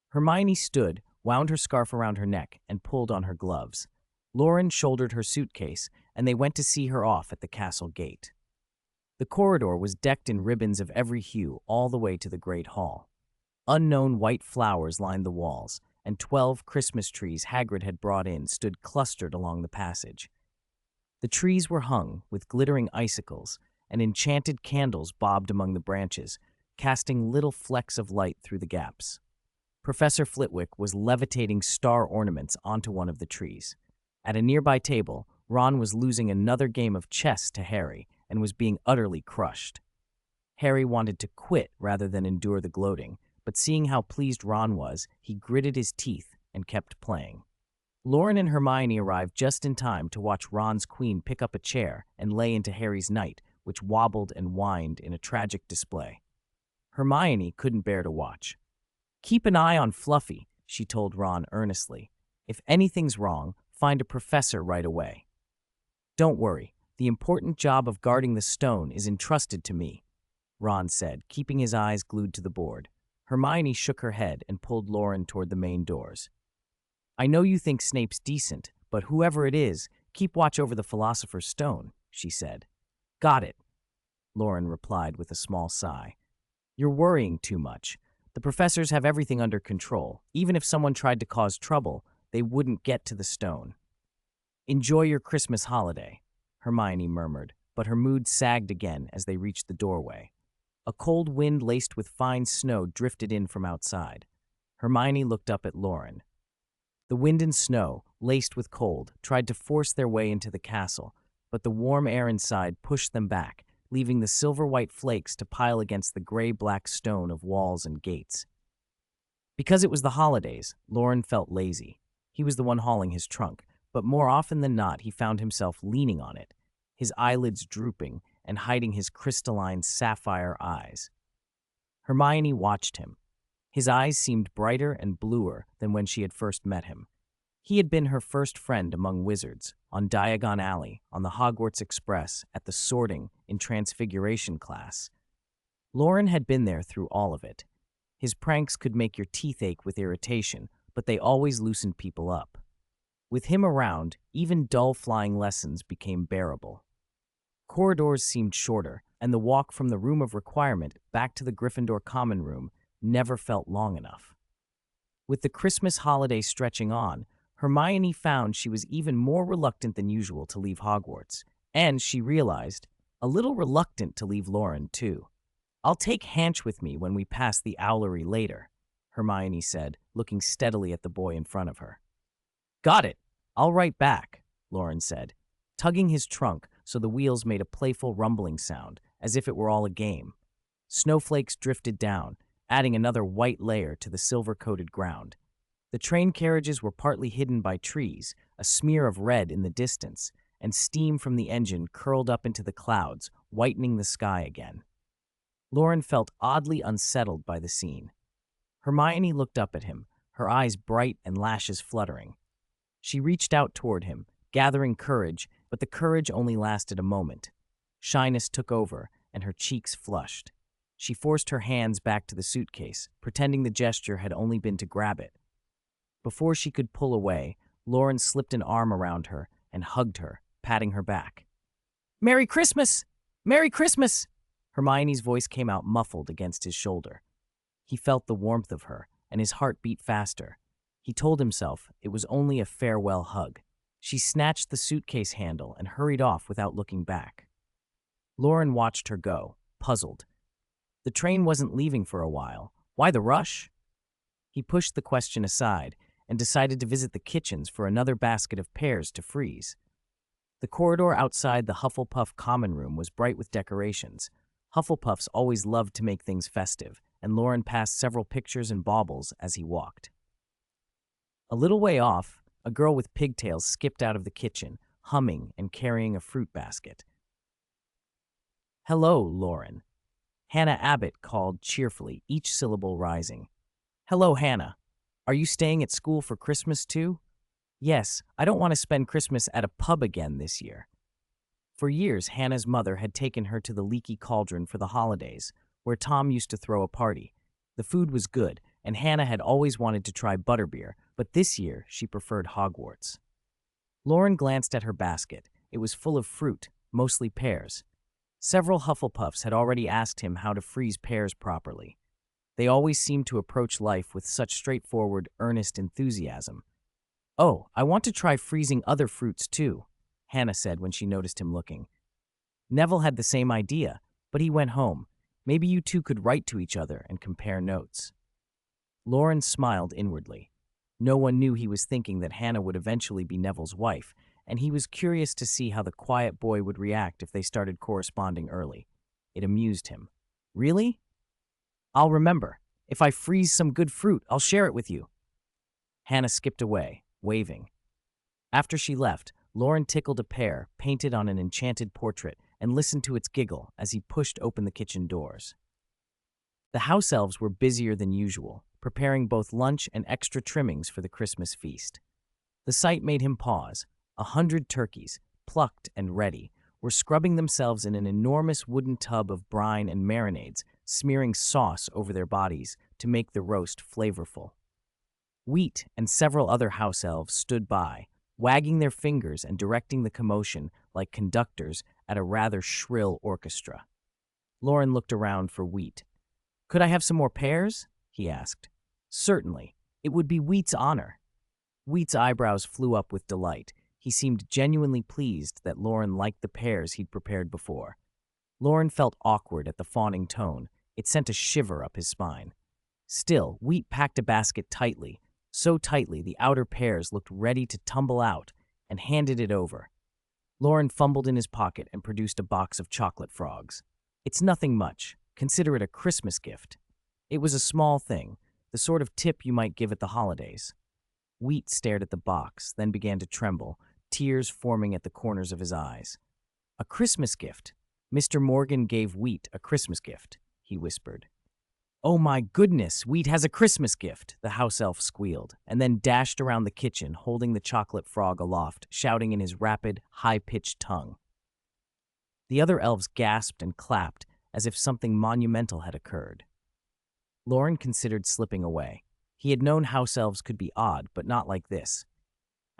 Hermione stood, wound her scarf around her neck, and pulled on her gloves. Loren shouldered her suitcase, and they went to see her off at the castle gate. The corridor was decked in ribbons of every hue all the way to the Great Hall. Unknown white flowers lined the walls, and 12 Christmas trees Hagrid had brought in stood clustered along the passage. The trees were hung with glittering icicles, and enchanted candles bobbed among the branches, casting little flecks of light through the gaps. Professor Flitwick was levitating star ornaments onto one of the trees. At a nearby table, Ron was losing another game of chess to Harry and was being utterly crushed. Harry wanted to quit rather than endure the gloating, but seeing how pleased Ron was, he gritted his teeth and kept playing. Loren and Hermione arrived just in time to watch Ron's queen pick up a chair and lay into Harry's knight, which wobbled and whined in a tragic display. Hermione couldn't bear to watch. "Keep an eye on Fluffy," she told Ron earnestly. "If anything's wrong, find a professor right away." "Don't worry, the important job of guarding the stone is entrusted to me," Ron said, keeping his eyes glued to the board. Hermione shook her head and pulled Loren toward the main doors. "I know you think Snape's decent, but whoever it is, keep watch over the Philosopher's Stone," she said. "Got it," Loren replied with a small sigh. "You're worrying too much. The professors have everything under control. Even if someone tried to cause trouble, they wouldn't get to the stone." "Enjoy your Christmas holiday," Hermione murmured, but her mood sagged again as they reached the doorway. A cold wind laced with fine snow drifted in from outside. Hermione looked up at Loren. The wind and snow, laced with cold, tried to force their way into the castle, but the warm air inside pushed them back, leaving the silver-white flakes to pile against the gray-black stone of walls and gates. Because it was the holidays, Loren felt lazy. He was the one hauling his trunk, but more often than not he found himself leaning on it, his eyelids drooping and hiding his crystalline sapphire eyes. Hermione watched him. His eyes seemed brighter and bluer than when she had first met him. He had been her first friend among wizards, on Diagon Alley, on the Hogwarts Express, at the sorting in Transfiguration class. Loren had been there through all of it. His pranks could make your teeth ache with irritation, but they always loosened people up. With him around, even dull flying lessons became bearable. Corridors seemed shorter, and the walk from the Room of Requirement back to the Gryffindor Common Room never felt long enough. With the Christmas holiday stretching on, Hermione found she was even more reluctant than usual to leave Hogwarts, and she realized, a little reluctant to leave Loren, too. "I'll take Hanch with me when we pass the owlery later," Hermione said, looking steadily at the boy in front of her. Got it. I'll write back, Loren said, tugging his trunk so the wheels made a playful rumbling sound, as if it were all a game. Snowflakes drifted down, adding another white layer to the silver-coated ground. The train carriages were partly hidden by trees, a smear of red in the distance, and steam from the engine curled up into the clouds, whitening the sky again. Loren felt oddly unsettled by the scene. Hermione looked up at him, her eyes bright and lashes fluttering. She reached out toward him, gathering courage, but the courage only lasted a moment. Shyness took over, and her cheeks flushed. She forced her hands back to the suitcase, pretending the gesture had only been to grab it. Before she could pull away, Loren slipped an arm around her and hugged her, patting her back. "Merry Christmas! Merry Christmas!" Hermione's voice came out muffled against his shoulder. He felt the warmth of her, and his heart beat faster. He told himself it was only a farewell hug. She snatched the suitcase handle and hurried off without looking back. Loren watched her go, puzzled. The train wasn't leaving for a while. Why the rush? He pushed the question aside and decided to visit the kitchens for another basket of pears to freeze. The corridor outside the Hufflepuff common room was bright with decorations. Hufflepuffs always loved to make things festive, and Loren passed several pictures and baubles as he walked. A little way off, a girl with pigtails skipped out of the kitchen, humming and carrying a fruit basket. "Hello, Loren," Hannah Abbott called cheerfully, each syllable rising. "Hello, Hannah. Are you staying at school for Christmas too?" "Yes, I don't want to spend Christmas at a pub again this year." For years, Hannah's mother had taken her to the Leaky Cauldron for the holidays, where Tom used to throw a party. The food was good, and Hannah had always wanted to try butterbeer, but this year she preferred Hogwarts. Loren glanced at her basket. It was full of fruit, mostly pears. Several Hufflepuffs had already asked him how to freeze pears properly. They always seemed to approach life with such straightforward, earnest enthusiasm. "Oh, I want to try freezing other fruits too," Hannah said when she noticed him looking. Neville had the same idea, but he went home. Maybe you two could write to each other and compare notes. Loren smiled inwardly. No one knew he was thinking that Hannah would eventually be Neville's wife, and he was curious to see how the quiet boy would react if they started corresponding early. It amused him. "Really? I'll remember. If I freeze some good fruit, I'll share it with you." Hannah skipped away, waving. After she left, Loren tickled a pear painted on an enchanted portrait and listened to its giggle as he pushed open the kitchen doors. The house elves were busier than usual, preparing both lunch and extra trimmings for the Christmas feast. The sight made him pause. 100 turkeys, plucked and ready, were scrubbing themselves in an enormous wooden tub of brine and marinades, smearing sauce over their bodies to make the roast flavorful. Wheat and several other house elves stood by, wagging their fingers and directing the commotion like conductors at a rather shrill orchestra. Loren looked around for Wheat. "Could I have some more pears?" he asked. "Certainly. It would be Wheat's honor." Wheat's eyebrows flew up with delight. He seemed genuinely pleased that Loren liked the pears he'd prepared before. Loren felt awkward at the fawning tone. It sent a shiver up his spine. Still, Wheat packed a basket tightly, so tightly the outer pears looked ready to tumble out, and handed it over. Loren fumbled in his pocket and produced a box of chocolate frogs. "It's nothing much. Consider it a Christmas gift." It was a small thing, the sort of tip you might give at the holidays. Wheat stared at the box, then began to tremble, tears forming at the corners of his eyes. "A Christmas gift. Mr. Morgan gave Wheat a Christmas gift," he whispered. "Oh my goodness, Wheat has a Christmas gift," the house elf squealed, and then dashed around the kitchen, holding the chocolate frog aloft, shouting in his rapid, high-pitched tongue. The other elves gasped and clapped as if something monumental had occurred. Loren considered slipping away. He had known house elves could be odd, but not like this.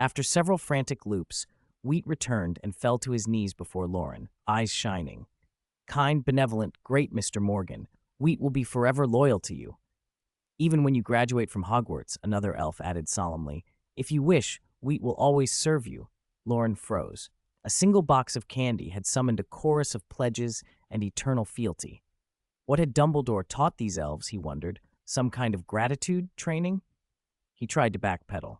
After several frantic loops, Wheat returned and fell to his knees before Loren, eyes shining. "Kind, benevolent, great Mr. Morgan, Wheat will be forever loyal to you. Even when you graduate from Hogwarts," another elf added solemnly. "If you wish, Wheat will always serve you." Loren froze. A single box of candy had summoned a chorus of pledges and eternal fealty. What had Dumbledore taught these elves, he wondered? Some kind of gratitude training? He tried to backpedal.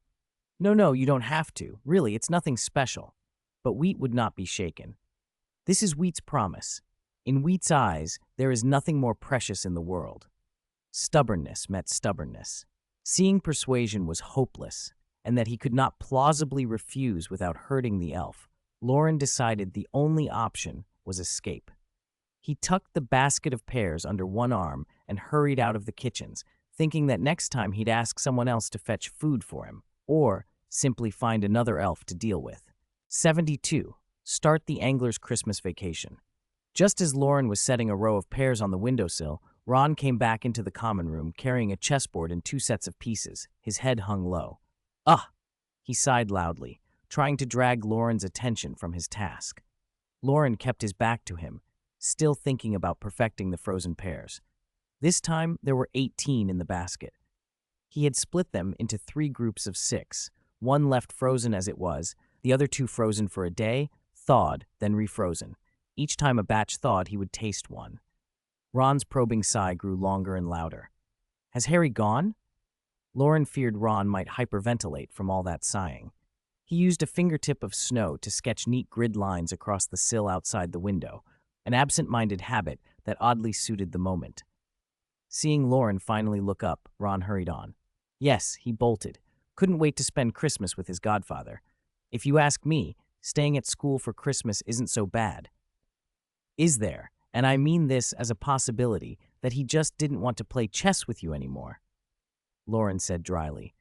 No, you don't have to. Really, it's nothing special. But Wheat would not be shaken. This is Wheat's promise. In Wheat's eyes, there is nothing more precious in the world. Stubbornness met stubbornness. Seeing persuasion was hopeless, and that he could not plausibly refuse without hurting the elf, Loren decided the only option was escape. He tucked the basket of pears under one arm and hurried out of the kitchens, thinking that next time he'd ask someone else to fetch food for him, or simply find another elf to deal with. 72. Start the angler's Christmas vacation. Just as Loren was setting a row of pears on the windowsill, Ron came back into the common room carrying a chessboard and 2 sets of pieces. His head hung low. Ah! He sighed loudly, trying to drag Loren's attention from his task. Loren kept his back to him, still thinking about perfecting the frozen pears. This time, there were 18 in the basket. He had split them into 3 groups of 6, one left frozen as it was, the other 2 frozen for a day, thawed, then refrozen. Each time a batch thawed, he would taste one. Ron's probing sigh grew longer and louder. Has Harry gone? Loren feared Ron might hyperventilate from all that sighing. He used a fingertip of snow to sketch neat grid lines across the sill outside the window, an absent-minded habit that oddly suited the moment. Seeing Loren finally look up, Ron hurried on. Yes, he bolted. Couldn't wait to spend Christmas with his godfather. If you ask me, staying at school for Christmas isn't so bad. Is there, and I mean this as a possibility, that he just didn't want to play chess with you anymore? Loren said dryly.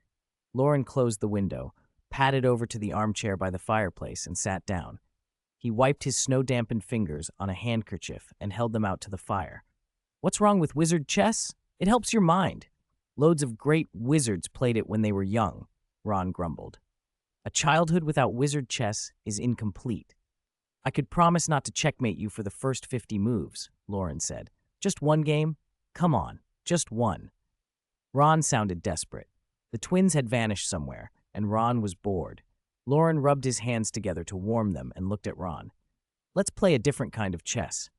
Loren closed the window, padded over to the armchair by the fireplace, and sat down. He wiped his snow-dampened fingers on a handkerchief and held them out to the fire. What's wrong with wizard chess? It helps your mind. Loads of great wizards played it when they were young, Ron grumbled. A childhood without wizard chess is incomplete. I could promise not to checkmate you for the first 50 moves, Loren said. Just one game? Come on, just one. Ron sounded desperate. The twins had vanished somewhere, and Ron was bored. Loren rubbed his hands together to warm them and looked at Ron. Let's play a different kind of chess.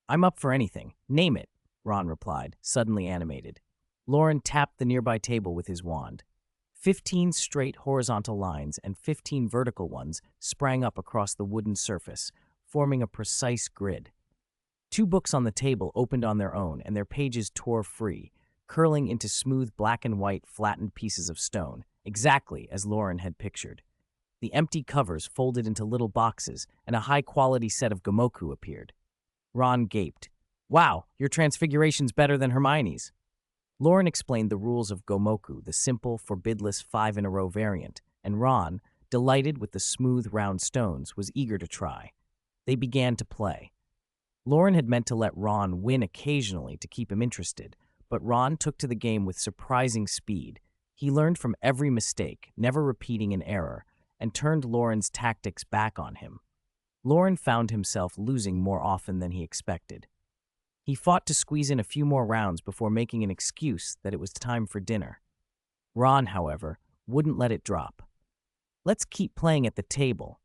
I'm up for anything. Name it, Ron replied, suddenly animated. Loren tapped the nearby table with his wand. 15 straight horizontal lines and 15 vertical ones sprang up across the wooden surface, forming a precise grid. 2 books on the table opened on their own, and their pages tore free, curling into smooth black and white flattened pieces of stone, exactly as Loren had pictured. The empty covers folded into little boxes, and a high-quality set of Gomoku appeared. Ron gaped. Wow, your transfiguration's better than Hermione's. Loren explained the rules of Gomoku, the simple, forbidless 5-in-a-row variant, and Ron, delighted with the smooth, round stones, was eager to try. They began to play. Loren had meant to let Ron win occasionally to keep him interested, but Ron took to the game with surprising speed. He learned from every mistake, never repeating an error, and turned Loren's tactics back on him. Loren found himself losing more often than he expected. He fought to squeeze in a few more rounds before making an excuse that it was time for dinner. Ron, however, wouldn't let it drop. Let's keep playing at the table.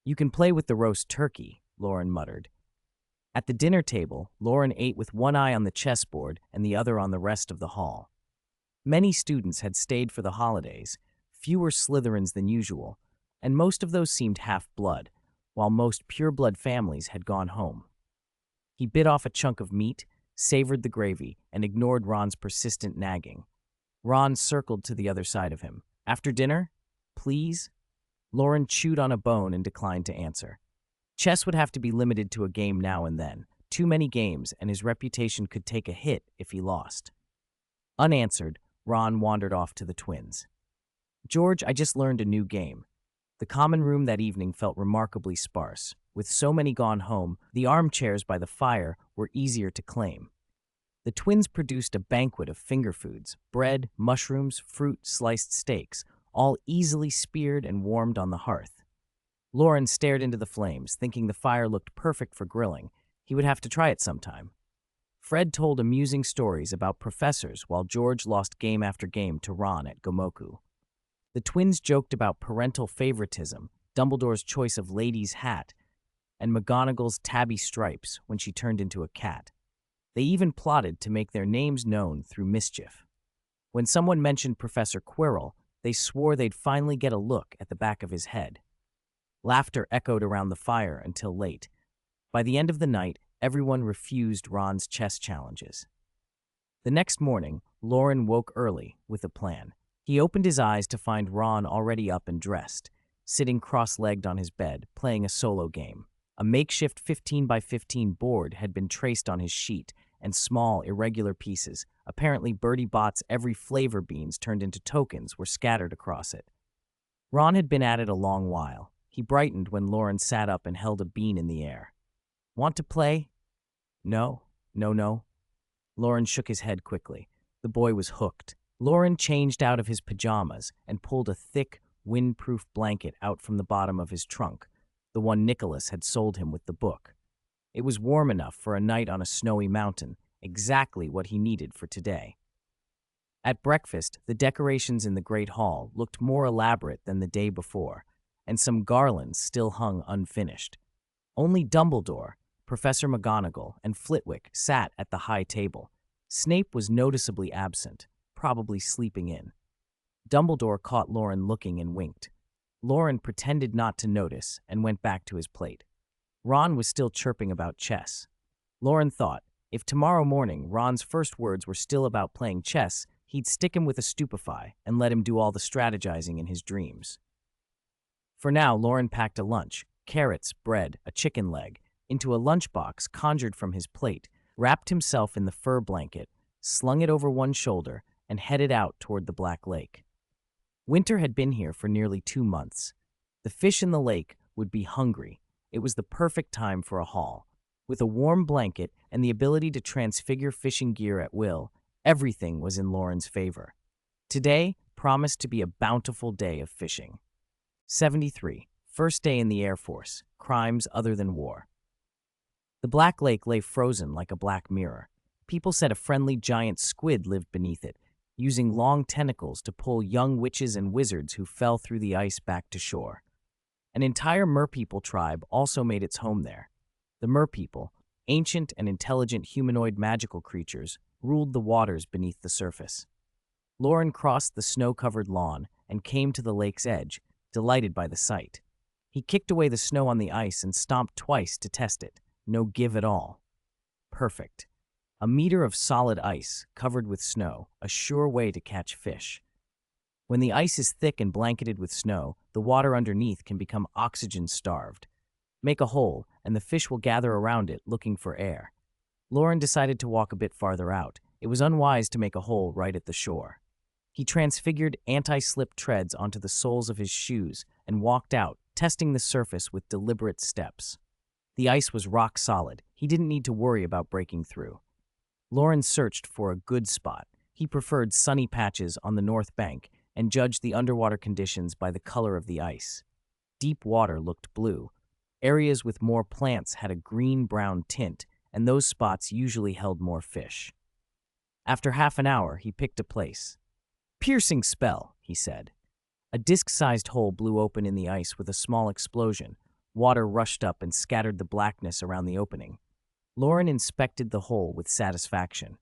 You can play with the roast turkey, Loren muttered. At the dinner table, Loren ate with one eye on the chessboard and the other on the rest of the hall. Many students had stayed for the holidays, fewer Slytherins than usual, and most of those seemed half-blood, while most pure-blood families had gone home. He bit off a chunk of meat, savored the gravy, and ignored Ron's persistent nagging. Ron circled to the other side of him. After dinner? Please? Loren chewed on a bone and declined to answer. Chess would have to be limited to a game now and then. Too many games, and his reputation could take a hit if he lost. Unanswered, Ron wandered off to the twins. George, I just learned a new game. The common room that evening felt remarkably sparse. With so many gone home, the armchairs by the fire were easier to claim. The twins produced a banquet of finger foods, bread, mushrooms, fruit, sliced steaks, all easily speared and warmed on the hearth. Loren stared into the flames, thinking the fire looked perfect for grilling. He would have to try it sometime. Fred told amusing stories about professors while George lost game after game to Ron at Gomoku. The twins joked about parental favoritism, Dumbledore's choice of lady's hat, and McGonagall's tabby stripes when she turned into a cat. They even plotted to make their names known through mischief. When someone mentioned Professor Quirrell, they swore they'd finally get a look at the back of his head. Laughter echoed around the fire until late. By the end of the night, everyone refused Ron's chess challenges. The next morning, Loren woke early with a plan. He opened his eyes to find Ron already up and dressed, sitting cross-legged on his bed, playing a solo game. A makeshift 15 by 15 board had been traced on his sheet, and small, irregular pieces, apparently Bertie Bott's every flavor beans turned into tokens, were scattered across it. Ron had been at it a long while. He brightened when Loren sat up and held a bean in the air. "Want to play?" "No, no." Loren shook his head quickly. The boy was hooked. Loren changed out of his pajamas and pulled a thick, wind-proof blanket out from the bottom of his trunk, the one Nicholas had sold him with the book. It was warm enough for a night on a snowy mountain, exactly what he needed for today. At breakfast, the decorations in the Great Hall looked more elaborate than the day before, and some garlands still hung unfinished. Only Dumbledore, Professor McGonagall, and Flitwick sat at the high table. Snape was noticeably absent, probably sleeping in. Dumbledore caught Loren looking and winked. Loren pretended not to notice and went back to his plate. Ron was still chirping about chess. Loren thought, if tomorrow morning Ron's first words were still about playing chess, he'd stick him with a stupefy and let him do all the strategizing in his dreams. For now, Loren packed a lunch, carrots, bread, a chicken leg, into a lunchbox conjured from his plate, wrapped himself in the fur blanket, slung it over one shoulder, and headed out toward the Black Lake. Winter had been here for nearly 2 months. The fish in the lake would be hungry. It was the perfect time for a haul. With a warm blanket and the ability to transfigure fishing gear at will, everything was in Loren's favor. Today promised to be a bountiful day of fishing. 73. First day in the Air Force. Crimes other than war. The Black Lake lay frozen like a black mirror. People said a friendly giant squid lived beneath it, using long tentacles to pull young witches and wizards who fell through the ice back to shore. An entire merpeople tribe also made its home there. The merpeople, ancient and intelligent humanoid magical creatures, ruled the waters beneath the surface. Loren crossed the snow-covered lawn and came to the lake's edge, delighted by the sight. He kicked away the snow on the ice and stomped twice to test it. No give at all. Perfect. A meter of solid ice, covered with snow, a sure way to catch fish. When the ice is thick and blanketed with snow, the water underneath can become oxygen-starved. Make a hole, and the fish will gather around it, looking for air. Loren decided to walk a bit farther out. It was unwise to make a hole right at the shore. He transfigured anti-slip treads onto the soles of his shoes and walked out, testing the surface with deliberate steps. The ice was rock solid. He didn't need to worry about breaking through. Loren searched for a good spot. He preferred sunny patches on the north bank and judged the underwater conditions by the color of the ice. Deep water looked blue. Areas with more plants had a green-brown tint, and those spots usually held more fish. After half an hour, he picked a place. "Piercing spell," he said. A disc-sized hole blew open in the ice with a small explosion. Water rushed up and scattered the blackness around the opening. Loren inspected the hole with satisfaction.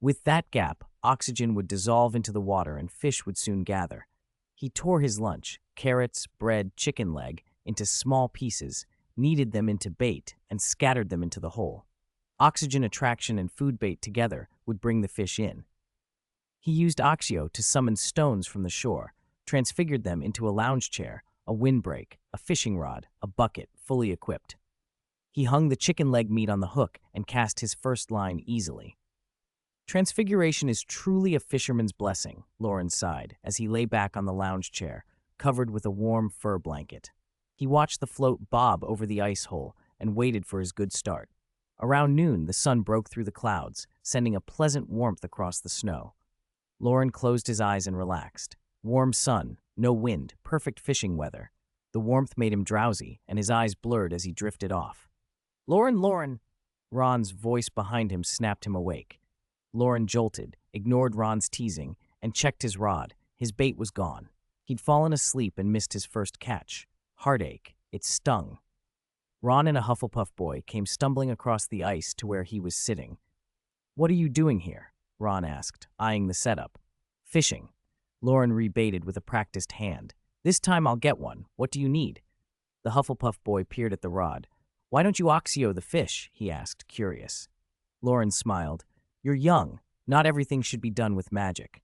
With that gap, oxygen would dissolve into the water and fish would soon gather. He tore his lunch, carrots, bread, chicken leg, into small pieces, kneaded them into bait, and scattered them into the hole. Oxygen attraction and food bait together would bring the fish in. He used Oxio to summon stones from the shore, transfigured them into a lounge chair, a windbreak, a fishing rod, a bucket, fully equipped. He hung the chicken leg meat on the hook and cast his first line easily. Transfiguration is truly a fisherman's blessing, Loren sighed as he lay back on the lounge chair, covered with a warm fur blanket. He watched the float bob over the ice hole and waited for his good start. Around noon, the sun broke through the clouds, sending a pleasant warmth across the snow. Loren closed his eyes and relaxed. Warm sun, no wind, perfect fishing weather. The warmth made him drowsy, and his eyes blurred as he drifted off. Loren! Ron's voice behind him snapped him awake. Loren jolted, ignored Ron's teasing, and checked his rod. His bait was gone. He'd fallen asleep and missed his first catch. Heartache. It stung. Ron and a Hufflepuff boy came stumbling across the ice to where he was sitting. What are you doing here? Ron asked, eyeing the setup. Fishing. Loren rebaited with a practiced hand. This time I'll get one. What do you need? The Hufflepuff boy peered at the rod. Why don't you Oxio the fish? He asked, curious. Loren smiled. You're young. Not everything should be done with magic.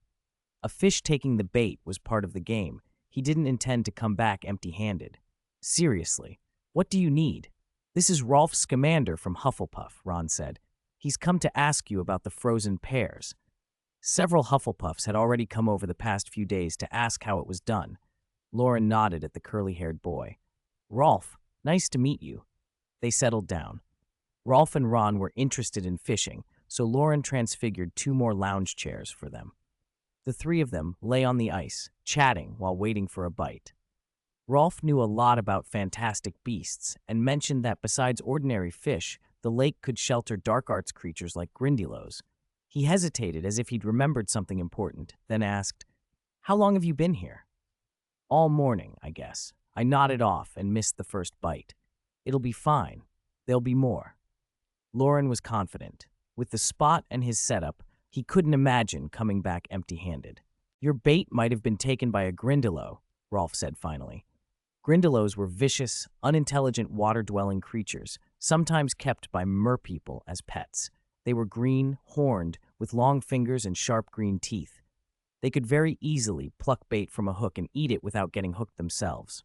A fish taking the bait was part of the game. He didn't intend to come back empty-handed. Seriously, what do you need? This is Rolf Scamander from Hufflepuff, Ron said. He's come to ask you about the frozen pears. Several Hufflepuffs had already come over the past few days to ask how it was done. Loren nodded at the curly-haired boy. Rolf, nice to meet you. They settled down. Rolf and Ron were interested in fishing, so Loren transfigured 2 more lounge chairs for them. The 3 of them lay on the ice, chatting while waiting for a bite. Rolf knew a lot about fantastic beasts and mentioned that besides ordinary fish, the lake could shelter dark arts creatures like Grindylows. He hesitated as if he'd remembered something important, then asked, How long have you been here? All morning, I guess. I nodded off and missed the first bite. It'll be fine. There'll be more. Loren was confident. With the spot and his setup, he couldn't imagine coming back empty-handed. Your bait might have been taken by a Grindylow, Rolf said finally. Grindylows were vicious, unintelligent water-dwelling creatures, sometimes kept by merpeople as pets. They were green, horned, with long fingers and sharp green teeth. They could very easily pluck bait from a hook and eat it without getting hooked themselves.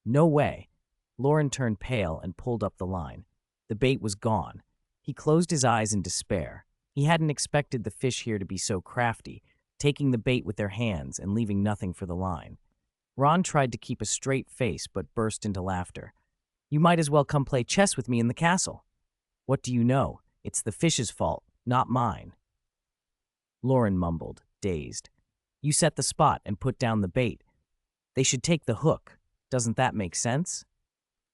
No way. Loren turned pale and pulled up the line. The bait was gone. He closed his eyes in despair. He hadn't expected the fish here to be so crafty, taking the bait with their hands and leaving nothing for the line. Ron tried to keep a straight face but burst into laughter. You might as well come play chess with me in the castle. What do you know? It's the fish's fault, not mine. Loren mumbled, dazed. You set the spot and put down the bait. They should take the hook. Doesn't that make sense?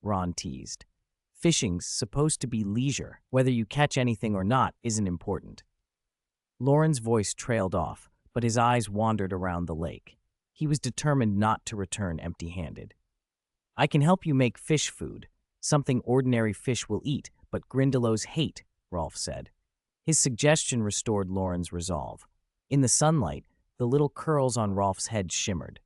Ron teased. Fishing's supposed to be leisure. Whether you catch anything or not isn't important. Loren's voice trailed off, but his eyes wandered around the lake. He was determined not to return empty-handed. I can help you make fish food, something ordinary fish will eat, but Grindylows hate, Rolf said. His suggestion restored Loren's resolve. In the sunlight, the little curls on Rolf's head shimmered.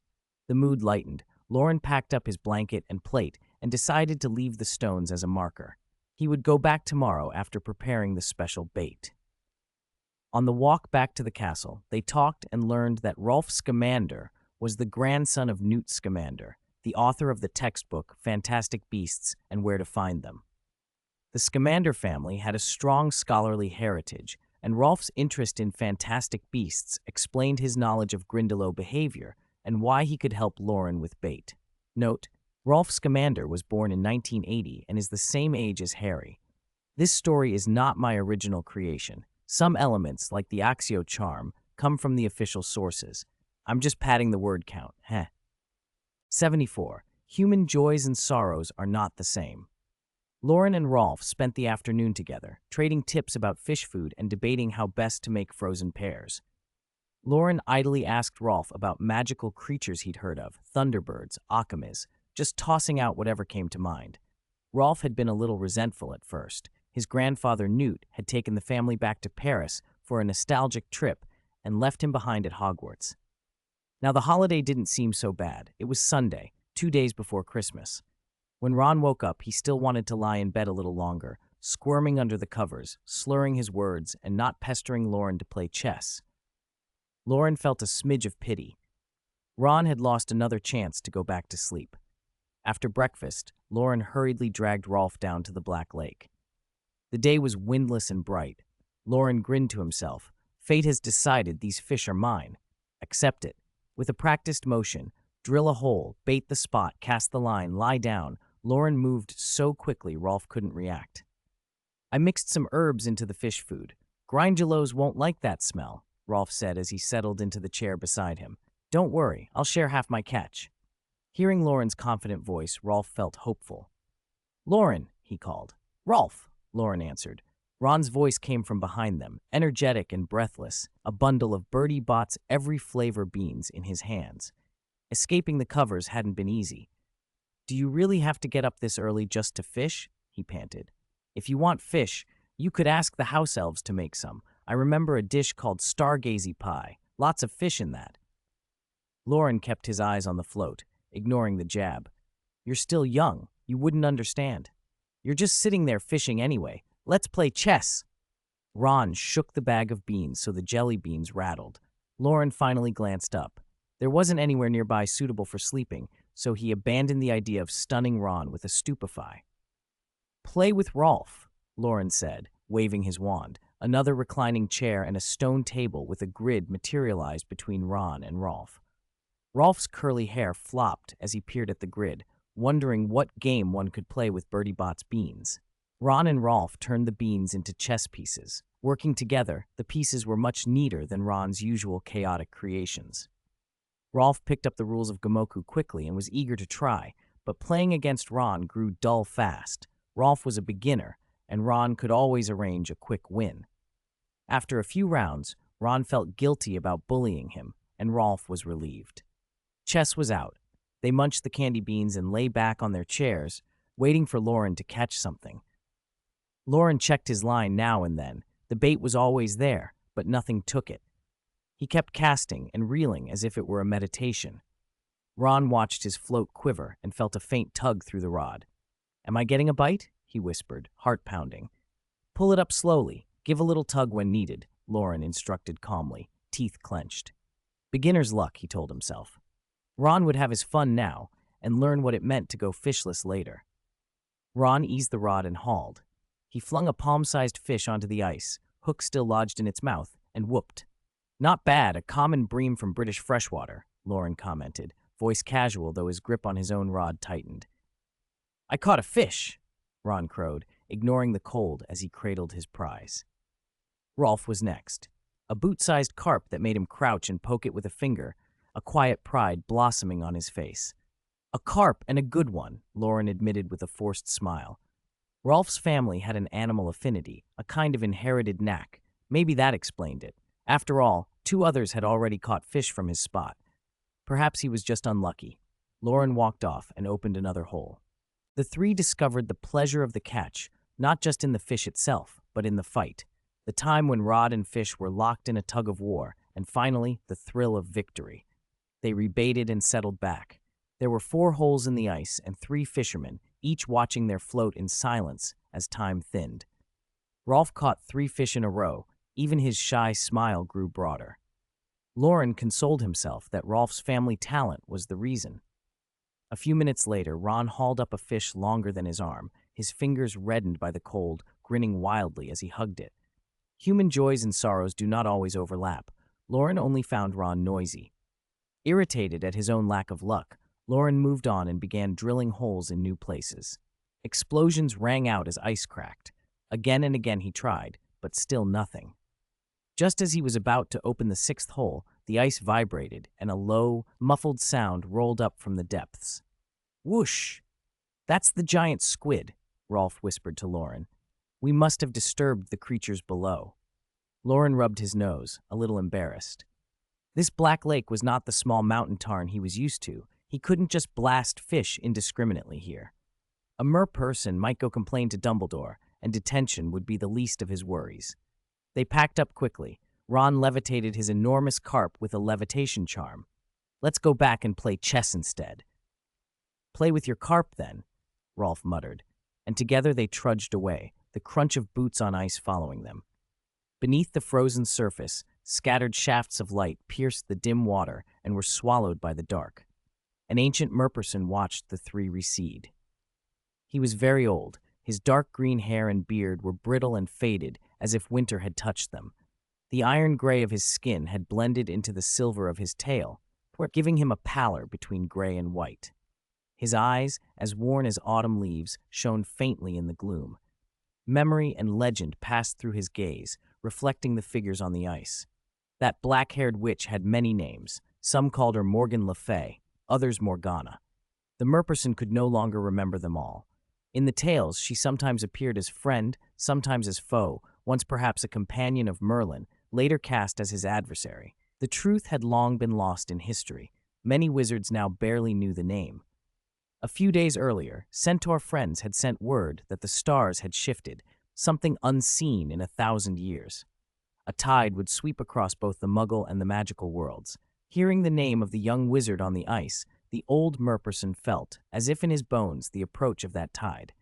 The mood lightened. Loren packed up his blanket and plate and decided to leave the stones as a marker. He would go back tomorrow after preparing the special bait. On the walk back to the castle, they talked and learned that Rolf Scamander was the grandson of Newt Scamander, the author of the textbook Fantastic Beasts and Where to Find Them. The Scamander family had a strong scholarly heritage, and Rolf's interest in fantastic beasts explained his knowledge of Grindylow behavior and why he could help Loren with bait. Note, Rolf Scamander was born in 1980 and is the same age as Harry. This story is not my original creation. Some elements, like the Oxio charm, come from the official sources. I'm just padding the word count, 74. Human joys and sorrows are not the same. Loren and Rolf spent the afternoon together, trading tips about fish food and debating how best to make frozen pears. Loren idly asked Rolf about magical creatures he'd heard of, thunderbirds, akamis, just tossing out whatever came to mind. Rolf had been a little resentful at first. His grandfather Newt had taken the family back to Paris for a nostalgic trip and left him behind at Hogwarts. Now the holiday didn't seem so bad. It was Sunday, 2 days before Christmas. When Ron woke up, he still wanted to lie in bed a little longer, squirming under the covers, slurring his words, and not pestering Loren to play chess. Loren felt a smidge of pity. Ron had lost another chance to go back to sleep. After breakfast, Loren hurriedly dragged Rolf down to the Black Lake. The day was windless and bright. Loren grinned to himself. Fate has decided these fish are mine. Accept it. With a practiced motion, drill a hole, bait the spot, cast the line, lie down, Loren moved so quickly Rolf couldn't react. I mixed some herbs into the fish food. Grindylows won't like that smell, Rolf said as he settled into the chair beside him. Don't worry, I'll share half my catch. Hearing Loren's confident voice, Rolf felt hopeful. Loren, he called. Rolf, Loren answered. Ron's voice came from behind them, energetic and breathless, a bundle of Bertie Bott's every flavor beans in his hands. Escaping the covers hadn't been easy. Do you really have to get up this early just to fish? He panted. If you want fish, you could ask the house elves to make some. I remember a dish called stargazy pie. Lots of fish in that. Loren kept his eyes on the float, ignoring the jab. You're still young. You wouldn't understand. You're just sitting there fishing anyway. Let's play chess. Ron shook the bag of beans so the jelly beans rattled. Loren finally glanced up. There wasn't anywhere nearby suitable for sleeping, so he abandoned the idea of stunning Ron with a stupefy. Play with Rolf, Loren said, waving his wand. Another reclining chair and a stone table with a grid materialized between Ron and Rolf. Rolf's curly hair flopped as he peered at the grid, wondering what game one could play with Bertie Bott's beans. Ron and Rolf turned the beans into chess pieces. Working together, the pieces were much neater than Ron's usual chaotic creations. Rolf picked up the rules of Gamoku quickly and was eager to try, but playing against Ron grew dull fast. Rolf was a beginner, and Ron could always arrange a quick win. After a few rounds, Ron felt guilty about bullying him, and Rolf was relieved. Chess was out. They munched the candy beans and lay back on their chairs, waiting for Loren to catch something. Loren checked his line now and then. The bait was always there, but nothing took it. He kept casting and reeling as if it were a meditation. Ron watched his float quiver and felt a faint tug through the rod. Am I getting a bite? He whispered, heart pounding. Pull it up slowly. Give a little tug when needed, Loren instructed calmly, teeth clenched. Beginner's luck, he told himself. Ron would have his fun now and learn what it meant to go fishless later. Ron eased the rod and hauled. He flung a palm-sized fish onto the ice, hook still lodged in its mouth, and whooped. Not bad, a common bream from British freshwater, Loren commented, voice casual though his grip on his own rod tightened. I caught a fish, Ron crowed, ignoring the cold as he cradled his prize. Rolf was next. A boot-sized carp that made him crouch and poke it with a finger, a quiet pride blossoming on his face. A carp and a good one, Loren admitted with a forced smile. Rolf's family had an animal affinity, a kind of inherited knack. Maybe that explained it. After all, 2 others had already caught fish from his spot. Perhaps he was just unlucky. Loren walked off and opened another hole. The 3 discovered the pleasure of the catch, not just in the fish itself, but in the fight. The time when rod and fish were locked in a tug of war, and finally, the thrill of victory. They rebaited and settled back. There were 4 holes in the ice and 3 fishermen, each watching their float in silence as time thinned. Rolf caught 3 fish in a row. Even his shy smile grew broader. Loren consoled himself that Rolf's family talent was the reason. A few minutes later, Ron hauled up a fish longer than his arm, his fingers reddened by the cold, grinning wildly as he hugged it. Human joys and sorrows do not always overlap. Loren only found Ron noisy. Irritated at his own lack of luck, Loren moved on and began drilling holes in new places. Explosions rang out as ice cracked. Again and again he tried, but still nothing. Just as he was about to open the 6th hole, the ice vibrated and a low, muffled sound rolled up from the depths. Whoosh! That's the giant squid, Rolf whispered to Loren. We must have disturbed the creatures below. Loren rubbed his nose, a little embarrassed. This black lake was not the small mountain tarn he was used to. He couldn't just blast fish indiscriminately here. A mer-person might go complain to Dumbledore, and detention would be the least of his worries. They packed up quickly. Ron levitated his enormous carp with a levitation charm. Let's go back and play chess instead. Play with your carp, then, Rolf muttered, and together they trudged away, the crunch of boots on ice following them. Beneath the frozen surface, scattered shafts of light pierced the dim water and were swallowed by the dark. An ancient merperson watched the 3 recede. He was very old. His dark green hair and beard were brittle and faded, as if winter had touched them. The iron gray of his skin had blended into the silver of his tail, giving him a pallor between gray and white. His eyes, as worn as autumn leaves, shone faintly in the gloom. Memory and legend passed through his gaze, reflecting the figures on the ice. That black-haired witch had many names. Some called her Morgan Le Fay, others Morgana. The merperson could no longer remember them all. In the tales, she sometimes appeared as friend, sometimes as foe, once perhaps a companion of Merlin, later cast as his adversary. The truth had long been lost in history. Many wizards now barely knew the name. A few days earlier, Centaur friends had sent word that the stars had shifted, something unseen in 1,000 years. A tide would sweep across both the Muggle and the magical worlds. Hearing the name of the young wizard on the ice, the old merperson felt, as if in his bones, the approach of that tide.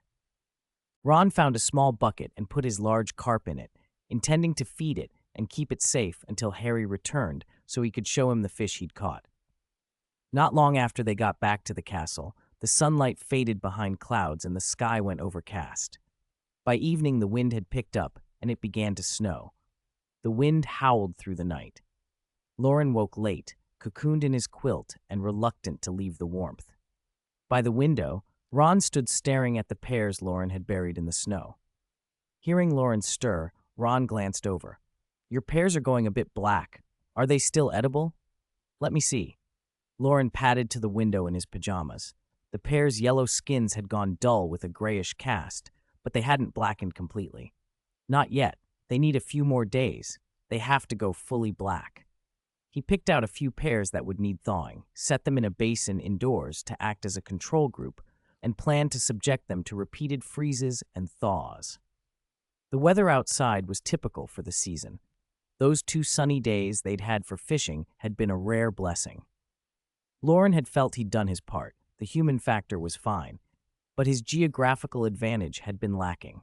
Ron found a small bucket and put his large carp in it, intending to feed it and keep it safe until Harry returned so he could show him the fish he'd caught. Not long after they got back to the castle, the sunlight faded behind clouds and the sky went overcast. By evening, the wind had picked up and it began to snow. The wind howled through the night. Loren woke late, cocooned in his quilt and reluctant to leave the warmth. By the window, Ron stood staring at the pears Loren had buried in the snow. Hearing Loren stir, Ron glanced over. "Your pears are going a bit black. Are they still edible?" "Let me see." Loren padded to the window in his pajamas. The pears' yellow skins had gone dull with a grayish cast, but they hadn't blackened completely. "Not yet. They need a few more days. They have to go fully black." He picked out a few pears that would need thawing, set them in a basin indoors to act as a control group, and planned to subject them to repeated freezes and thaws. The weather outside was typical for the season. Those 2 sunny days they'd had for fishing had been a rare blessing. Loren had felt he'd done his part. The human factor was fine, but his geographical advantage had been lacking.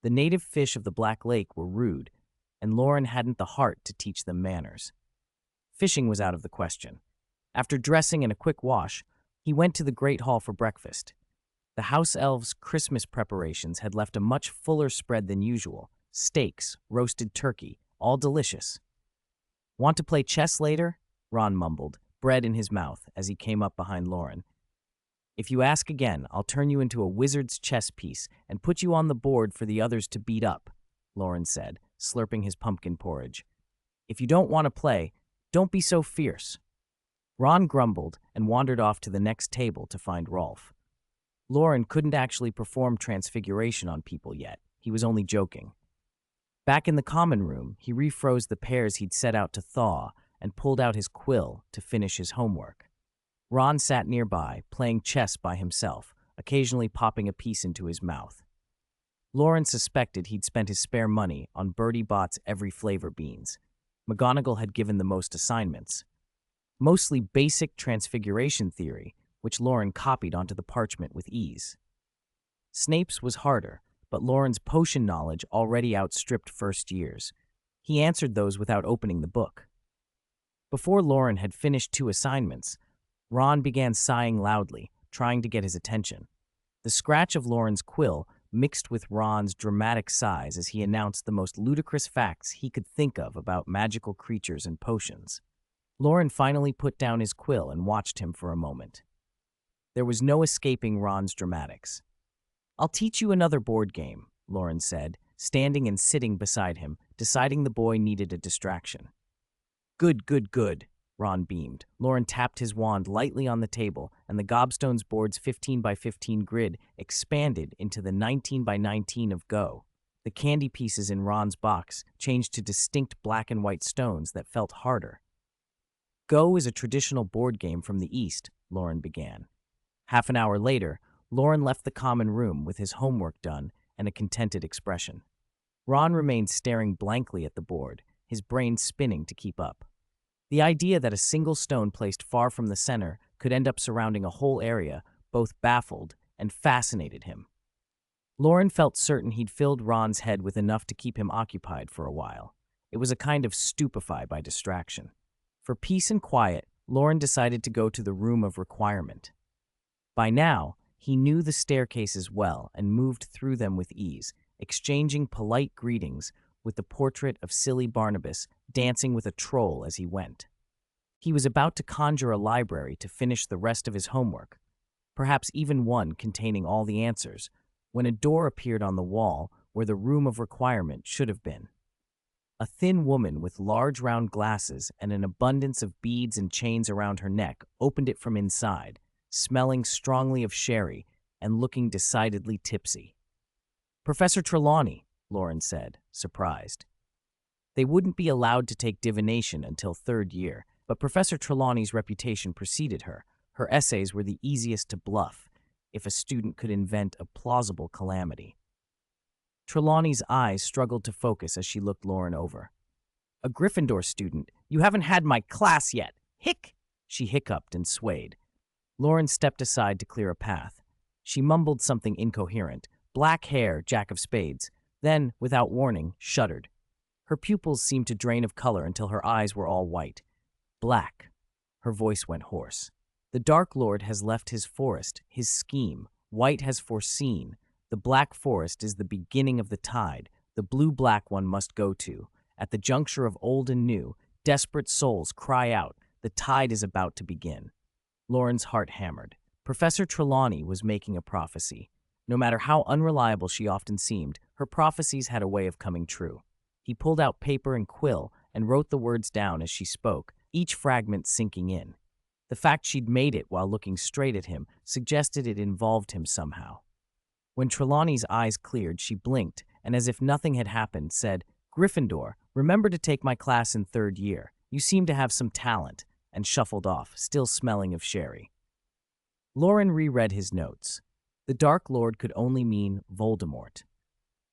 The native fish of the Black Lake were rude, and Loren hadn't the heart to teach them manners. Fishing was out of the question. After dressing and a quick wash, he went to the Great Hall for breakfast. The house elves' Christmas preparations had left a much fuller spread than usual. Steaks, roasted turkey, all delicious. "Want to play chess later?" Ron mumbled, bread in his mouth, as he came up behind Loren. "If you ask again, I'll turn you into a wizard's chess piece and put you on the board for the others to beat up," Loren said, slurping his pumpkin porridge. "If you don't want to play, don't be so fierce." Ron grumbled and wandered off to the next table to find Rolf. Loren couldn't actually perform transfiguration on people yet. He was only joking. Back in the common room, he refroze the pears he'd set out to thaw and pulled out his quill to finish his homework. Ron sat nearby, playing chess by himself, occasionally popping a piece into his mouth. Loren suspected he'd spent his spare money on Bertie Bott's every flavor beans. McGonagall had given the most assignments. Mostly basic transfiguration theory, which Loren copied onto the parchment with ease. Snape's was harder, but Loren's potion knowledge already outstripped first years. He answered those without opening the book. Before Loren had finished 2 assignments, Ron began sighing loudly, trying to get his attention. The scratch of Loren's quill mixed with Ron's dramatic sighs as he announced the most ludicrous facts he could think of about magical creatures and potions. Loren finally put down his quill and watched him for a moment. There was no escaping Ron's dramatics. "I'll teach you another board game," Loren said, standing and sitting beside him, deciding the boy needed a distraction. "Good, good, good," Ron beamed. Loren tapped his wand lightly on the table, and the Gobstones board's 15 by 15 grid expanded into the 19 by 19 of Go. The candy pieces in Ron's box changed to distinct black and white stones that felt harder. Go is a traditional board game from the East, Loren began. Half an hour later, Loren left the common room with his homework done and a contented expression. Ron remained staring blankly at the board, his brain spinning to keep up. The idea that a single stone placed far from the center could end up surrounding a whole area both baffled and fascinated him. Loren felt certain he'd filled Ron's head with enough to keep him occupied for a while. It was a kind of stupefy by distraction. For peace and quiet, Loren decided to go to the room of requirement. By now, he knew the staircases well and moved through them with ease, exchanging polite greetings with the portrait of silly Barnabas dancing with a troll as he went. He was about to conjure a library to finish the rest of his homework, perhaps even one containing all the answers, when a door appeared on the wall where the room of requirement should have been. A thin woman with large round glasses and an abundance of beads and chains around her neck opened it from inside, smelling strongly of sherry and looking decidedly tipsy. "Professor Trelawney," Loren said, surprised. They wouldn't be allowed to take divination until 3rd year, but Professor Trelawney's reputation preceded her. Her essays were the easiest to bluff, if a student could invent a plausible calamity. Trelawney's eyes struggled to focus as she looked Loren over. A Gryffindor student. You haven't had my class yet. Hick! She hiccuped and swayed. Loren stepped aside to clear a path. She mumbled something incoherent. Black hair, Jack of Spades. Then, without warning, shuddered. Her pupils seemed to drain of color until her eyes were all white. Black. Her voice went hoarse. The Dark Lord has left his forest, his scheme. White has foreseen. The Black Forest is the beginning of the tide. The blue-black one must go to. At the juncture of old and new, desperate souls cry out. The tide is about to begin. Loren's heart hammered. Professor Trelawney was making a prophecy. No matter how unreliable she often seemed, her prophecies had a way of coming true. He pulled out paper and quill and wrote the words down as she spoke, each fragment sinking in. The fact she'd made it while looking straight at him suggested it involved him somehow. When Trelawney's eyes cleared, she blinked and, as if nothing had happened, said, "Gryffindor, remember to take my class in 3rd year. You seem to have some talent," and shuffled off, still smelling of sherry. Loren reread his notes. The Dark Lord could only mean Voldemort.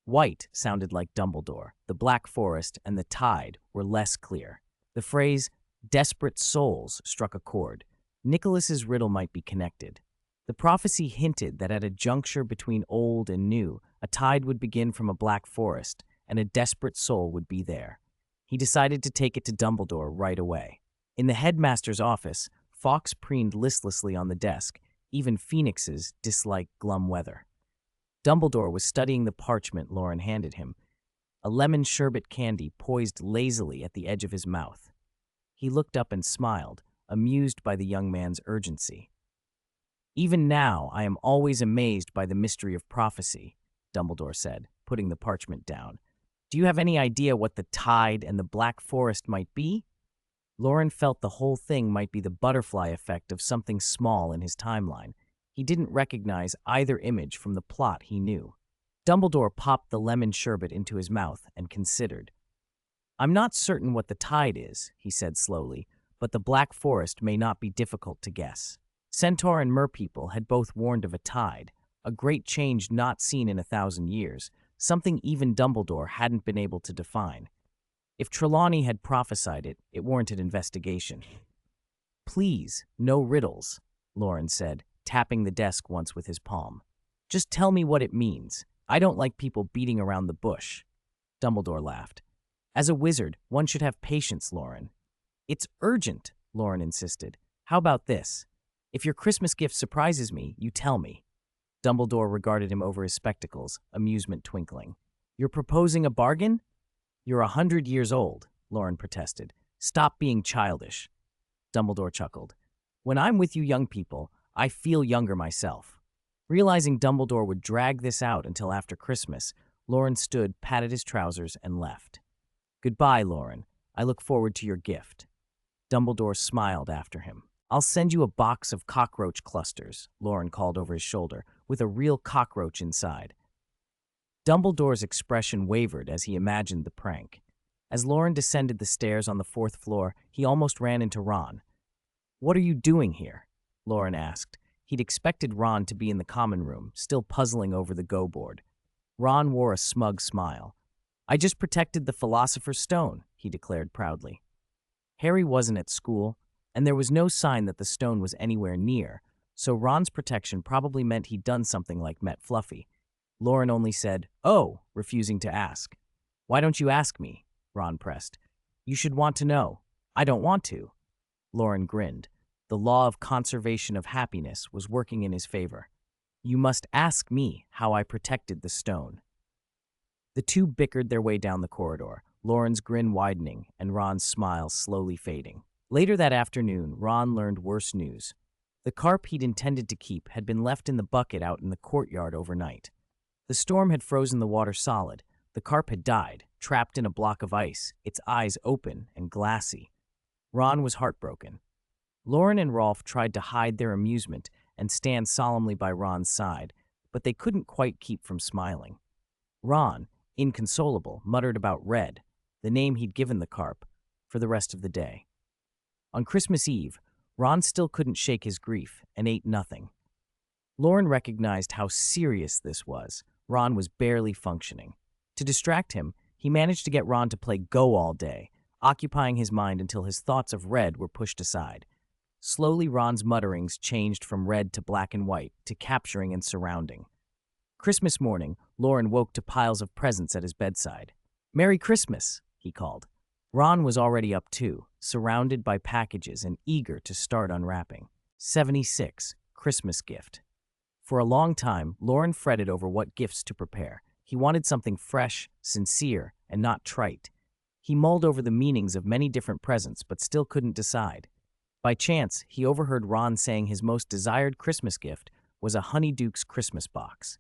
White sounded like Dumbledore. The Black Forest and the tide were less clear. The phrase, desperate souls, struck a chord. Nicholas's riddle might be connected. The prophecy hinted that at a juncture between old and new, a tide would begin from a Black Forest, and a desperate soul would be there. He decided to take it to Dumbledore right away. In the headmaster's office, Fawkes preened listlessly on the desk. Even phoenixes dislike glum weather. Dumbledore was studying the parchment Loren handed him, a lemon sherbet candy poised lazily at the edge of his mouth. He looked up and smiled, amused by the young man's urgency. "Even now, I am always amazed by the mystery of prophecy," Dumbledore said, putting the parchment down. "Do you have any idea what the tide and the Black Forest might be?" Loren felt the whole thing might be the butterfly effect of something small in his timeline. He didn't recognize either image from the plot he knew. Dumbledore popped the lemon sherbet into his mouth and considered. "I'm not certain what the tide is," he said slowly, "but the Black Forest may not be difficult to guess. Centaur and merpeople had both warned of a tide, a great change not seen in 1,000 years, something even Dumbledore hadn't been able to define. If Trelawney had prophesied it, it warranted investigation. "Please, no riddles," Loren said, tapping the desk once with his palm. "Just tell me what it means. I don't like people beating around the bush." Dumbledore laughed. "As a wizard, one should have patience, Loren." "It's urgent," Loren insisted. "How about this? If your Christmas gift surprises me, you tell me." Dumbledore regarded him over his spectacles, amusement twinkling. "You're proposing a bargain?" "You're 100 years old," Loren protested. "Stop being childish." Dumbledore chuckled. "When I'm with you young people, I feel younger myself." Realizing Dumbledore would drag this out until after Christmas, Loren stood, patted his trousers, and left. "Goodbye, Loren. I look forward to your gift." Dumbledore smiled after him. "I'll send you a box of cockroach clusters," Loren called over his shoulder, "with a real cockroach inside." Dumbledore's expression wavered as he imagined the prank. As Loren descended the stairs on the 4th floor, he almost ran into Ron. "What are you doing here?" Loren asked. He'd expected Ron to be in the common room, still puzzling over the go board. Ron wore a smug smile. "I just protected the Philosopher's Stone," he declared proudly. Harry wasn't at school, and there was no sign that the stone was anywhere near, so Ron's protection probably meant he'd done something like met Fluffy. Loren only said, "Oh," refusing to ask. "Why don't you ask me?" Ron pressed. "You should want to know." "I don't want to." Loren grinned. The law of conservation of happiness was working in his favor. "You must ask me how I protected the stone." The two bickered their way down the corridor, Loren's grin widening and Ron's smile slowly fading. Later that afternoon, Ron learned worse news. The carp he'd intended to keep had been left in the bucket out in the courtyard overnight. The storm had frozen the water solid. The carp had died, trapped in a block of ice, its eyes open and glassy. Ron was heartbroken. Loren and Rolf tried to hide their amusement and stand solemnly by Ron's side, but they couldn't quite keep from smiling. Ron, inconsolable, muttered about Red, the name he'd given the carp, for the rest of the day. On Christmas Eve, Ron still couldn't shake his grief and ate nothing. Loren recognized how serious this was. Ron was barely functioning. To distract him, he managed to get Ron to play Go all day, occupying his mind until his thoughts of red were pushed aside. Slowly, Ron's mutterings changed from red to black and white, to capturing and surrounding. Christmas morning, Loren woke to piles of presents at his bedside. "Merry Christmas," he called. Ron was already up too, surrounded by packages and eager to start unwrapping. 76. Christmas gift. For a long time, Loren fretted over what gifts to prepare. He wanted something fresh, sincere, and not trite. He mulled over the meanings of many different presents, but still couldn't decide. By chance, he overheard Ron saying his most desired Christmas gift was a Honeyduke's Christmas box.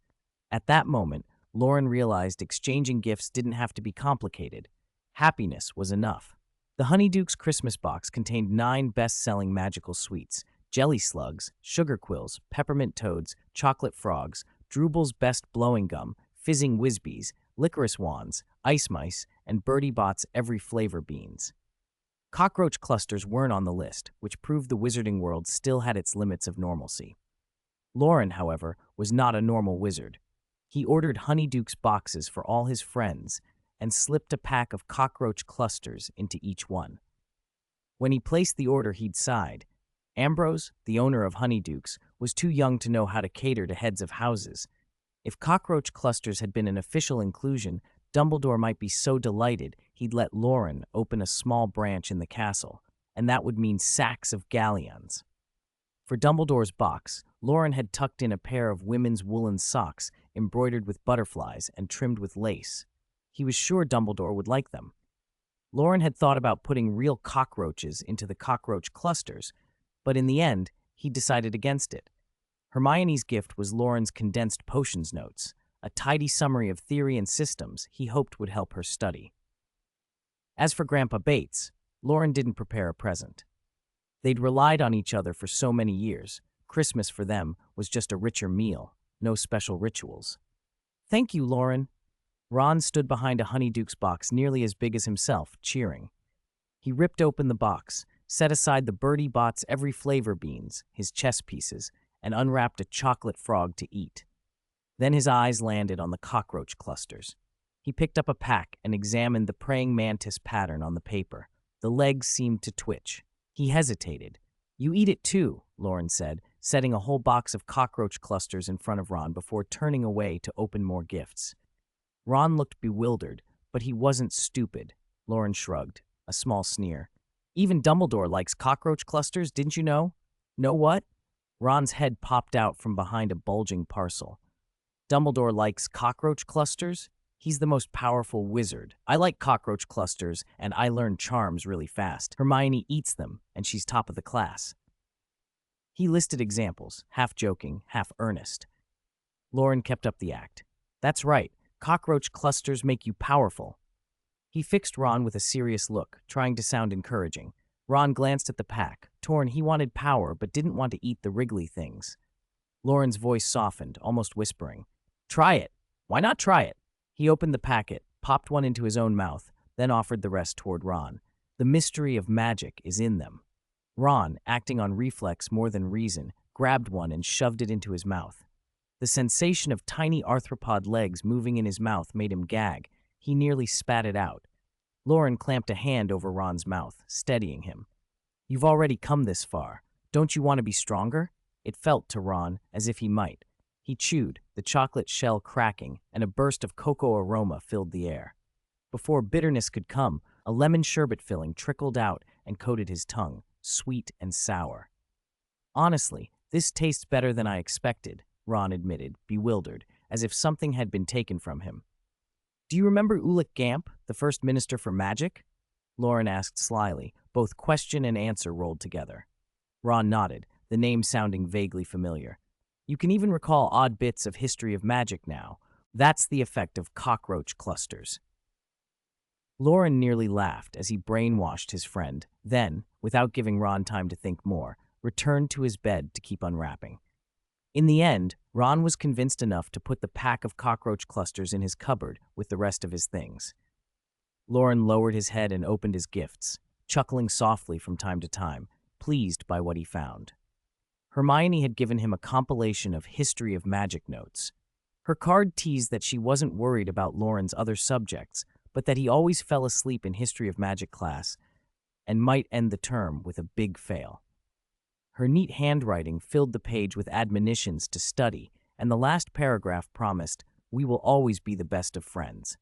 At that moment, Loren realized exchanging gifts didn't have to be complicated. Happiness was enough. The Honeyduke's Christmas box contained 9 best-selling magical sweets: jelly slugs, sugar quills, peppermint toads, chocolate frogs, Drooble's best blowing gum, fizzing whizbees, licorice wands, ice mice, and Bertie Bott's every flavor beans. Cockroach clusters weren't on the list, which proved the wizarding world still had its limits of normalcy. Loren, however, was not a normal wizard. He ordered Honeyduke's boxes for all his friends and slipped a pack of cockroach clusters into each one. When he placed the order, he'd sighed. Ambrose, the owner of Honeyduke's, was too young to know how to cater to heads of houses. If cockroach clusters had been an official inclusion, Dumbledore might be so delighted he'd let Loren open a small branch in the castle, and that would mean sacks of galleons. For Dumbledore's box, Loren had tucked in a pair of women's woolen socks embroidered with butterflies and trimmed with lace. He was sure Dumbledore would like them. Loren had thought about putting real cockroaches into the cockroach clusters, but in the end, he decided against it. Hermione's gift was Loren's condensed potions notes, a tidy summary of theory and systems he hoped would help her study. As for Grandpa Bates, Loren didn't prepare a present. They'd relied on each other for so many years. Christmas for them was just a richer meal, no special rituals. "Thank you, Loren." Ron stood behind a Honeyduke's box nearly as big as himself, cheering. He ripped open the box, set aside the Bertie Bott's every flavor beans, his chess pieces, and unwrapped a chocolate frog to eat. Then his eyes landed on the cockroach clusters. He picked up a pack and examined the praying mantis pattern on the paper. The legs seemed to twitch. He hesitated. "You eat it too," Loren said, setting a whole box of cockroach clusters in front of Ron before turning away to open more gifts. Ron looked bewildered, but he wasn't stupid. Loren shrugged, a small sneer. "Even Dumbledore likes cockroach clusters, didn't you know?" "Know what?" Ron's head popped out from behind a bulging parcel. "Dumbledore likes cockroach clusters? He's the most powerful wizard. I like cockroach clusters, and I learn charms really fast. Hermione eats them, and she's top of the class." He listed examples, half joking, half earnest. Loren kept up the act. "That's right. Cockroach clusters make you powerful." He fixed Ron with a serious look, trying to sound encouraging. Ron glanced at the pack. Torn, he wanted power, but didn't want to eat the wriggly things. Loren's voice softened, almost whispering. "Try it. Why not try it?" He opened the packet, popped one into his own mouth, then offered the rest toward Ron. "The mystery of magic is in them." Ron, acting on reflex more than reason, grabbed one and shoved it into his mouth. The sensation of tiny arthropod legs moving in his mouth made him gag. He nearly spat it out. Loren clamped a hand over Ron's mouth, steadying him. "You've already come this far. Don't you want to be stronger?" It felt to Ron as if he might. He chewed, the chocolate shell cracking, and a burst of cocoa aroma filled the air. Before bitterness could come, a lemon sherbet filling trickled out and coated his tongue, sweet and sour. "Honestly, this tastes better than I expected," Ron admitted, bewildered, as if something had been taken from him. "Do you remember Ulick Gamp, the first Minister for Magic?" Loren asked slyly, both question and answer rolled together. Ron nodded, the name sounding vaguely familiar. "You can even recall odd bits of history of magic now. That's the effect of cockroach clusters." Loren nearly laughed as he brainwashed his friend, then, without giving Ron time to think more, returned to his bed to keep unwrapping. In the end, Ron was convinced enough to put the pack of cockroach clusters in his cupboard with the rest of his things. Loren lowered his head and opened his gifts, chuckling softly from time to time, pleased by what he found. Hermione had given him a compilation of history of magic notes. Her card teased that she wasn't worried about Loren's other subjects, but that he always fell asleep in History of Magic class and might end the term with a big fail. Her neat handwriting filled the page with admonitions to study, and the last paragraph promised, "We will always be the best of friends."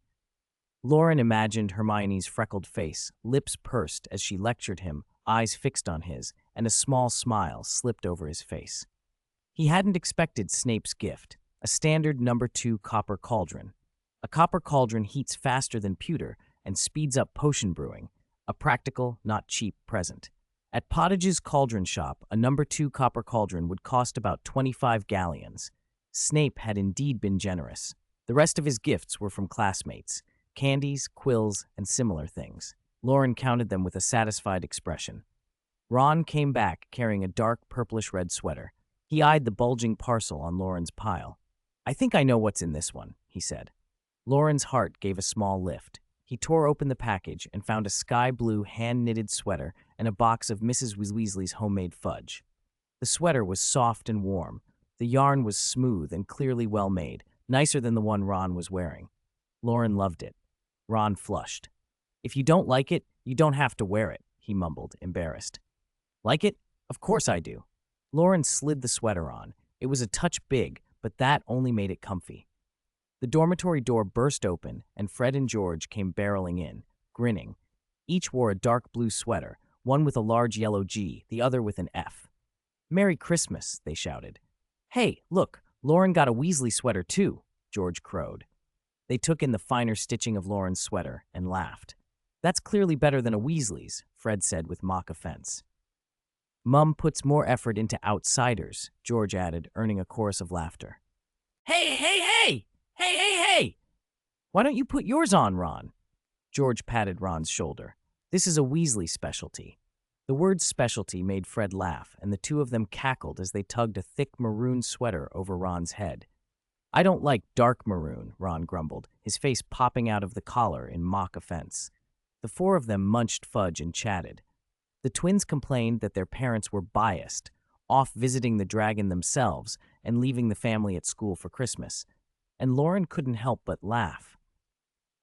Loren imagined Hermione's freckled face, lips pursed as she lectured him, eyes fixed on his, and a small smile slipped over his face. He hadn't expected Snape's gift, a standard #2 copper cauldron. A copper cauldron heats faster than pewter and speeds up potion brewing, a practical, not cheap present. At Pottage's cauldron shop, a #2 copper cauldron would cost about 25 galleons. Snape had indeed been generous. The rest of his gifts were from classmates, candies, quills, and similar things. Loren counted them with a satisfied expression. Ron came back carrying a dark purplish-red sweater. He eyed the bulging parcel on Loren's pile. "I think I know what's in this one," he said. Loren's heart gave a small lift. He tore open the package and found a sky-blue hand-knitted sweater and a box of Mrs. Weasley's homemade fudge. The sweater was soft and warm. The yarn was smooth and clearly well-made, nicer than the one Ron was wearing. Loren loved it. Ron flushed. "If you don't like it, you don't have to wear it," he mumbled, embarrassed. "Like it? Of course I do." Loren slid the sweater on. It was a touch big, but that only made it comfy. The dormitory door burst open, and Fred and George came barreling in, grinning. Each wore a dark blue sweater, one with a large yellow G, the other with an F. "Merry Christmas," they shouted. "Hey, look, Loren got a Weasley sweater too," George crowed. They took in the finer stitching of Loren's sweater and laughed. "That's clearly better than a Weasley's," Fred said with mock offense. "Mum puts more effort into outsiders," George added, earning a chorus of laughter. "Hey, hey, hey! Hey, hey, hey! Why don't you put yours on, Ron?" George patted Ron's shoulder. "This is a Weasley specialty." The word specialty made Fred laugh, and the two of them cackled as they tugged a thick maroon sweater over Ron's head. "I don't like dark maroon," Ron grumbled, his face popping out of the collar in mock offense. The four of them munched fudge and chatted. The twins complained that their parents were biased, off visiting the dragon themselves and leaving the family at school for Christmas, and Loren couldn't help but laugh.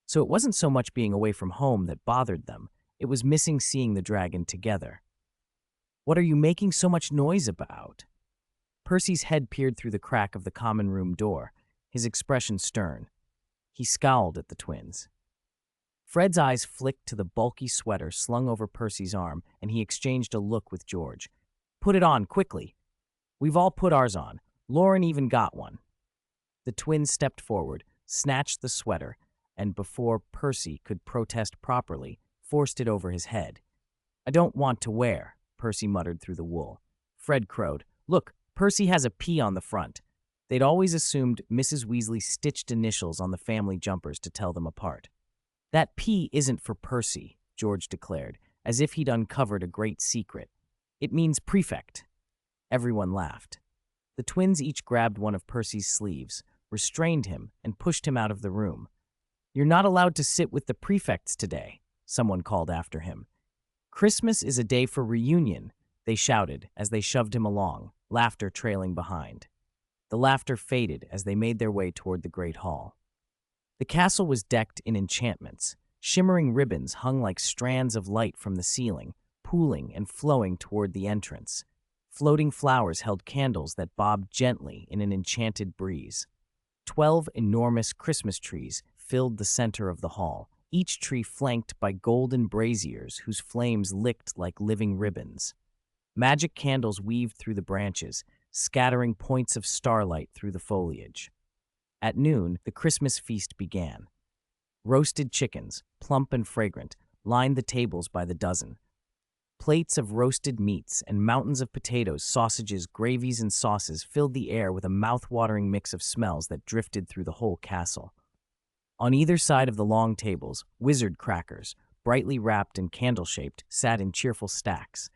So it wasn't so much being away from home that bothered them, it was missing seeing the dragon together. "What are you making so much noise about?" Percy's head peered through the crack of the common room door, his expression stern. He scowled at the twins. Fred's eyes flicked to the bulky sweater slung over Percy's arm, and he exchanged a look with George. "Put it on, quickly." "We've all put ours on. Loren even got one." The twins stepped forward, snatched the sweater, and before Percy could protest properly, forced it over his head. "I don't want to wear," Percy muttered through the wool. Fred crowed, "Look, Percy has a P on the front." They'd always assumed Mrs. Weasley stitched initials on the family jumpers to tell them apart. "That P isn't for Percy," George declared, as if he'd uncovered a great secret. "It means prefect." Everyone laughed. The twins each grabbed one of Percy's sleeves, restrained him, and pushed him out of the room. "You're not allowed to sit with the prefects today," someone called after him. "Christmas is a day for reunion," they shouted as they shoved him along, laughter trailing behind. The laughter faded as they made their way toward the Great Hall. The castle was decked in enchantments. Shimmering ribbons hung like strands of light from the ceiling, pooling and flowing toward the entrance. Floating flowers held candles that bobbed gently in an enchanted breeze. 12 enormous Christmas trees filled the center of the hall, each tree flanked by golden braziers whose flames licked like living ribbons. Magic candles weaved through the branches, scattering points of starlight through the foliage. At noon, the Christmas feast began. Roasted chickens, plump and fragrant, lined the tables by the dozen. Plates of roasted meats and mountains of potatoes, sausages, gravies, and sauces filled the air with a mouth-watering mix of smells that drifted through the whole castle. On either side of the long tables, wizard crackers, brightly wrapped and candle-shaped, sat in cheerful stacks.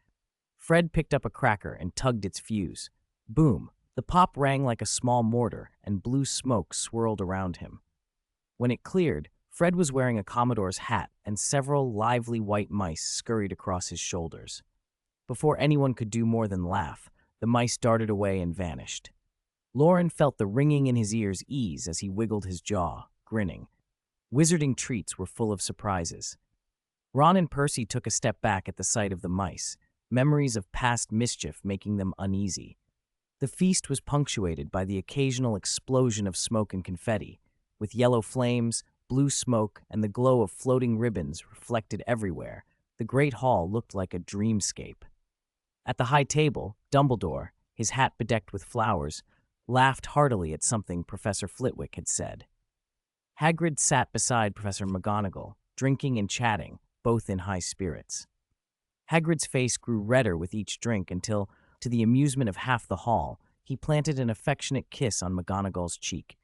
Fred picked up a cracker and tugged its fuse. Boom! The pop rang like a small mortar, and blue smoke swirled around him. When it cleared, Fred was wearing a Commodore's hat, and several lively white mice scurried across his shoulders. Before anyone could do more than laugh, the mice darted away and vanished. Loren felt the ringing in his ears ease as he wiggled his jaw, grinning. Wizarding treats were full of surprises. Ron and Percy took a step back at the sight of the mice, memories of past mischief making them uneasy. The feast was punctuated by the occasional explosion of smoke and confetti, with yellow flames, blue smoke, and the glow of floating ribbons reflected everywhere. The great hall looked like a dreamscape. At the high table, Dumbledore, his hat bedecked with flowers, laughed heartily at something Professor Flitwick had said. Hagrid sat beside Professor McGonagall, drinking and chatting, both in high spirits. Hagrid's face grew redder with each drink until, to the amusement of half the hall, he planted an affectionate kiss on McGonagall's cheek.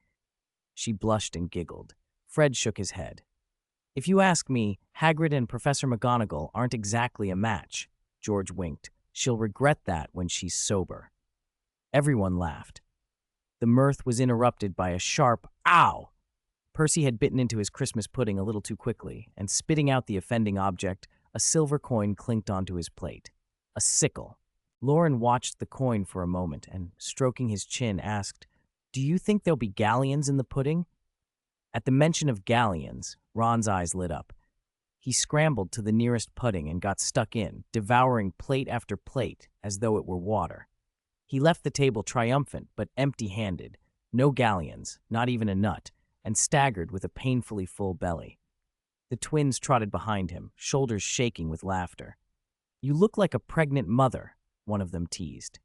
She blushed and giggled. Fred shook his head. "If you ask me, Hagrid and Professor McGonagall aren't exactly a match," George winked. "She'll regret that when she's sober." Everyone laughed. The mirth was interrupted by a sharp "ow!" Percy had bitten into his Christmas pudding a little too quickly, and spitting out the offending object, a silver coin clinked onto his plate. A sickle. Loren watched the coin for a moment and, stroking his chin, asked, "Do you think there'll be galleons in the pudding?" At the mention of galleons, Ron's eyes lit up. He scrambled to the nearest pudding and got stuck in, devouring plate after plate as though it were water. He left the table triumphant but empty-handed, no galleons, not even a nut, and staggered with a painfully full belly. The twins trotted behind him, shoulders shaking with laughter. "You look like a pregnant mother," one of them teased.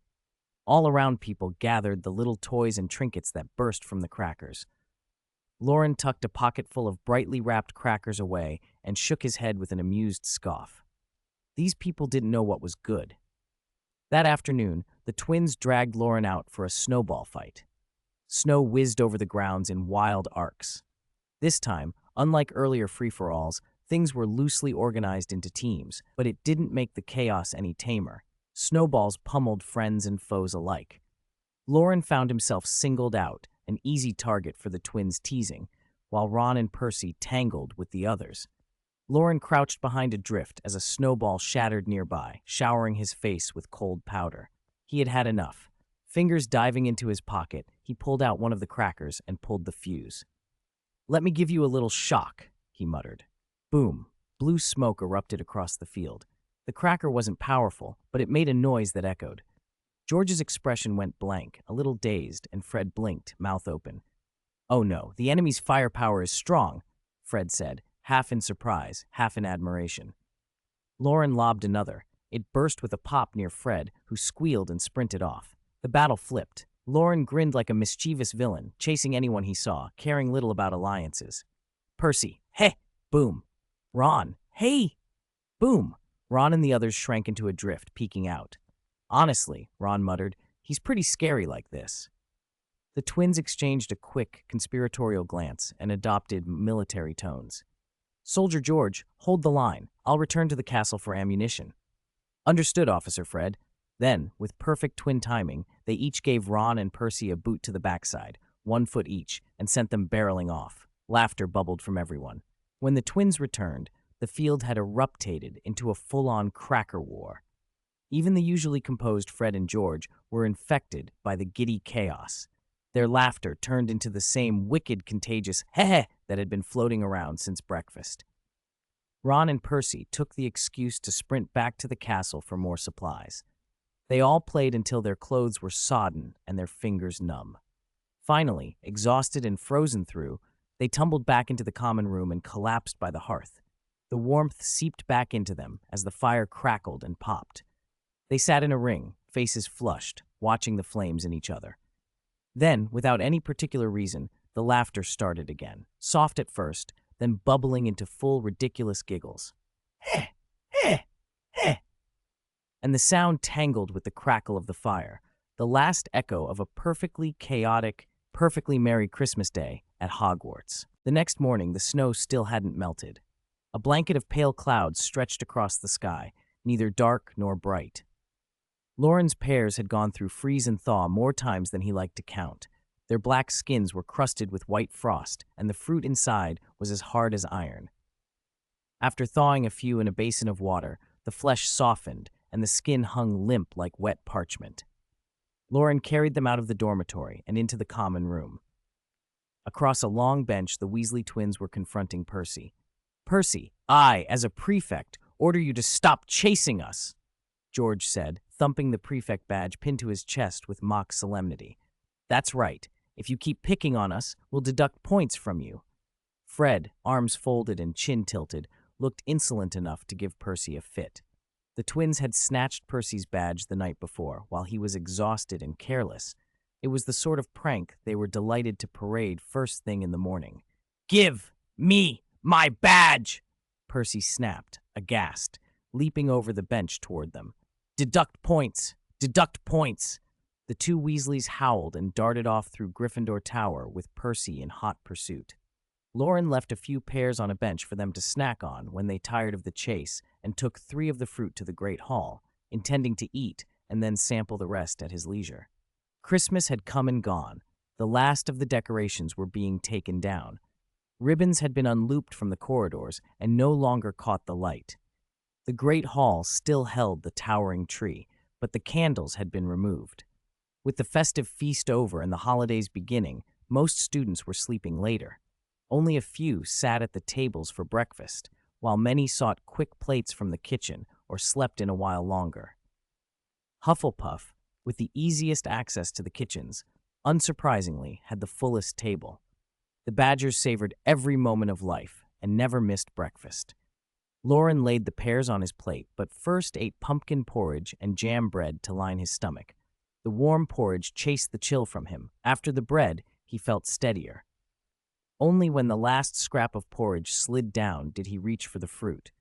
All around people gathered the little toys and trinkets that burst from the crackers. Loren tucked a pocketful of brightly wrapped crackers away and shook his head with an amused scoff. These people didn't know what was good. That afternoon, the twins dragged Loren out for a snowball fight. Snow whizzed over the grounds in wild arcs. This time, unlike earlier free-for-alls, things were loosely organized into teams, but it didn't make the chaos any tamer. Snowballs pummeled friends and foes alike. Loren found himself singled out, an easy target for the twins' teasing, while Ron and Percy tangled with the others. Loren crouched behind a drift as a snowball shattered nearby, showering his face with cold powder. He had had enough. Fingers diving into his pocket, he pulled out one of the crackers and pulled the fuse. "Let me give you a little shock," he muttered. Boom! Blue smoke erupted across the field. The cracker wasn't powerful, but it made a noise that echoed. George's expression went blank, a little dazed, and Fred blinked, mouth open. "Oh no, the enemy's firepower is strong," Fred said, half in surprise, half in admiration. Loren lobbed another. It burst with a pop near Fred, who squealed and sprinted off. The battle flipped. Loren grinned like a mischievous villain, chasing anyone he saw, caring little about alliances. Percy, "Hey!" Boom. Ron, "Hey!" Boom. Ron and the others shrank into a drift, peeking out. "Honestly," Ron muttered, "he's pretty scary like this." The twins exchanged a quick, conspiratorial glance and adopted military tones. "Soldier George, hold the line. I'll return to the castle for ammunition." "Understood, Officer Fred." Then, with perfect twin timing, they each gave Ron and Percy a boot to the backside, 1 foot each, and sent them barreling off. Laughter bubbled from everyone. When the twins returned, the field had erupted into a full-on cracker war. Even the usually composed Fred and George were infected by the giddy chaos. Their laughter turned into the same wicked, contagious heh that had been floating around since breakfast. Ron and Percy took the excuse to sprint back to the castle for more supplies. They all played until their clothes were sodden and their fingers numb. Finally, exhausted and frozen through, they tumbled back into the common room and collapsed by the hearth. The warmth seeped back into them as the fire crackled and popped. They sat in a ring, faces flushed, watching the flames in each other. Then, without any particular reason, the laughter started again, soft at first, then bubbling into full, ridiculous giggles. Heh, heh, heh. And the sound tangled with the crackle of the fire, the last echo of a perfectly chaotic, perfectly Merry Christmas Day at Hogwarts. The next morning, the snow still hadn't melted. A blanket of pale clouds stretched across the sky, neither dark nor bright. Loren's pears had gone through freeze and thaw more times than he liked to count. Their black skins were crusted with white frost, and the fruit inside was as hard as iron. After thawing a few in a basin of water, the flesh softened, and the skin hung limp like wet parchment. Loren carried them out of the dormitory and into the common room. Across a long bench, the Weasley twins were confronting Percy. "Percy, I, as a prefect, order you to stop chasing us," George said, thumping the prefect badge pinned to his chest with mock solemnity. "That's right. If you keep picking on us, we'll deduct points from you." Fred, arms folded and chin tilted, looked insolent enough to give Percy a fit. The twins had snatched Percy's badge the night before, while he was exhausted and careless. It was the sort of prank they were delighted to parade first thing in the morning. "Give me my badge!" Percy snapped, aghast, leaping over the bench toward them. "Deduct points! Deduct points!" The two Weasleys howled and darted off through Gryffindor Tower with Percy in hot pursuit. Loren left a few pears on a bench for them to snack on when they tired of the chase and took 3 of the fruit to the Great Hall, intending to eat and then sample the rest at his leisure. Christmas had come and gone. The last of the decorations were being taken down. Ribbons had been unlooped from the corridors and no longer caught the light. The Great Hall still held the towering tree, but the candles had been removed. With the festive feast over and the holidays beginning, most students were sleeping later. Only a few sat at the tables for breakfast, while many sought quick plates from the kitchen or slept in a while longer. Hufflepuff, with the easiest access to the kitchens, unsurprisingly had the fullest table. The Badgers savored every moment of life and never missed breakfast. Loren laid the pears on his plate, but first ate pumpkin porridge and jam bread to line his stomach. The warm porridge chased the chill from him. After the bread, he felt steadier. Only when the last scrap of porridge slid down did he reach for the fruit.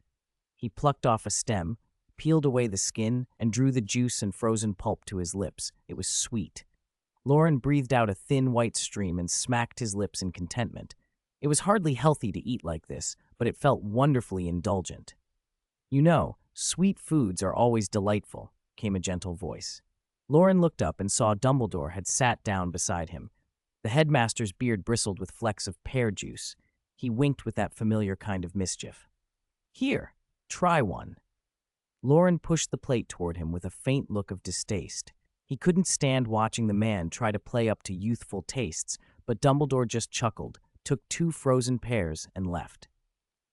He plucked off a stem, peeled away the skin, and drew the juice and frozen pulp to his lips. It was sweet. Loren breathed out a thin white stream and smacked his lips in contentment. It was hardly healthy to eat like this, but it felt wonderfully indulgent. "You know, sweet foods are always delightful," came a gentle voice. Loren looked up and saw Dumbledore had sat down beside him. The headmaster's beard bristled with flecks of pear juice. He winked with that familiar kind of mischief. "Here, try one." Loren pushed the plate toward him with a faint look of distaste. He couldn't stand watching the man try to play up to youthful tastes, but Dumbledore just chuckled, took 2 frozen pears, and left.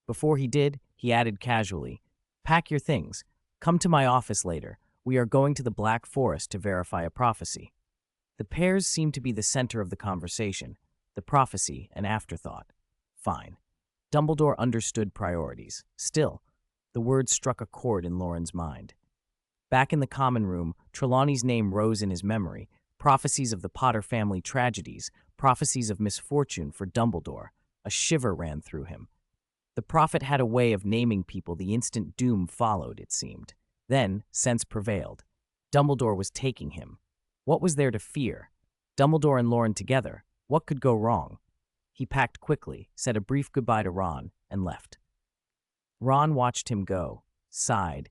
Before he did, he added casually, "Pack your things. Come to my office later. We are going to the Black Forest to verify a prophecy." The pears seemed to be the center of the conversation, the prophecy an afterthought. Fine. Dumbledore understood priorities. Still, the words struck a chord in Loren's mind. Back in the common room, Trelawney's name rose in his memory, prophecies of the Potter family tragedies, prophecies of misfortune for Dumbledore. A shiver ran through him. The prophet had a way of naming people the instant doom followed, it seemed. Then, sense prevailed. Dumbledore was taking him. What was there to fear? Dumbledore and Loren together. What could go wrong? He packed quickly, said a brief goodbye to Ron, and left. Ron watched him go, sighed,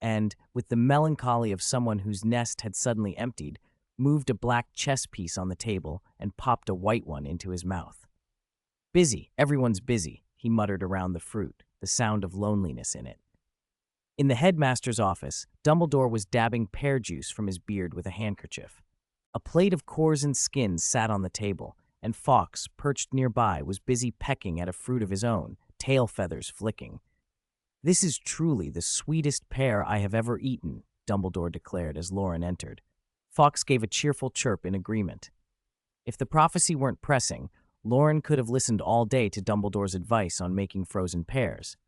and, with the melancholy of someone whose nest had suddenly emptied, moved a black chess piece on the table and popped a white one into his mouth. "Busy, everyone's busy," he muttered around the fruit, the sound of loneliness in it. In the headmaster's office, Dumbledore was dabbing pear juice from his beard with a handkerchief. A plate of Corzine skins sat on the table, and Fawkes, perched nearby, was busy pecking at a fruit of his own, tail feathers flicking. "This is truly the sweetest pear I have ever eaten," Dumbledore declared as Loren entered. Fawkes gave a cheerful chirp in agreement. If the prophecy weren't pressing, Loren could have listened all day to Dumbledore's advice on making frozen pears.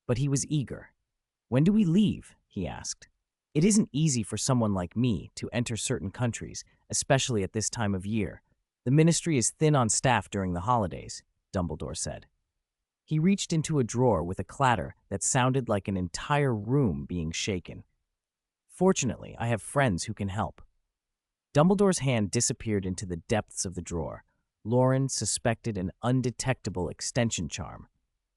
But he was eager. "When do we leave?" he asked. "It isn't easy for someone like me to enter certain countries, especially at this time of year. The ministry is thin on staff during the holidays," Dumbledore said. He reached into a drawer with a clatter that sounded like an entire room being shaken. "Fortunately, I have friends who can help." Dumbledore's hand disappeared into the depths of the drawer. Loren suspected an undetectable extension charm.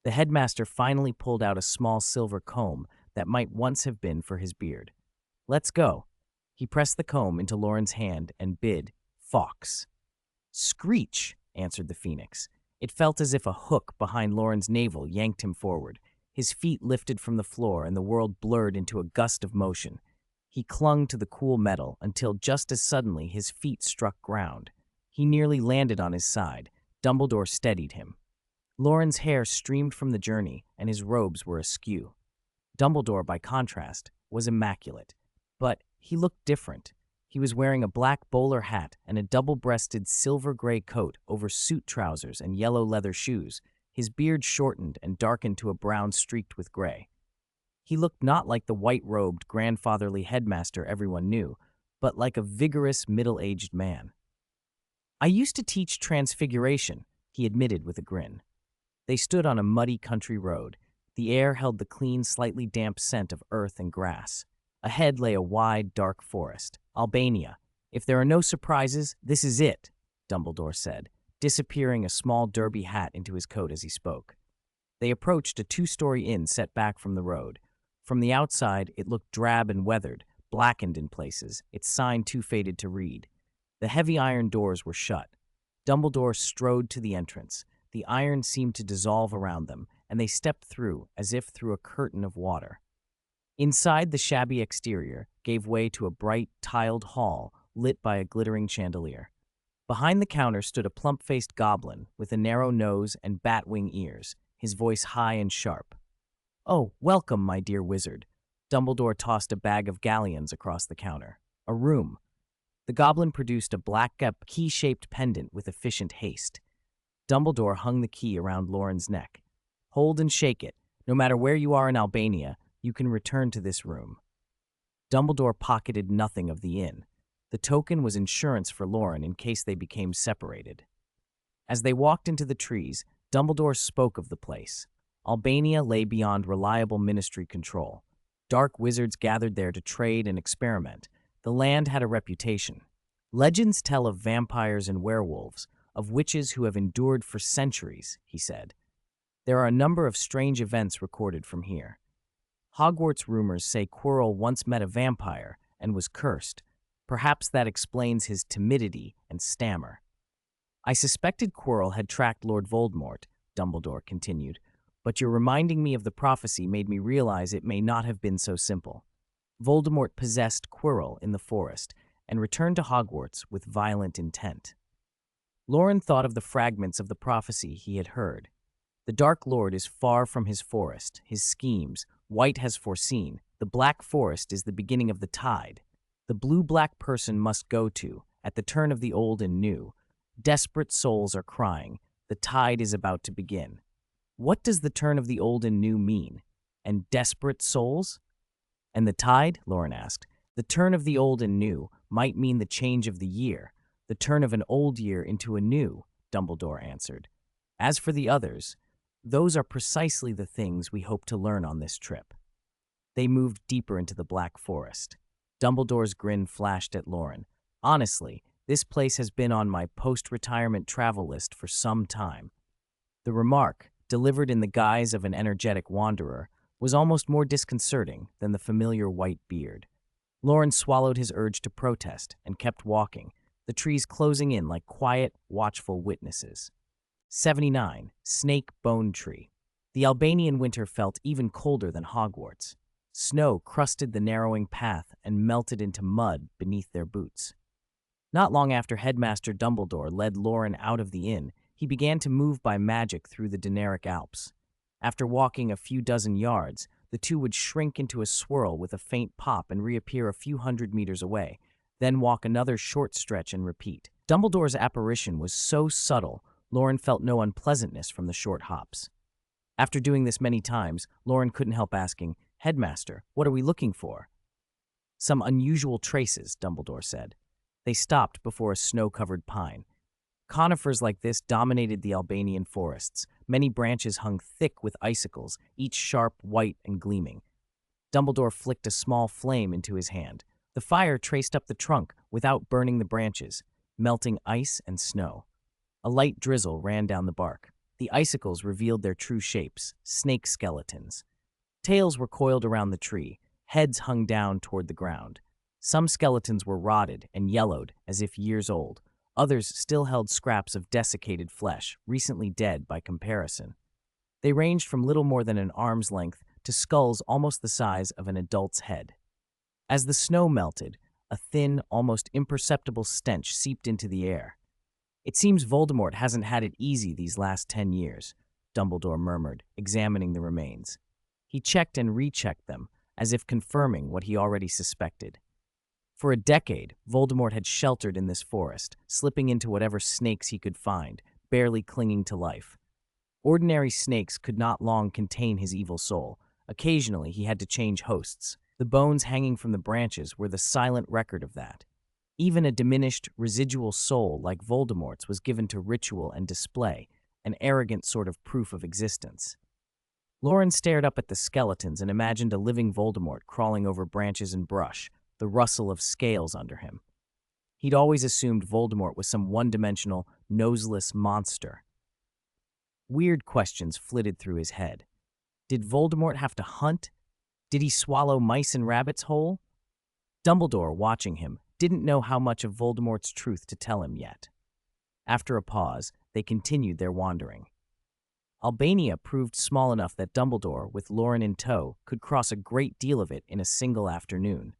The headmaster finally pulled out a small silver comb that might once have been for his beard. "Let's go." He pressed the comb into Loren's hand and bid, "Fawkes." "Screech," answered the phoenix. It felt as if a hook behind Loren's navel yanked him forward. His feet lifted from the floor and the world blurred into a gust of motion. He clung to the cool metal until just as suddenly his feet struck ground. He nearly landed on his side. Dumbledore steadied him. Loren's hair streamed from the journey, and his robes were askew. Dumbledore, by contrast, was immaculate. But he looked different. He was wearing a black bowler hat and a double-breasted silver-gray coat over suit trousers and yellow leather shoes, his beard shortened and darkened to a brown streaked with gray. He looked not like the white-robed, grandfatherly headmaster everyone knew, but like a vigorous, middle-aged man. "I used to teach Transfiguration," he admitted with a grin. They stood on a muddy country road. The air held the clean, slightly damp scent of earth and grass. Ahead lay a wide, dark forest. Albania. "If there are no surprises, this is it," Dumbledore said, disappearing a small derby hat into his coat as he spoke. They approached a two-story inn set back from the road. From the outside, it looked drab and weathered, blackened in places, its sign too faded to read. The heavy iron doors were shut. Dumbledore strode to the entrance. The iron seemed to dissolve around them, and they stepped through, as if through a curtain of water. Inside, the shabby exterior gave way to a bright, tiled hall lit by a glittering chandelier. Behind the counter stood a plump-faced goblin with a narrow nose and bat-wing ears, his voice high and sharp. "Oh, welcome, my dear wizard." Dumbledore tossed a bag of galleons across the counter. "A room." The goblin produced a black key-shaped pendant with efficient haste. Dumbledore hung the key around Loren's neck. "Hold and shake it. No matter where you are in Albania, you can return to this room." Dumbledore pocketed nothing of the inn. The token was insurance for Loren in case they became separated. As they walked into the trees, Dumbledore spoke of the place. Albania lay beyond reliable ministry control. Dark wizards gathered there to trade and experiment. The land had a reputation. "Legends tell of vampires and werewolves, of witches who have endured for centuries," he said. "There are a number of strange events recorded from here. Hogwarts rumors say Quirrell once met a vampire and was cursed. Perhaps that explains his timidity and stammer." "I suspected Quirrell had tracked Lord Voldemort," Dumbledore continued, "but your reminding me of the prophecy made me realize it may not have been so simple. Voldemort possessed Quirrell in the forest and returned to Hogwarts with violent intent." Loren thought of the fragments of the prophecy he had heard. The Dark Lord is far from his forest, his schemes, White has foreseen. The Black Forest is the beginning of the tide. The blue-black person must go to, at the turn of the old and new. Desperate souls are crying. The tide is about to begin. What does the turn of the old and new mean? And desperate souls? "And the tide?" Loren asked. "The turn of the old and new might mean the change of the year, the turn of an old year into a new," Dumbledore answered. "As for the others, those are precisely the things we hope to learn on this trip." They moved deeper into the Black Forest. Dumbledore's grin flashed at Loren. "Honestly, this place has been on my post-retirement travel list for some time." The remark, delivered in the guise of an energetic wanderer, was almost more disconcerting than the familiar white beard. Loren swallowed his urge to protest and kept walking, the trees closing in like quiet, watchful witnesses. 79. Snake Bone Tree. The Albanian winter felt even colder than Hogwarts. Snow crusted the narrowing path and melted into mud beneath their boots. Not long after Headmaster Dumbledore led Loren out of the inn, he began to move by magic through the Dinaric Alps. After walking a few dozen yards, the two would shrink into a swirl with a faint pop and reappear a few hundred meters away, then walk another short stretch and repeat. Dumbledore's apparition was so subtle, Loren felt no unpleasantness from the short hops. After doing this many times, Loren couldn't help asking, "Headmaster, what are we looking for?" "Some unusual traces," Dumbledore said. They stopped before a snow-covered pine. Conifers like this dominated the Albanian forests. Many branches hung thick with icicles, each sharp, white, and gleaming. Dumbledore flicked a small flame into his hand. The fire traced up the trunk without burning the branches, melting ice and snow. A light drizzle ran down the bark. The icicles revealed their true shapes, snake skeletons. Tails were coiled around the tree, heads hung down toward the ground. Some skeletons were rotted and yellowed as if years old. Others still held scraps of desiccated flesh, recently dead by comparison. They ranged from little more than an arm's length to skulls almost the size of an adult's head. As the snow melted, a thin, almost imperceptible stench seeped into the air. It seems Voldemort hasn't had it easy these last 10 years, Dumbledore murmured, examining the remains. He checked and rechecked them, as if confirming what he already suspected. For a decade, Voldemort had sheltered in this forest, slipping into whatever snakes he could find, barely clinging to life. Ordinary snakes could not long contain his evil soul. Occasionally, he had to change hosts. The bones hanging from the branches were the silent record of that. Even a diminished, residual soul like Voldemort's was given to ritual and display, an arrogant sort of proof of existence. Loren stared up at the skeletons and imagined a living Voldemort crawling over branches and brush, the rustle of scales under him. He'd always assumed Voldemort was some one-dimensional, noseless monster. Weird questions flitted through his head. Did Voldemort have to hunt? Did he swallow mice and rabbits whole? Dumbledore, watching him, didn't know how much of Voldemort's truth to tell him yet. After a pause, they continued their wandering. Albania proved small enough that Dumbledore, with Loren in tow, could cross a great deal of it in a single afternoon.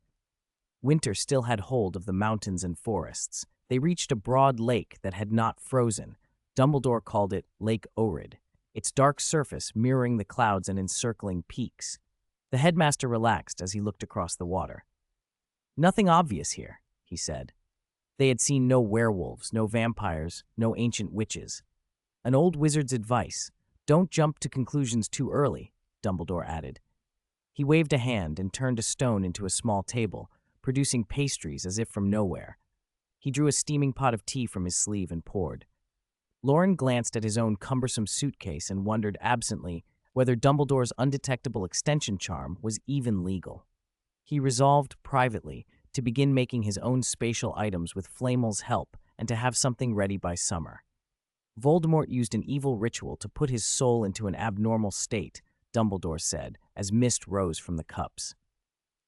Winter still had hold of the mountains and forests. They reached a broad lake that had not frozen. Dumbledore called it Lake Ohrid, its dark surface mirroring the clouds and encircling peaks. The headmaster relaxed as he looked across the water. "Nothing obvious here," he said. They had seen no werewolves, no vampires, no ancient witches. An old wizard's advice: don't jump to conclusions too early, Dumbledore added. He waved a hand and turned a stone into a small table, producing pastries as if from nowhere. He drew a steaming pot of tea from his sleeve and poured. Loren glanced at his own cumbersome suitcase and wondered absently whether Dumbledore's undetectable extension charm was even legal. He resolved, privately, to begin making his own spatial items with Flamel's help and to have something ready by summer. Voldemort used an evil ritual to put his soul into an abnormal state, Dumbledore said, as mist rose from the cups.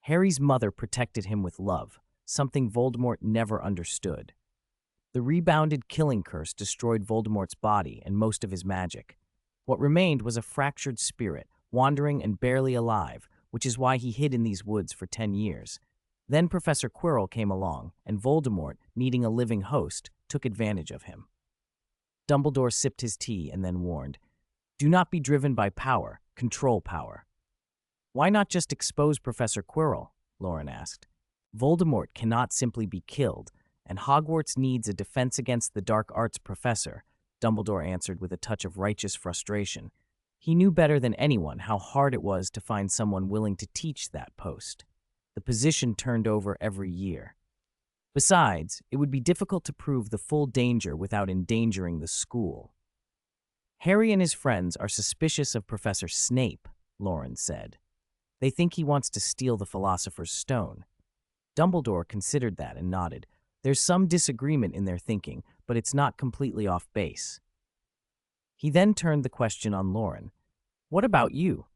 Harry's mother protected him with love, something Voldemort never understood. The rebounded killing curse destroyed Voldemort's body and most of his magic. What remained was a fractured spirit, wandering and barely alive, which is why he hid in these woods for 10 years. Then Professor Quirrell came along, and Voldemort, needing a living host, took advantage of him. Dumbledore sipped his tea and then warned, "Do not be driven by power, control power." "Why not just expose Professor Quirrell?" Loren asked. "Voldemort cannot simply be killed, and Hogwarts needs a defense against the dark arts professor," Dumbledore answered with a touch of righteous frustration. He knew better than anyone how hard it was to find someone willing to teach that post. The position turned over every year. Besides, it would be difficult to prove the full danger without endangering the school. "Harry and his friends are suspicious of Professor Snape," Loren said. "They think he wants to steal the Philosopher's Stone." Dumbledore considered that and nodded. "There's some disagreement in their thinking, but it's not completely off base." He then turned the question on Loren. "What about you?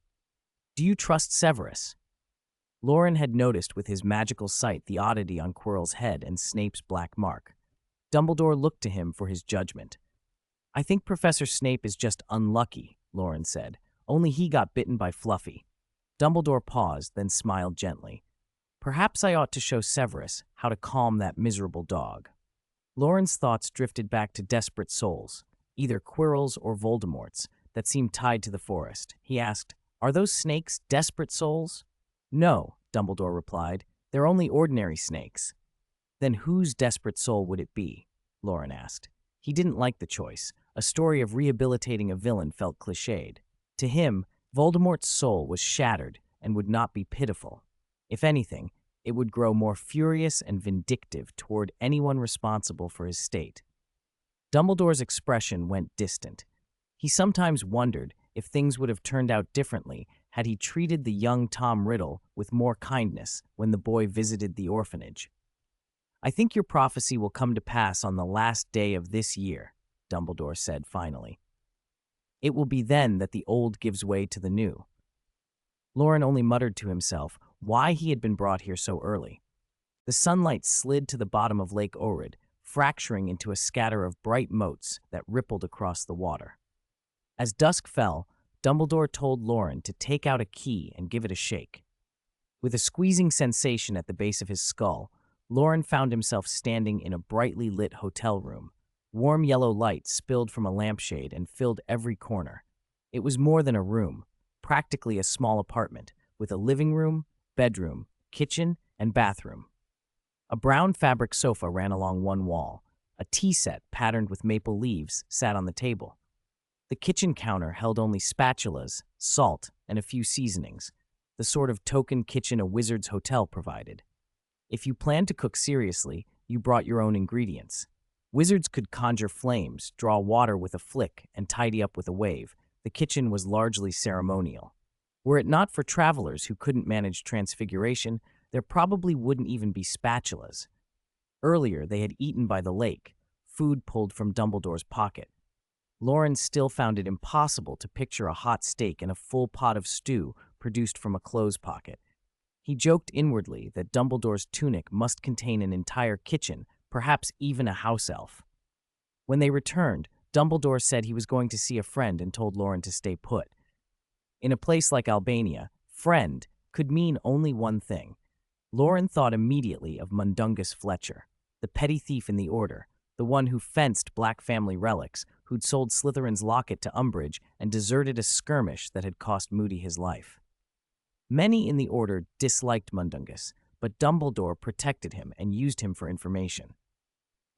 Do you trust Severus?" Loren had noticed with his magical sight the oddity on Quirrell's head and Snape's black mark. Dumbledore looked to him for his judgment. "I think Professor Snape is just unlucky," Loren said. "Only he got bitten by Fluffy." Dumbledore paused, then smiled gently. "Perhaps I ought to show Severus how to calm that miserable dog." Loren's thoughts drifted back to desperate souls, either Quirrell's or Voldemort's, that seemed tied to the forest. He asked, "Are those snakes desperate souls?" "No," Dumbledore replied. "They're only ordinary snakes." "Then whose desperate soul would it be?" Loren asked. He didn't like the choice. A story of rehabilitating a villain felt cliched. To him, Voldemort's soul was shattered and would not be pitiful. If anything, it would grow more furious and vindictive toward anyone responsible for his state. Dumbledore's expression went distant. He sometimes wondered if things would have turned out differently had he treated the young Tom Riddle with more kindness when the boy visited the orphanage. "I think your prophecy will come to pass on the last day of this year," Dumbledore said finally. "It will be then that the old gives way to the new." Loren only muttered to himself why he had been brought here so early. The sunlight slid to the bottom of Lake Ohrid, fracturing into a scatter of bright motes that rippled across the water. As dusk fell, Dumbledore told Loren to take out a key and give it a shake. With a squeezing sensation at the base of his skull, Loren found himself standing in a brightly lit hotel room. Warm yellow light spilled from a lampshade and filled every corner. It was more than a room, practically a small apartment, with a living room, bedroom, kitchen, and bathroom. A brown fabric sofa ran along one wall. A tea set patterned with maple leaves sat on the table. The kitchen counter held only spatulas, salt, and a few seasonings, the sort of token kitchen a wizard's hotel provided. If you planned to cook seriously, you brought your own ingredients. Wizards could conjure flames, draw water with a flick, and tidy up with a wave. The kitchen was largely ceremonial. Were it not for travelers who couldn't manage transfiguration, there probably wouldn't even be spatulas. Earlier, they had eaten by the lake, food pulled from Dumbledore's pocket. Loren still found it impossible to picture a hot steak and a full pot of stew produced from a clothes pocket. He joked inwardly that Dumbledore's tunic must contain an entire kitchen, perhaps even a house elf. When they returned, Dumbledore said he was going to see a friend and told Loren to stay put. In a place like Albania, friend could mean only one thing. Loren thought immediately of Mundungus Fletcher, the petty thief in the Order, the one who fenced Black family relics, who'd sold Slytherin's locket to Umbridge and deserted a skirmish that had cost Moody his life. Many in the Order disliked Mundungus, but Dumbledore protected him and used him for information.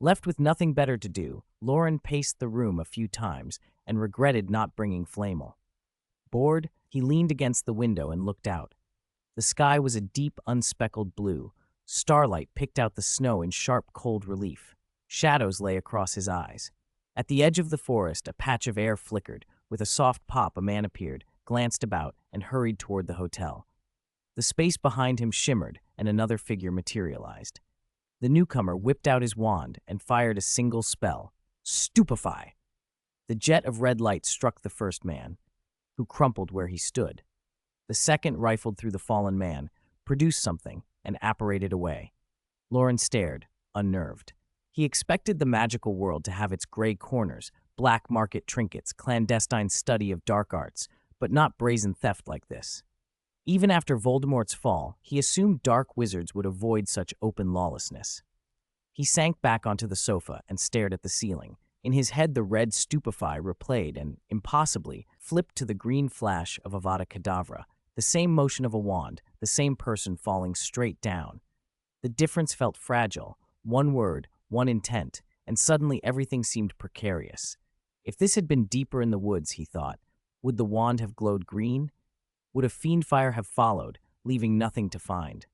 Left with nothing better to do, Loren paced the room a few times and regretted not bringing Flamel. Bored, he leaned against the window and looked out. The sky was a deep, unspeckled blue. Starlight picked out the snow in sharp, cold relief. Shadows lay across his eyes. At the edge of the forest, a patch of air flickered. With a soft pop, a man appeared, glanced about, and hurried toward the hotel. The space behind him shimmered, and another figure materialized. The newcomer whipped out his wand and fired a single spell. Stupefy! The jet of red light struck the first man, who crumpled where he stood. The second rifled through the fallen man, produced something, and apparated away. Loren stared, unnerved. He expected the magical world to have its gray corners, black market trinkets, clandestine study of dark arts, but not brazen theft like this. Even after Voldemort's fall, he assumed dark wizards would avoid such open lawlessness. He sank back onto the sofa and stared at the ceiling. In his head, the red stupefy replayed and, impossibly, flipped to the green flash of Avada Kedavra, the same motion of a wand, the same person falling straight down. The difference felt fragile, one word, one intent, and suddenly everything seemed precarious. If this had been deeper in the woods, he thought, would the wand have glowed green? Would a fiend fire have followed, leaving nothing to find?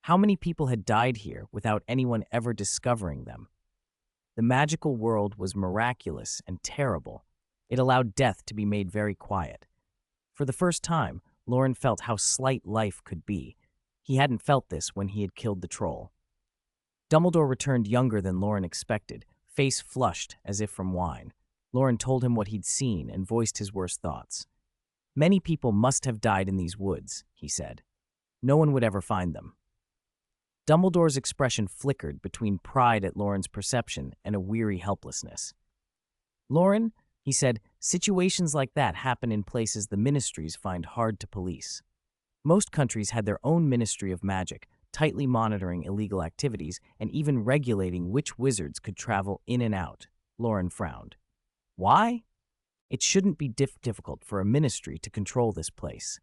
How many people had died here without anyone ever discovering them? The magical world was miraculous and terrible. It allowed death to be made very quiet. For the first time, Loren felt how slight life could be. He hadn't felt this when he had killed the troll. Dumbledore returned younger than Loren expected, face flushed as if from wine. Loren told him what he'd seen and voiced his worst thoughts. Many people must have died in these woods, he said. No one would ever find them. Dumbledore's expression flickered between pride at Loren's perception and a weary helplessness. Loren, he said, situations like that happen in places the ministries find hard to police. Most countries had their own ministry of magic, tightly monitoring illegal activities and even regulating which wizards could travel in and out. Loren frowned. Why? It shouldn't be difficult for a ministry to control this place.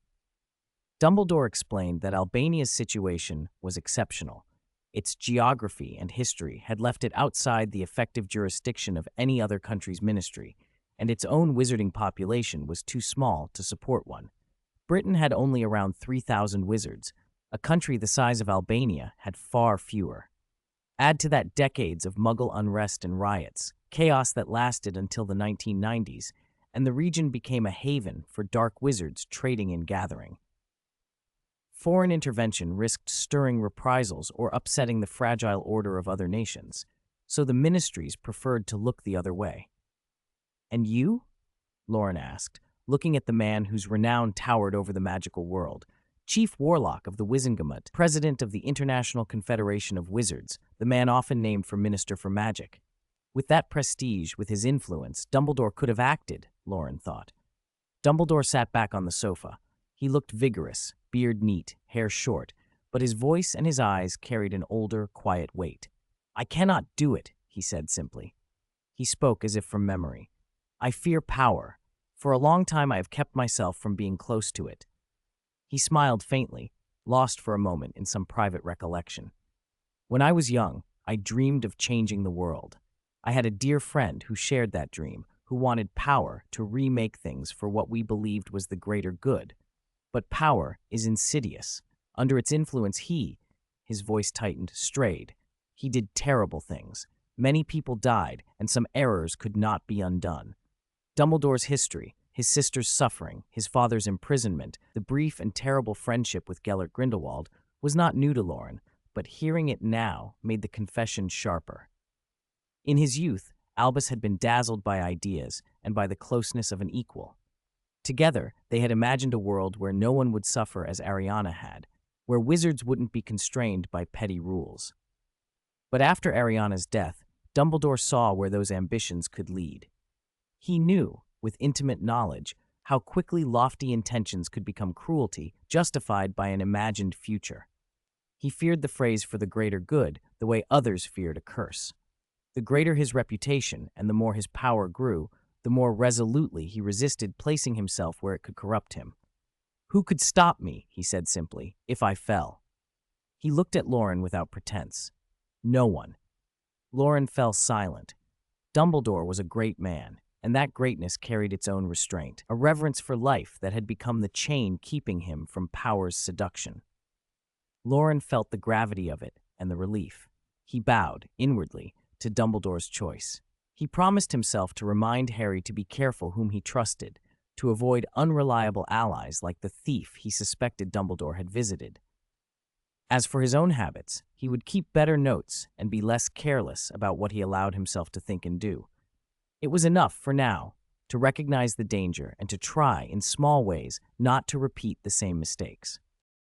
Dumbledore explained that Albania's situation was exceptional. Its geography and history had left it outside the effective jurisdiction of any other country's ministry, and its own wizarding population was too small to support one. Britain had only around 3,000 wizards. A country the size of Albania had far fewer. Add to that decades of Muggle unrest and riots, chaos that lasted until the 1990s, and the region became a haven for dark wizards trading and gathering. Foreign intervention risked stirring reprisals or upsetting the fragile order of other nations, so the ministries preferred to look the other way. And you? Loren asked, looking at the man whose renown towered over the magical world. Chief Warlock of the Wizengamot, president of the International Confederation of Wizards, the man often named for Minister for Magic. With that prestige, with his influence, Dumbledore could have acted, Loren thought. Dumbledore sat back on the sofa. He looked vigorous, beard neat, hair short, but his voice and his eyes carried an older, quiet weight. I cannot do it, he said simply. He spoke as if from memory. I fear power. For a long time I have kept myself from being close to it. He smiled faintly, lost for a moment in some private recollection. When I was young, I dreamed of changing the world. I had a dear friend who shared that dream, who wanted power to remake things for what we believed was the greater good. But power is insidious. Under its influence, his voice tightened, strayed. He did terrible things. Many people died, and some errors could not be undone. Dumbledore's history, his sister's suffering, his father's imprisonment, the brief and terrible friendship with Gellert Grindelwald was not new to Loren, but hearing it now made the confession sharper. In his youth, Albus had been dazzled by ideas and by the closeness of an equal. Together, they had imagined a world where no one would suffer as Ariana had, where wizards wouldn't be constrained by petty rules. But after Ariana's death, Dumbledore saw where those ambitions could lead. He knew, with intimate knowledge, how quickly lofty intentions could become cruelty justified by an imagined future. He feared the phrase for the greater good the way others feared a curse. The greater his reputation and the more his power grew, the more resolutely he resisted placing himself where it could corrupt him. "Who could stop me," he said simply, "if I fell?" He looked at Loren without pretense. No one. Loren fell silent. Dumbledore was a great man, and that greatness carried its own restraint, a reverence for life that had become the chain keeping him from power's seduction. Loren felt the gravity of it and the relief. He bowed, inwardly, to Dumbledore's choice. He promised himself to remind Harry to be careful whom he trusted, to avoid unreliable allies like the thief he suspected Dumbledore had visited. As for his own habits, he would keep better notes and be less careless about what he allowed himself to think and do. It was enough, for now, to recognize the danger and to try, in small ways, not to repeat the same mistakes.